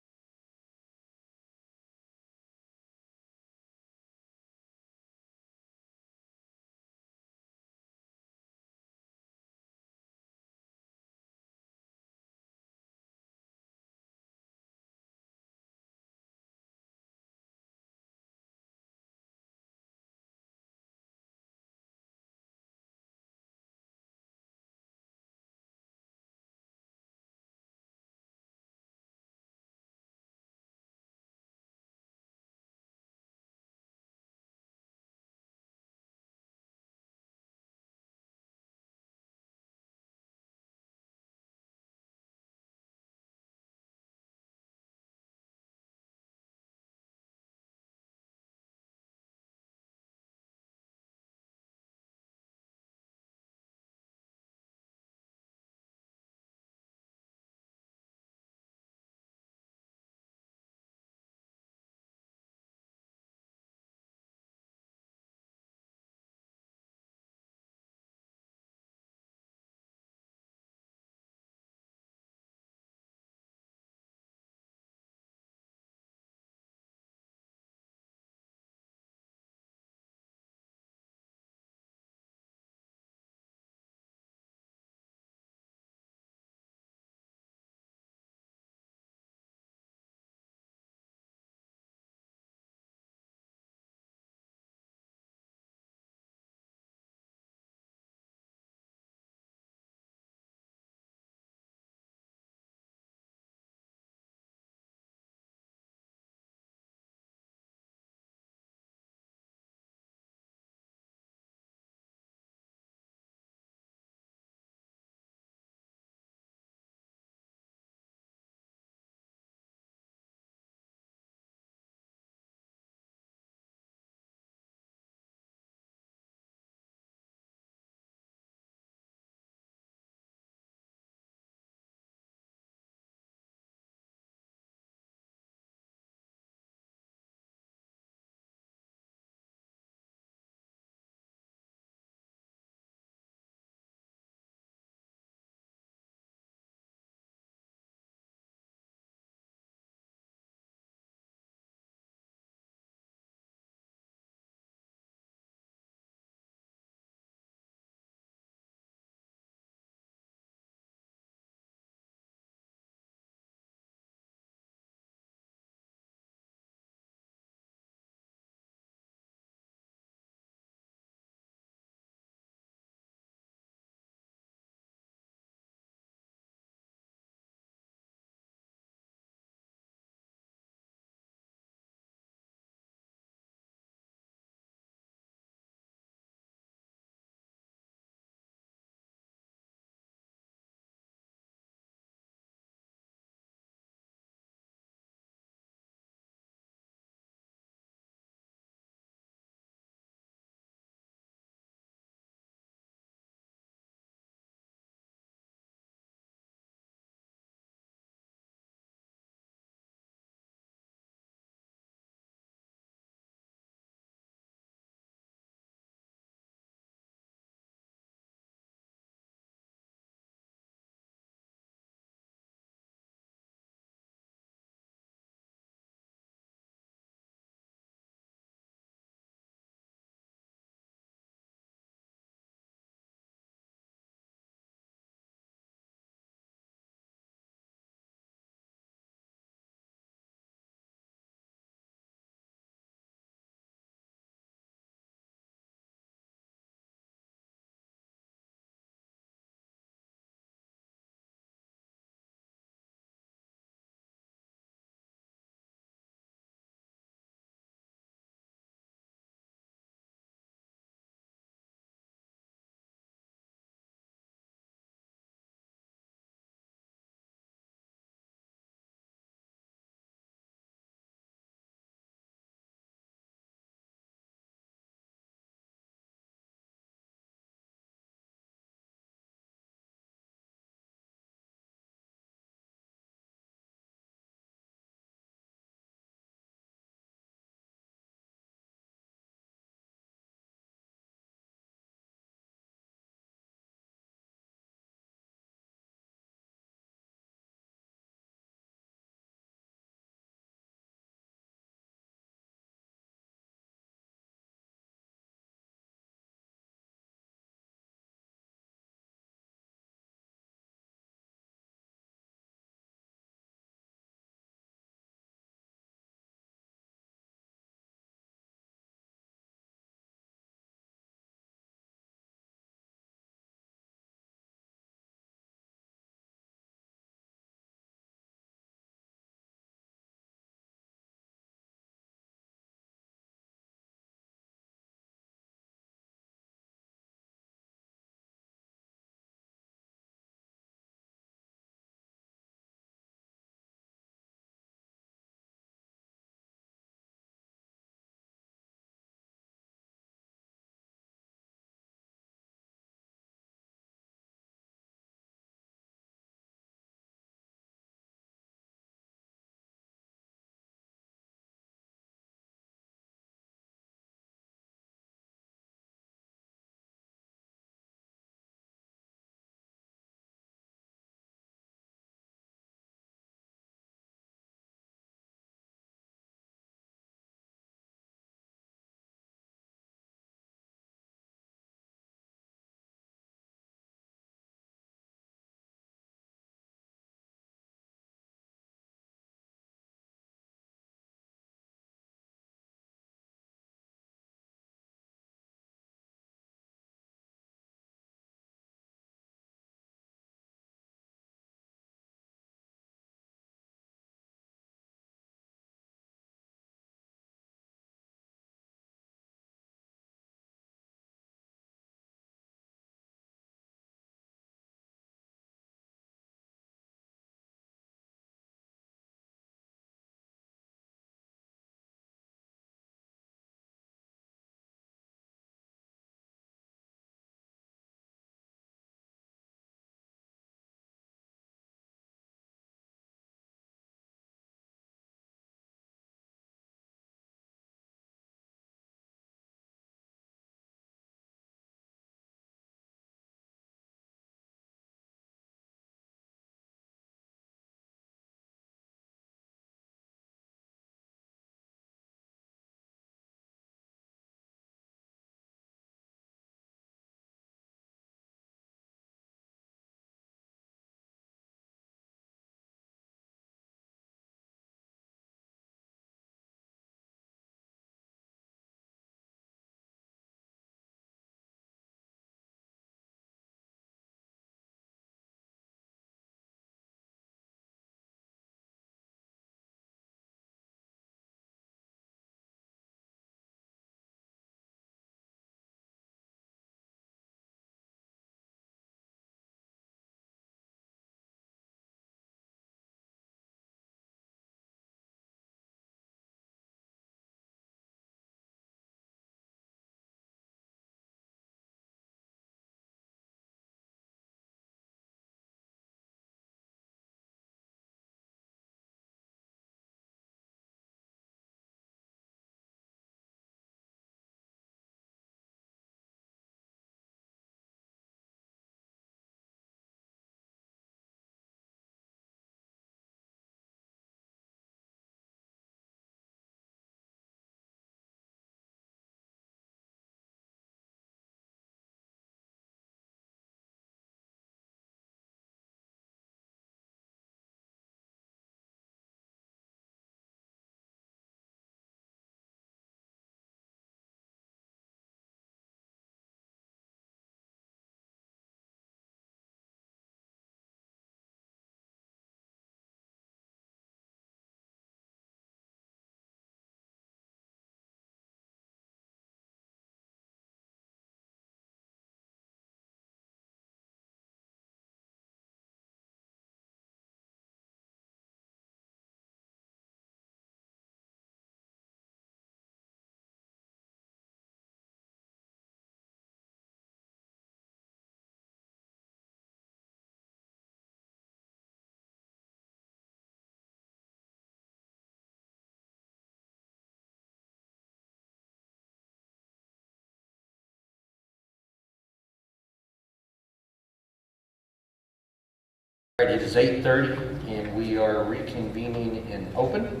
All right, it is 8:30 and we are reconvening in open.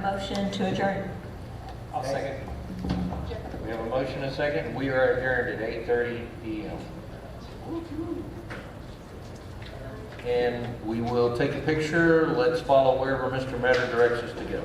Motion to adjourn. I'll second. We have a motion and a second. We are adjourned at 8:30 p.m. And we will take a picture. Let's follow wherever Mr. Metter directs us to go.